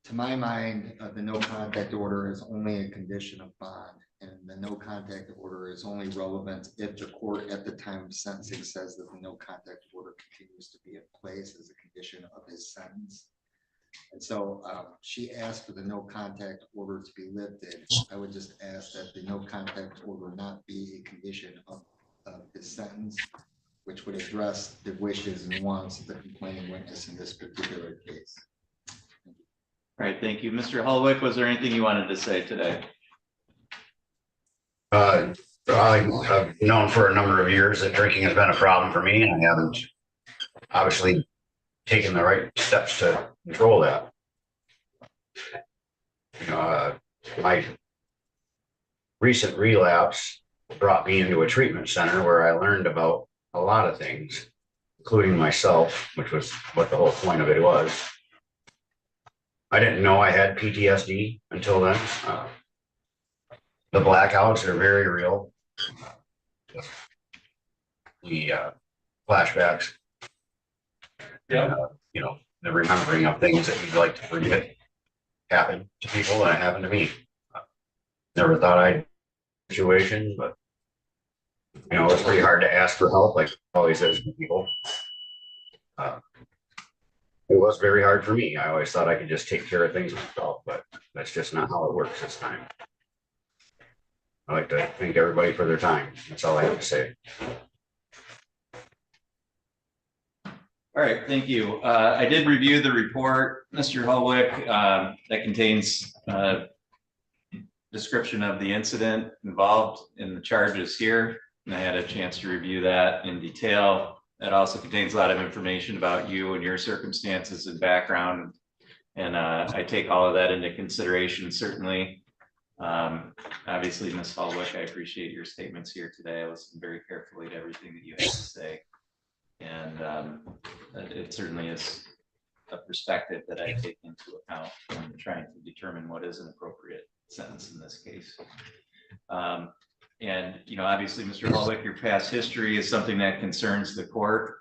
to my mind, the no contact order is only a condition of bond, and the no contact order is only relevant if the court at the time of sentencing says that the no contact order continues to be in place as a condition of his sentence. And so she asked for the no contact order to be lifted. I would just ask that the no contact order not be a condition of his sentence, which would address the wishes and wants of the complaining witness in this particular case. All right, thank you. Mr. Holwick, was there anything you wanted to say today? I've known for a number of years that drinking has been a problem for me, and I haven't obviously taken the right steps to control that. My recent relapse brought me into a treatment center where I learned about a lot of things, including myself, which was what the whole point of it was. I didn't know I had PTSD until then. The blackouts are very real. The flashbacks. Yeah. The remembering of things that you'd like to forget happened to people, and it happened to me. Never thought I'd situation, but it's pretty hard to ask for help, like always is from people. It was very hard for me. I always thought I could just take care of things myself, but that's just not how it works this time. I like to thank everybody for their time. That's all I have to say. All right, thank you. I did review the report, Mr. Holwick, that contains description of the incident involved in the charges here. And I had a chance to review that in detail. It also contains a lot of information about you and your circumstances and background. And I take all of that into consideration, certainly. Obviously, Ms. Holwick, I appreciate your statements here today. I listened very carefully to everything that you had to say. And it certainly is a perspective that I take into account when trying to determine what is an appropriate sentence in this case. And, you know, obviously, Mr. Holwick, your past history is something that concerns the court.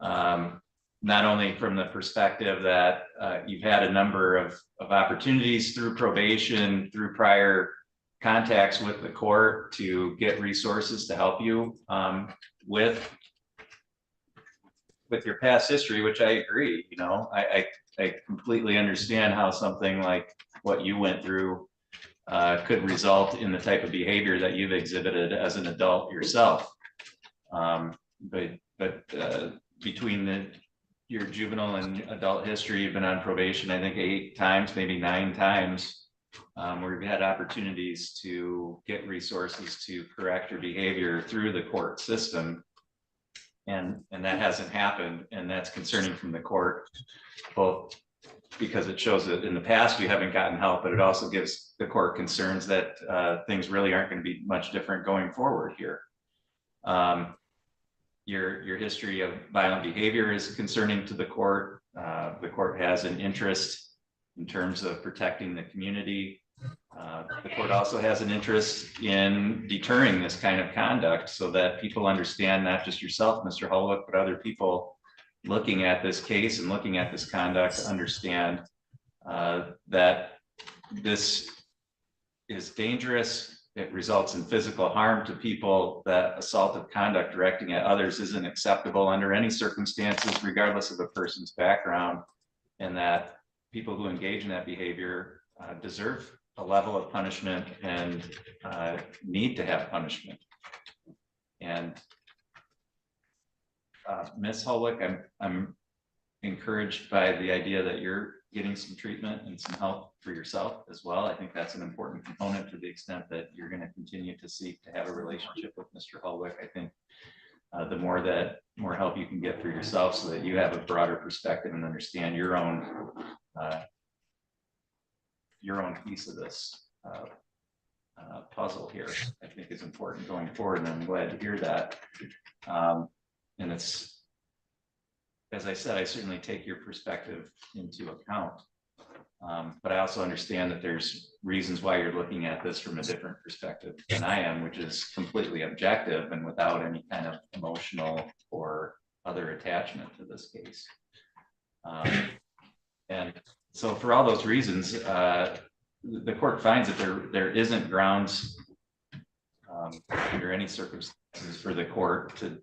Not only from the perspective that you've had a number of opportunities through probation, through prior contacts with the court to get resources to help you with your past history, which I agree, you know, I completely understand how something like what you went through could result in the type of behavior that you've exhibited as an adult yourself. But between your juvenile and adult history, you've been on probation, I think 8 times, maybe 9 times, where you've had opportunities to get resources to correct your behavior through the court system. And that hasn't happened, and that's concerning from the court, both because it shows that in the past you haven't gotten help, but it also gives the court concerns that things really aren't going to be much different going forward here. Your history of violent behavior is concerning to the court. The court has an interest in terms of protecting the community. The court also has an interest in deterring this kind of conduct so that people understand, not just yourself, Mr. Holwick, but other people looking at this case and looking at this conduct understand that this is dangerous. It results in physical harm to people, that assaultive conduct directing at others isn't acceptable under any circumstances, regardless of a person's background, and that people who engage in that behavior deserve a level of punishment and need to have punishment. And Ms. Holwick, I'm encouraged by the idea that you're getting some treatment and some help for yourself as well. I think that's an important component to the extent that you're going to continue to seek to have a relationship with Mr. Holwick. I think the more help you can get for yourself so that you have a broader perspective and understand your own piece of this puzzle here, I think is important going forward, and I'm glad to hear that. And it's, as I said, I certainly take your perspective into account, but I also understand that there's reasons why you're looking at this from a different perspective than I am, which is completely objective and without any kind of emotional or other attachment to this case. And so for all those reasons, the court finds that there isn't grounds under any circumstances for the court to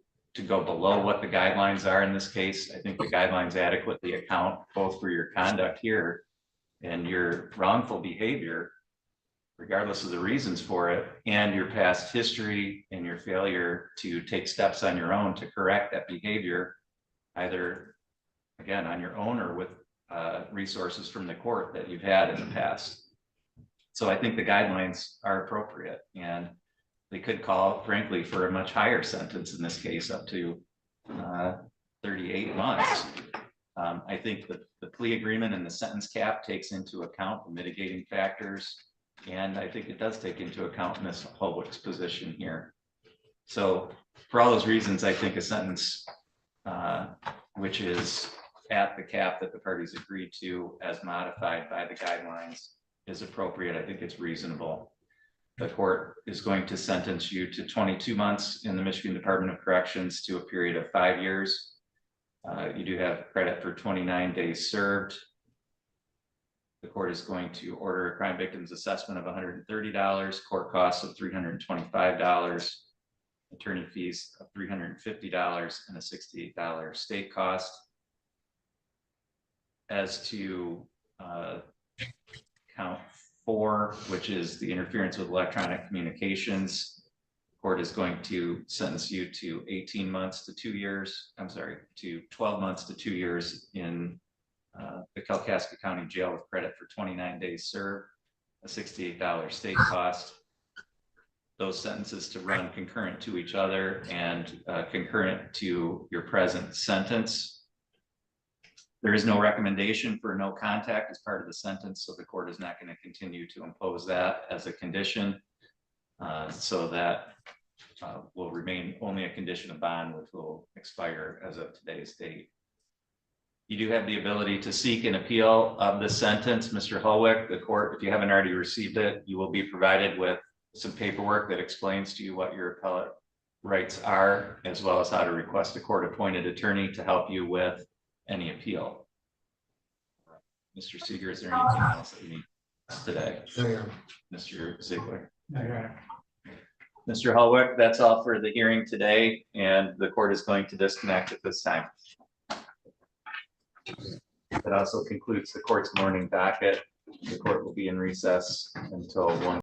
go below what the guidelines are in this case. I think the guidelines adequately account both for your conduct here and your wrongful behavior, regardless of the reasons for it, and your past history and your failure to take steps on your own to correct that behavior, either, again, on your own or with resources from the court that you've had in the past. So I think the guidelines are appropriate, and they could call, frankly, for a much higher sentence in this case, up to 38 months. I think that the plea agreement and the sentence cap takes into account the mitigating factors, and I think it does take into account Ms. Holwick's position here. So for all those reasons, I think a sentence which is at the cap that the parties agreed to as modified by the guidelines is appropriate. I think it's reasonable. The court is going to sentence you to 22 months in the Michigan Department of Corrections to a period of 5 years. You do have credit for 29 days served. The court is going to order a crime victims assessment of $130, court costs of $325, attorney fees of $350, and a $68 state cost. as to count 4, which is the interference with electronic communications, court is going to sentence you to 18 months to 2 years, to 12 months to 2 years in the Kalkaska County Jail with credit for 29 days served, a $68 state cost. Those sentences to run concurrent to each other and concurrent to your present sentence. There is no recommendation for no contact as part of the sentence, so the court is not going to continue to impose that as a condition. So that will remain only a condition of bond, which will expire as of today's date. You do have the ability to seek an appeal of the sentence, Mr. Holwick. The court, if you haven't already received it, you will be provided with some paperwork that explains to you what your appellate rights are, as well as how to request a court-appointed attorney to help you with any appeal. Mr. Seeger, is there anything else that you need today? Mr. Ziegler. Mr. Holwick, that's all for the hearing today, and the court is going to disconnect at this time. That also concludes the court's morning docket. The court will be in recess until 1.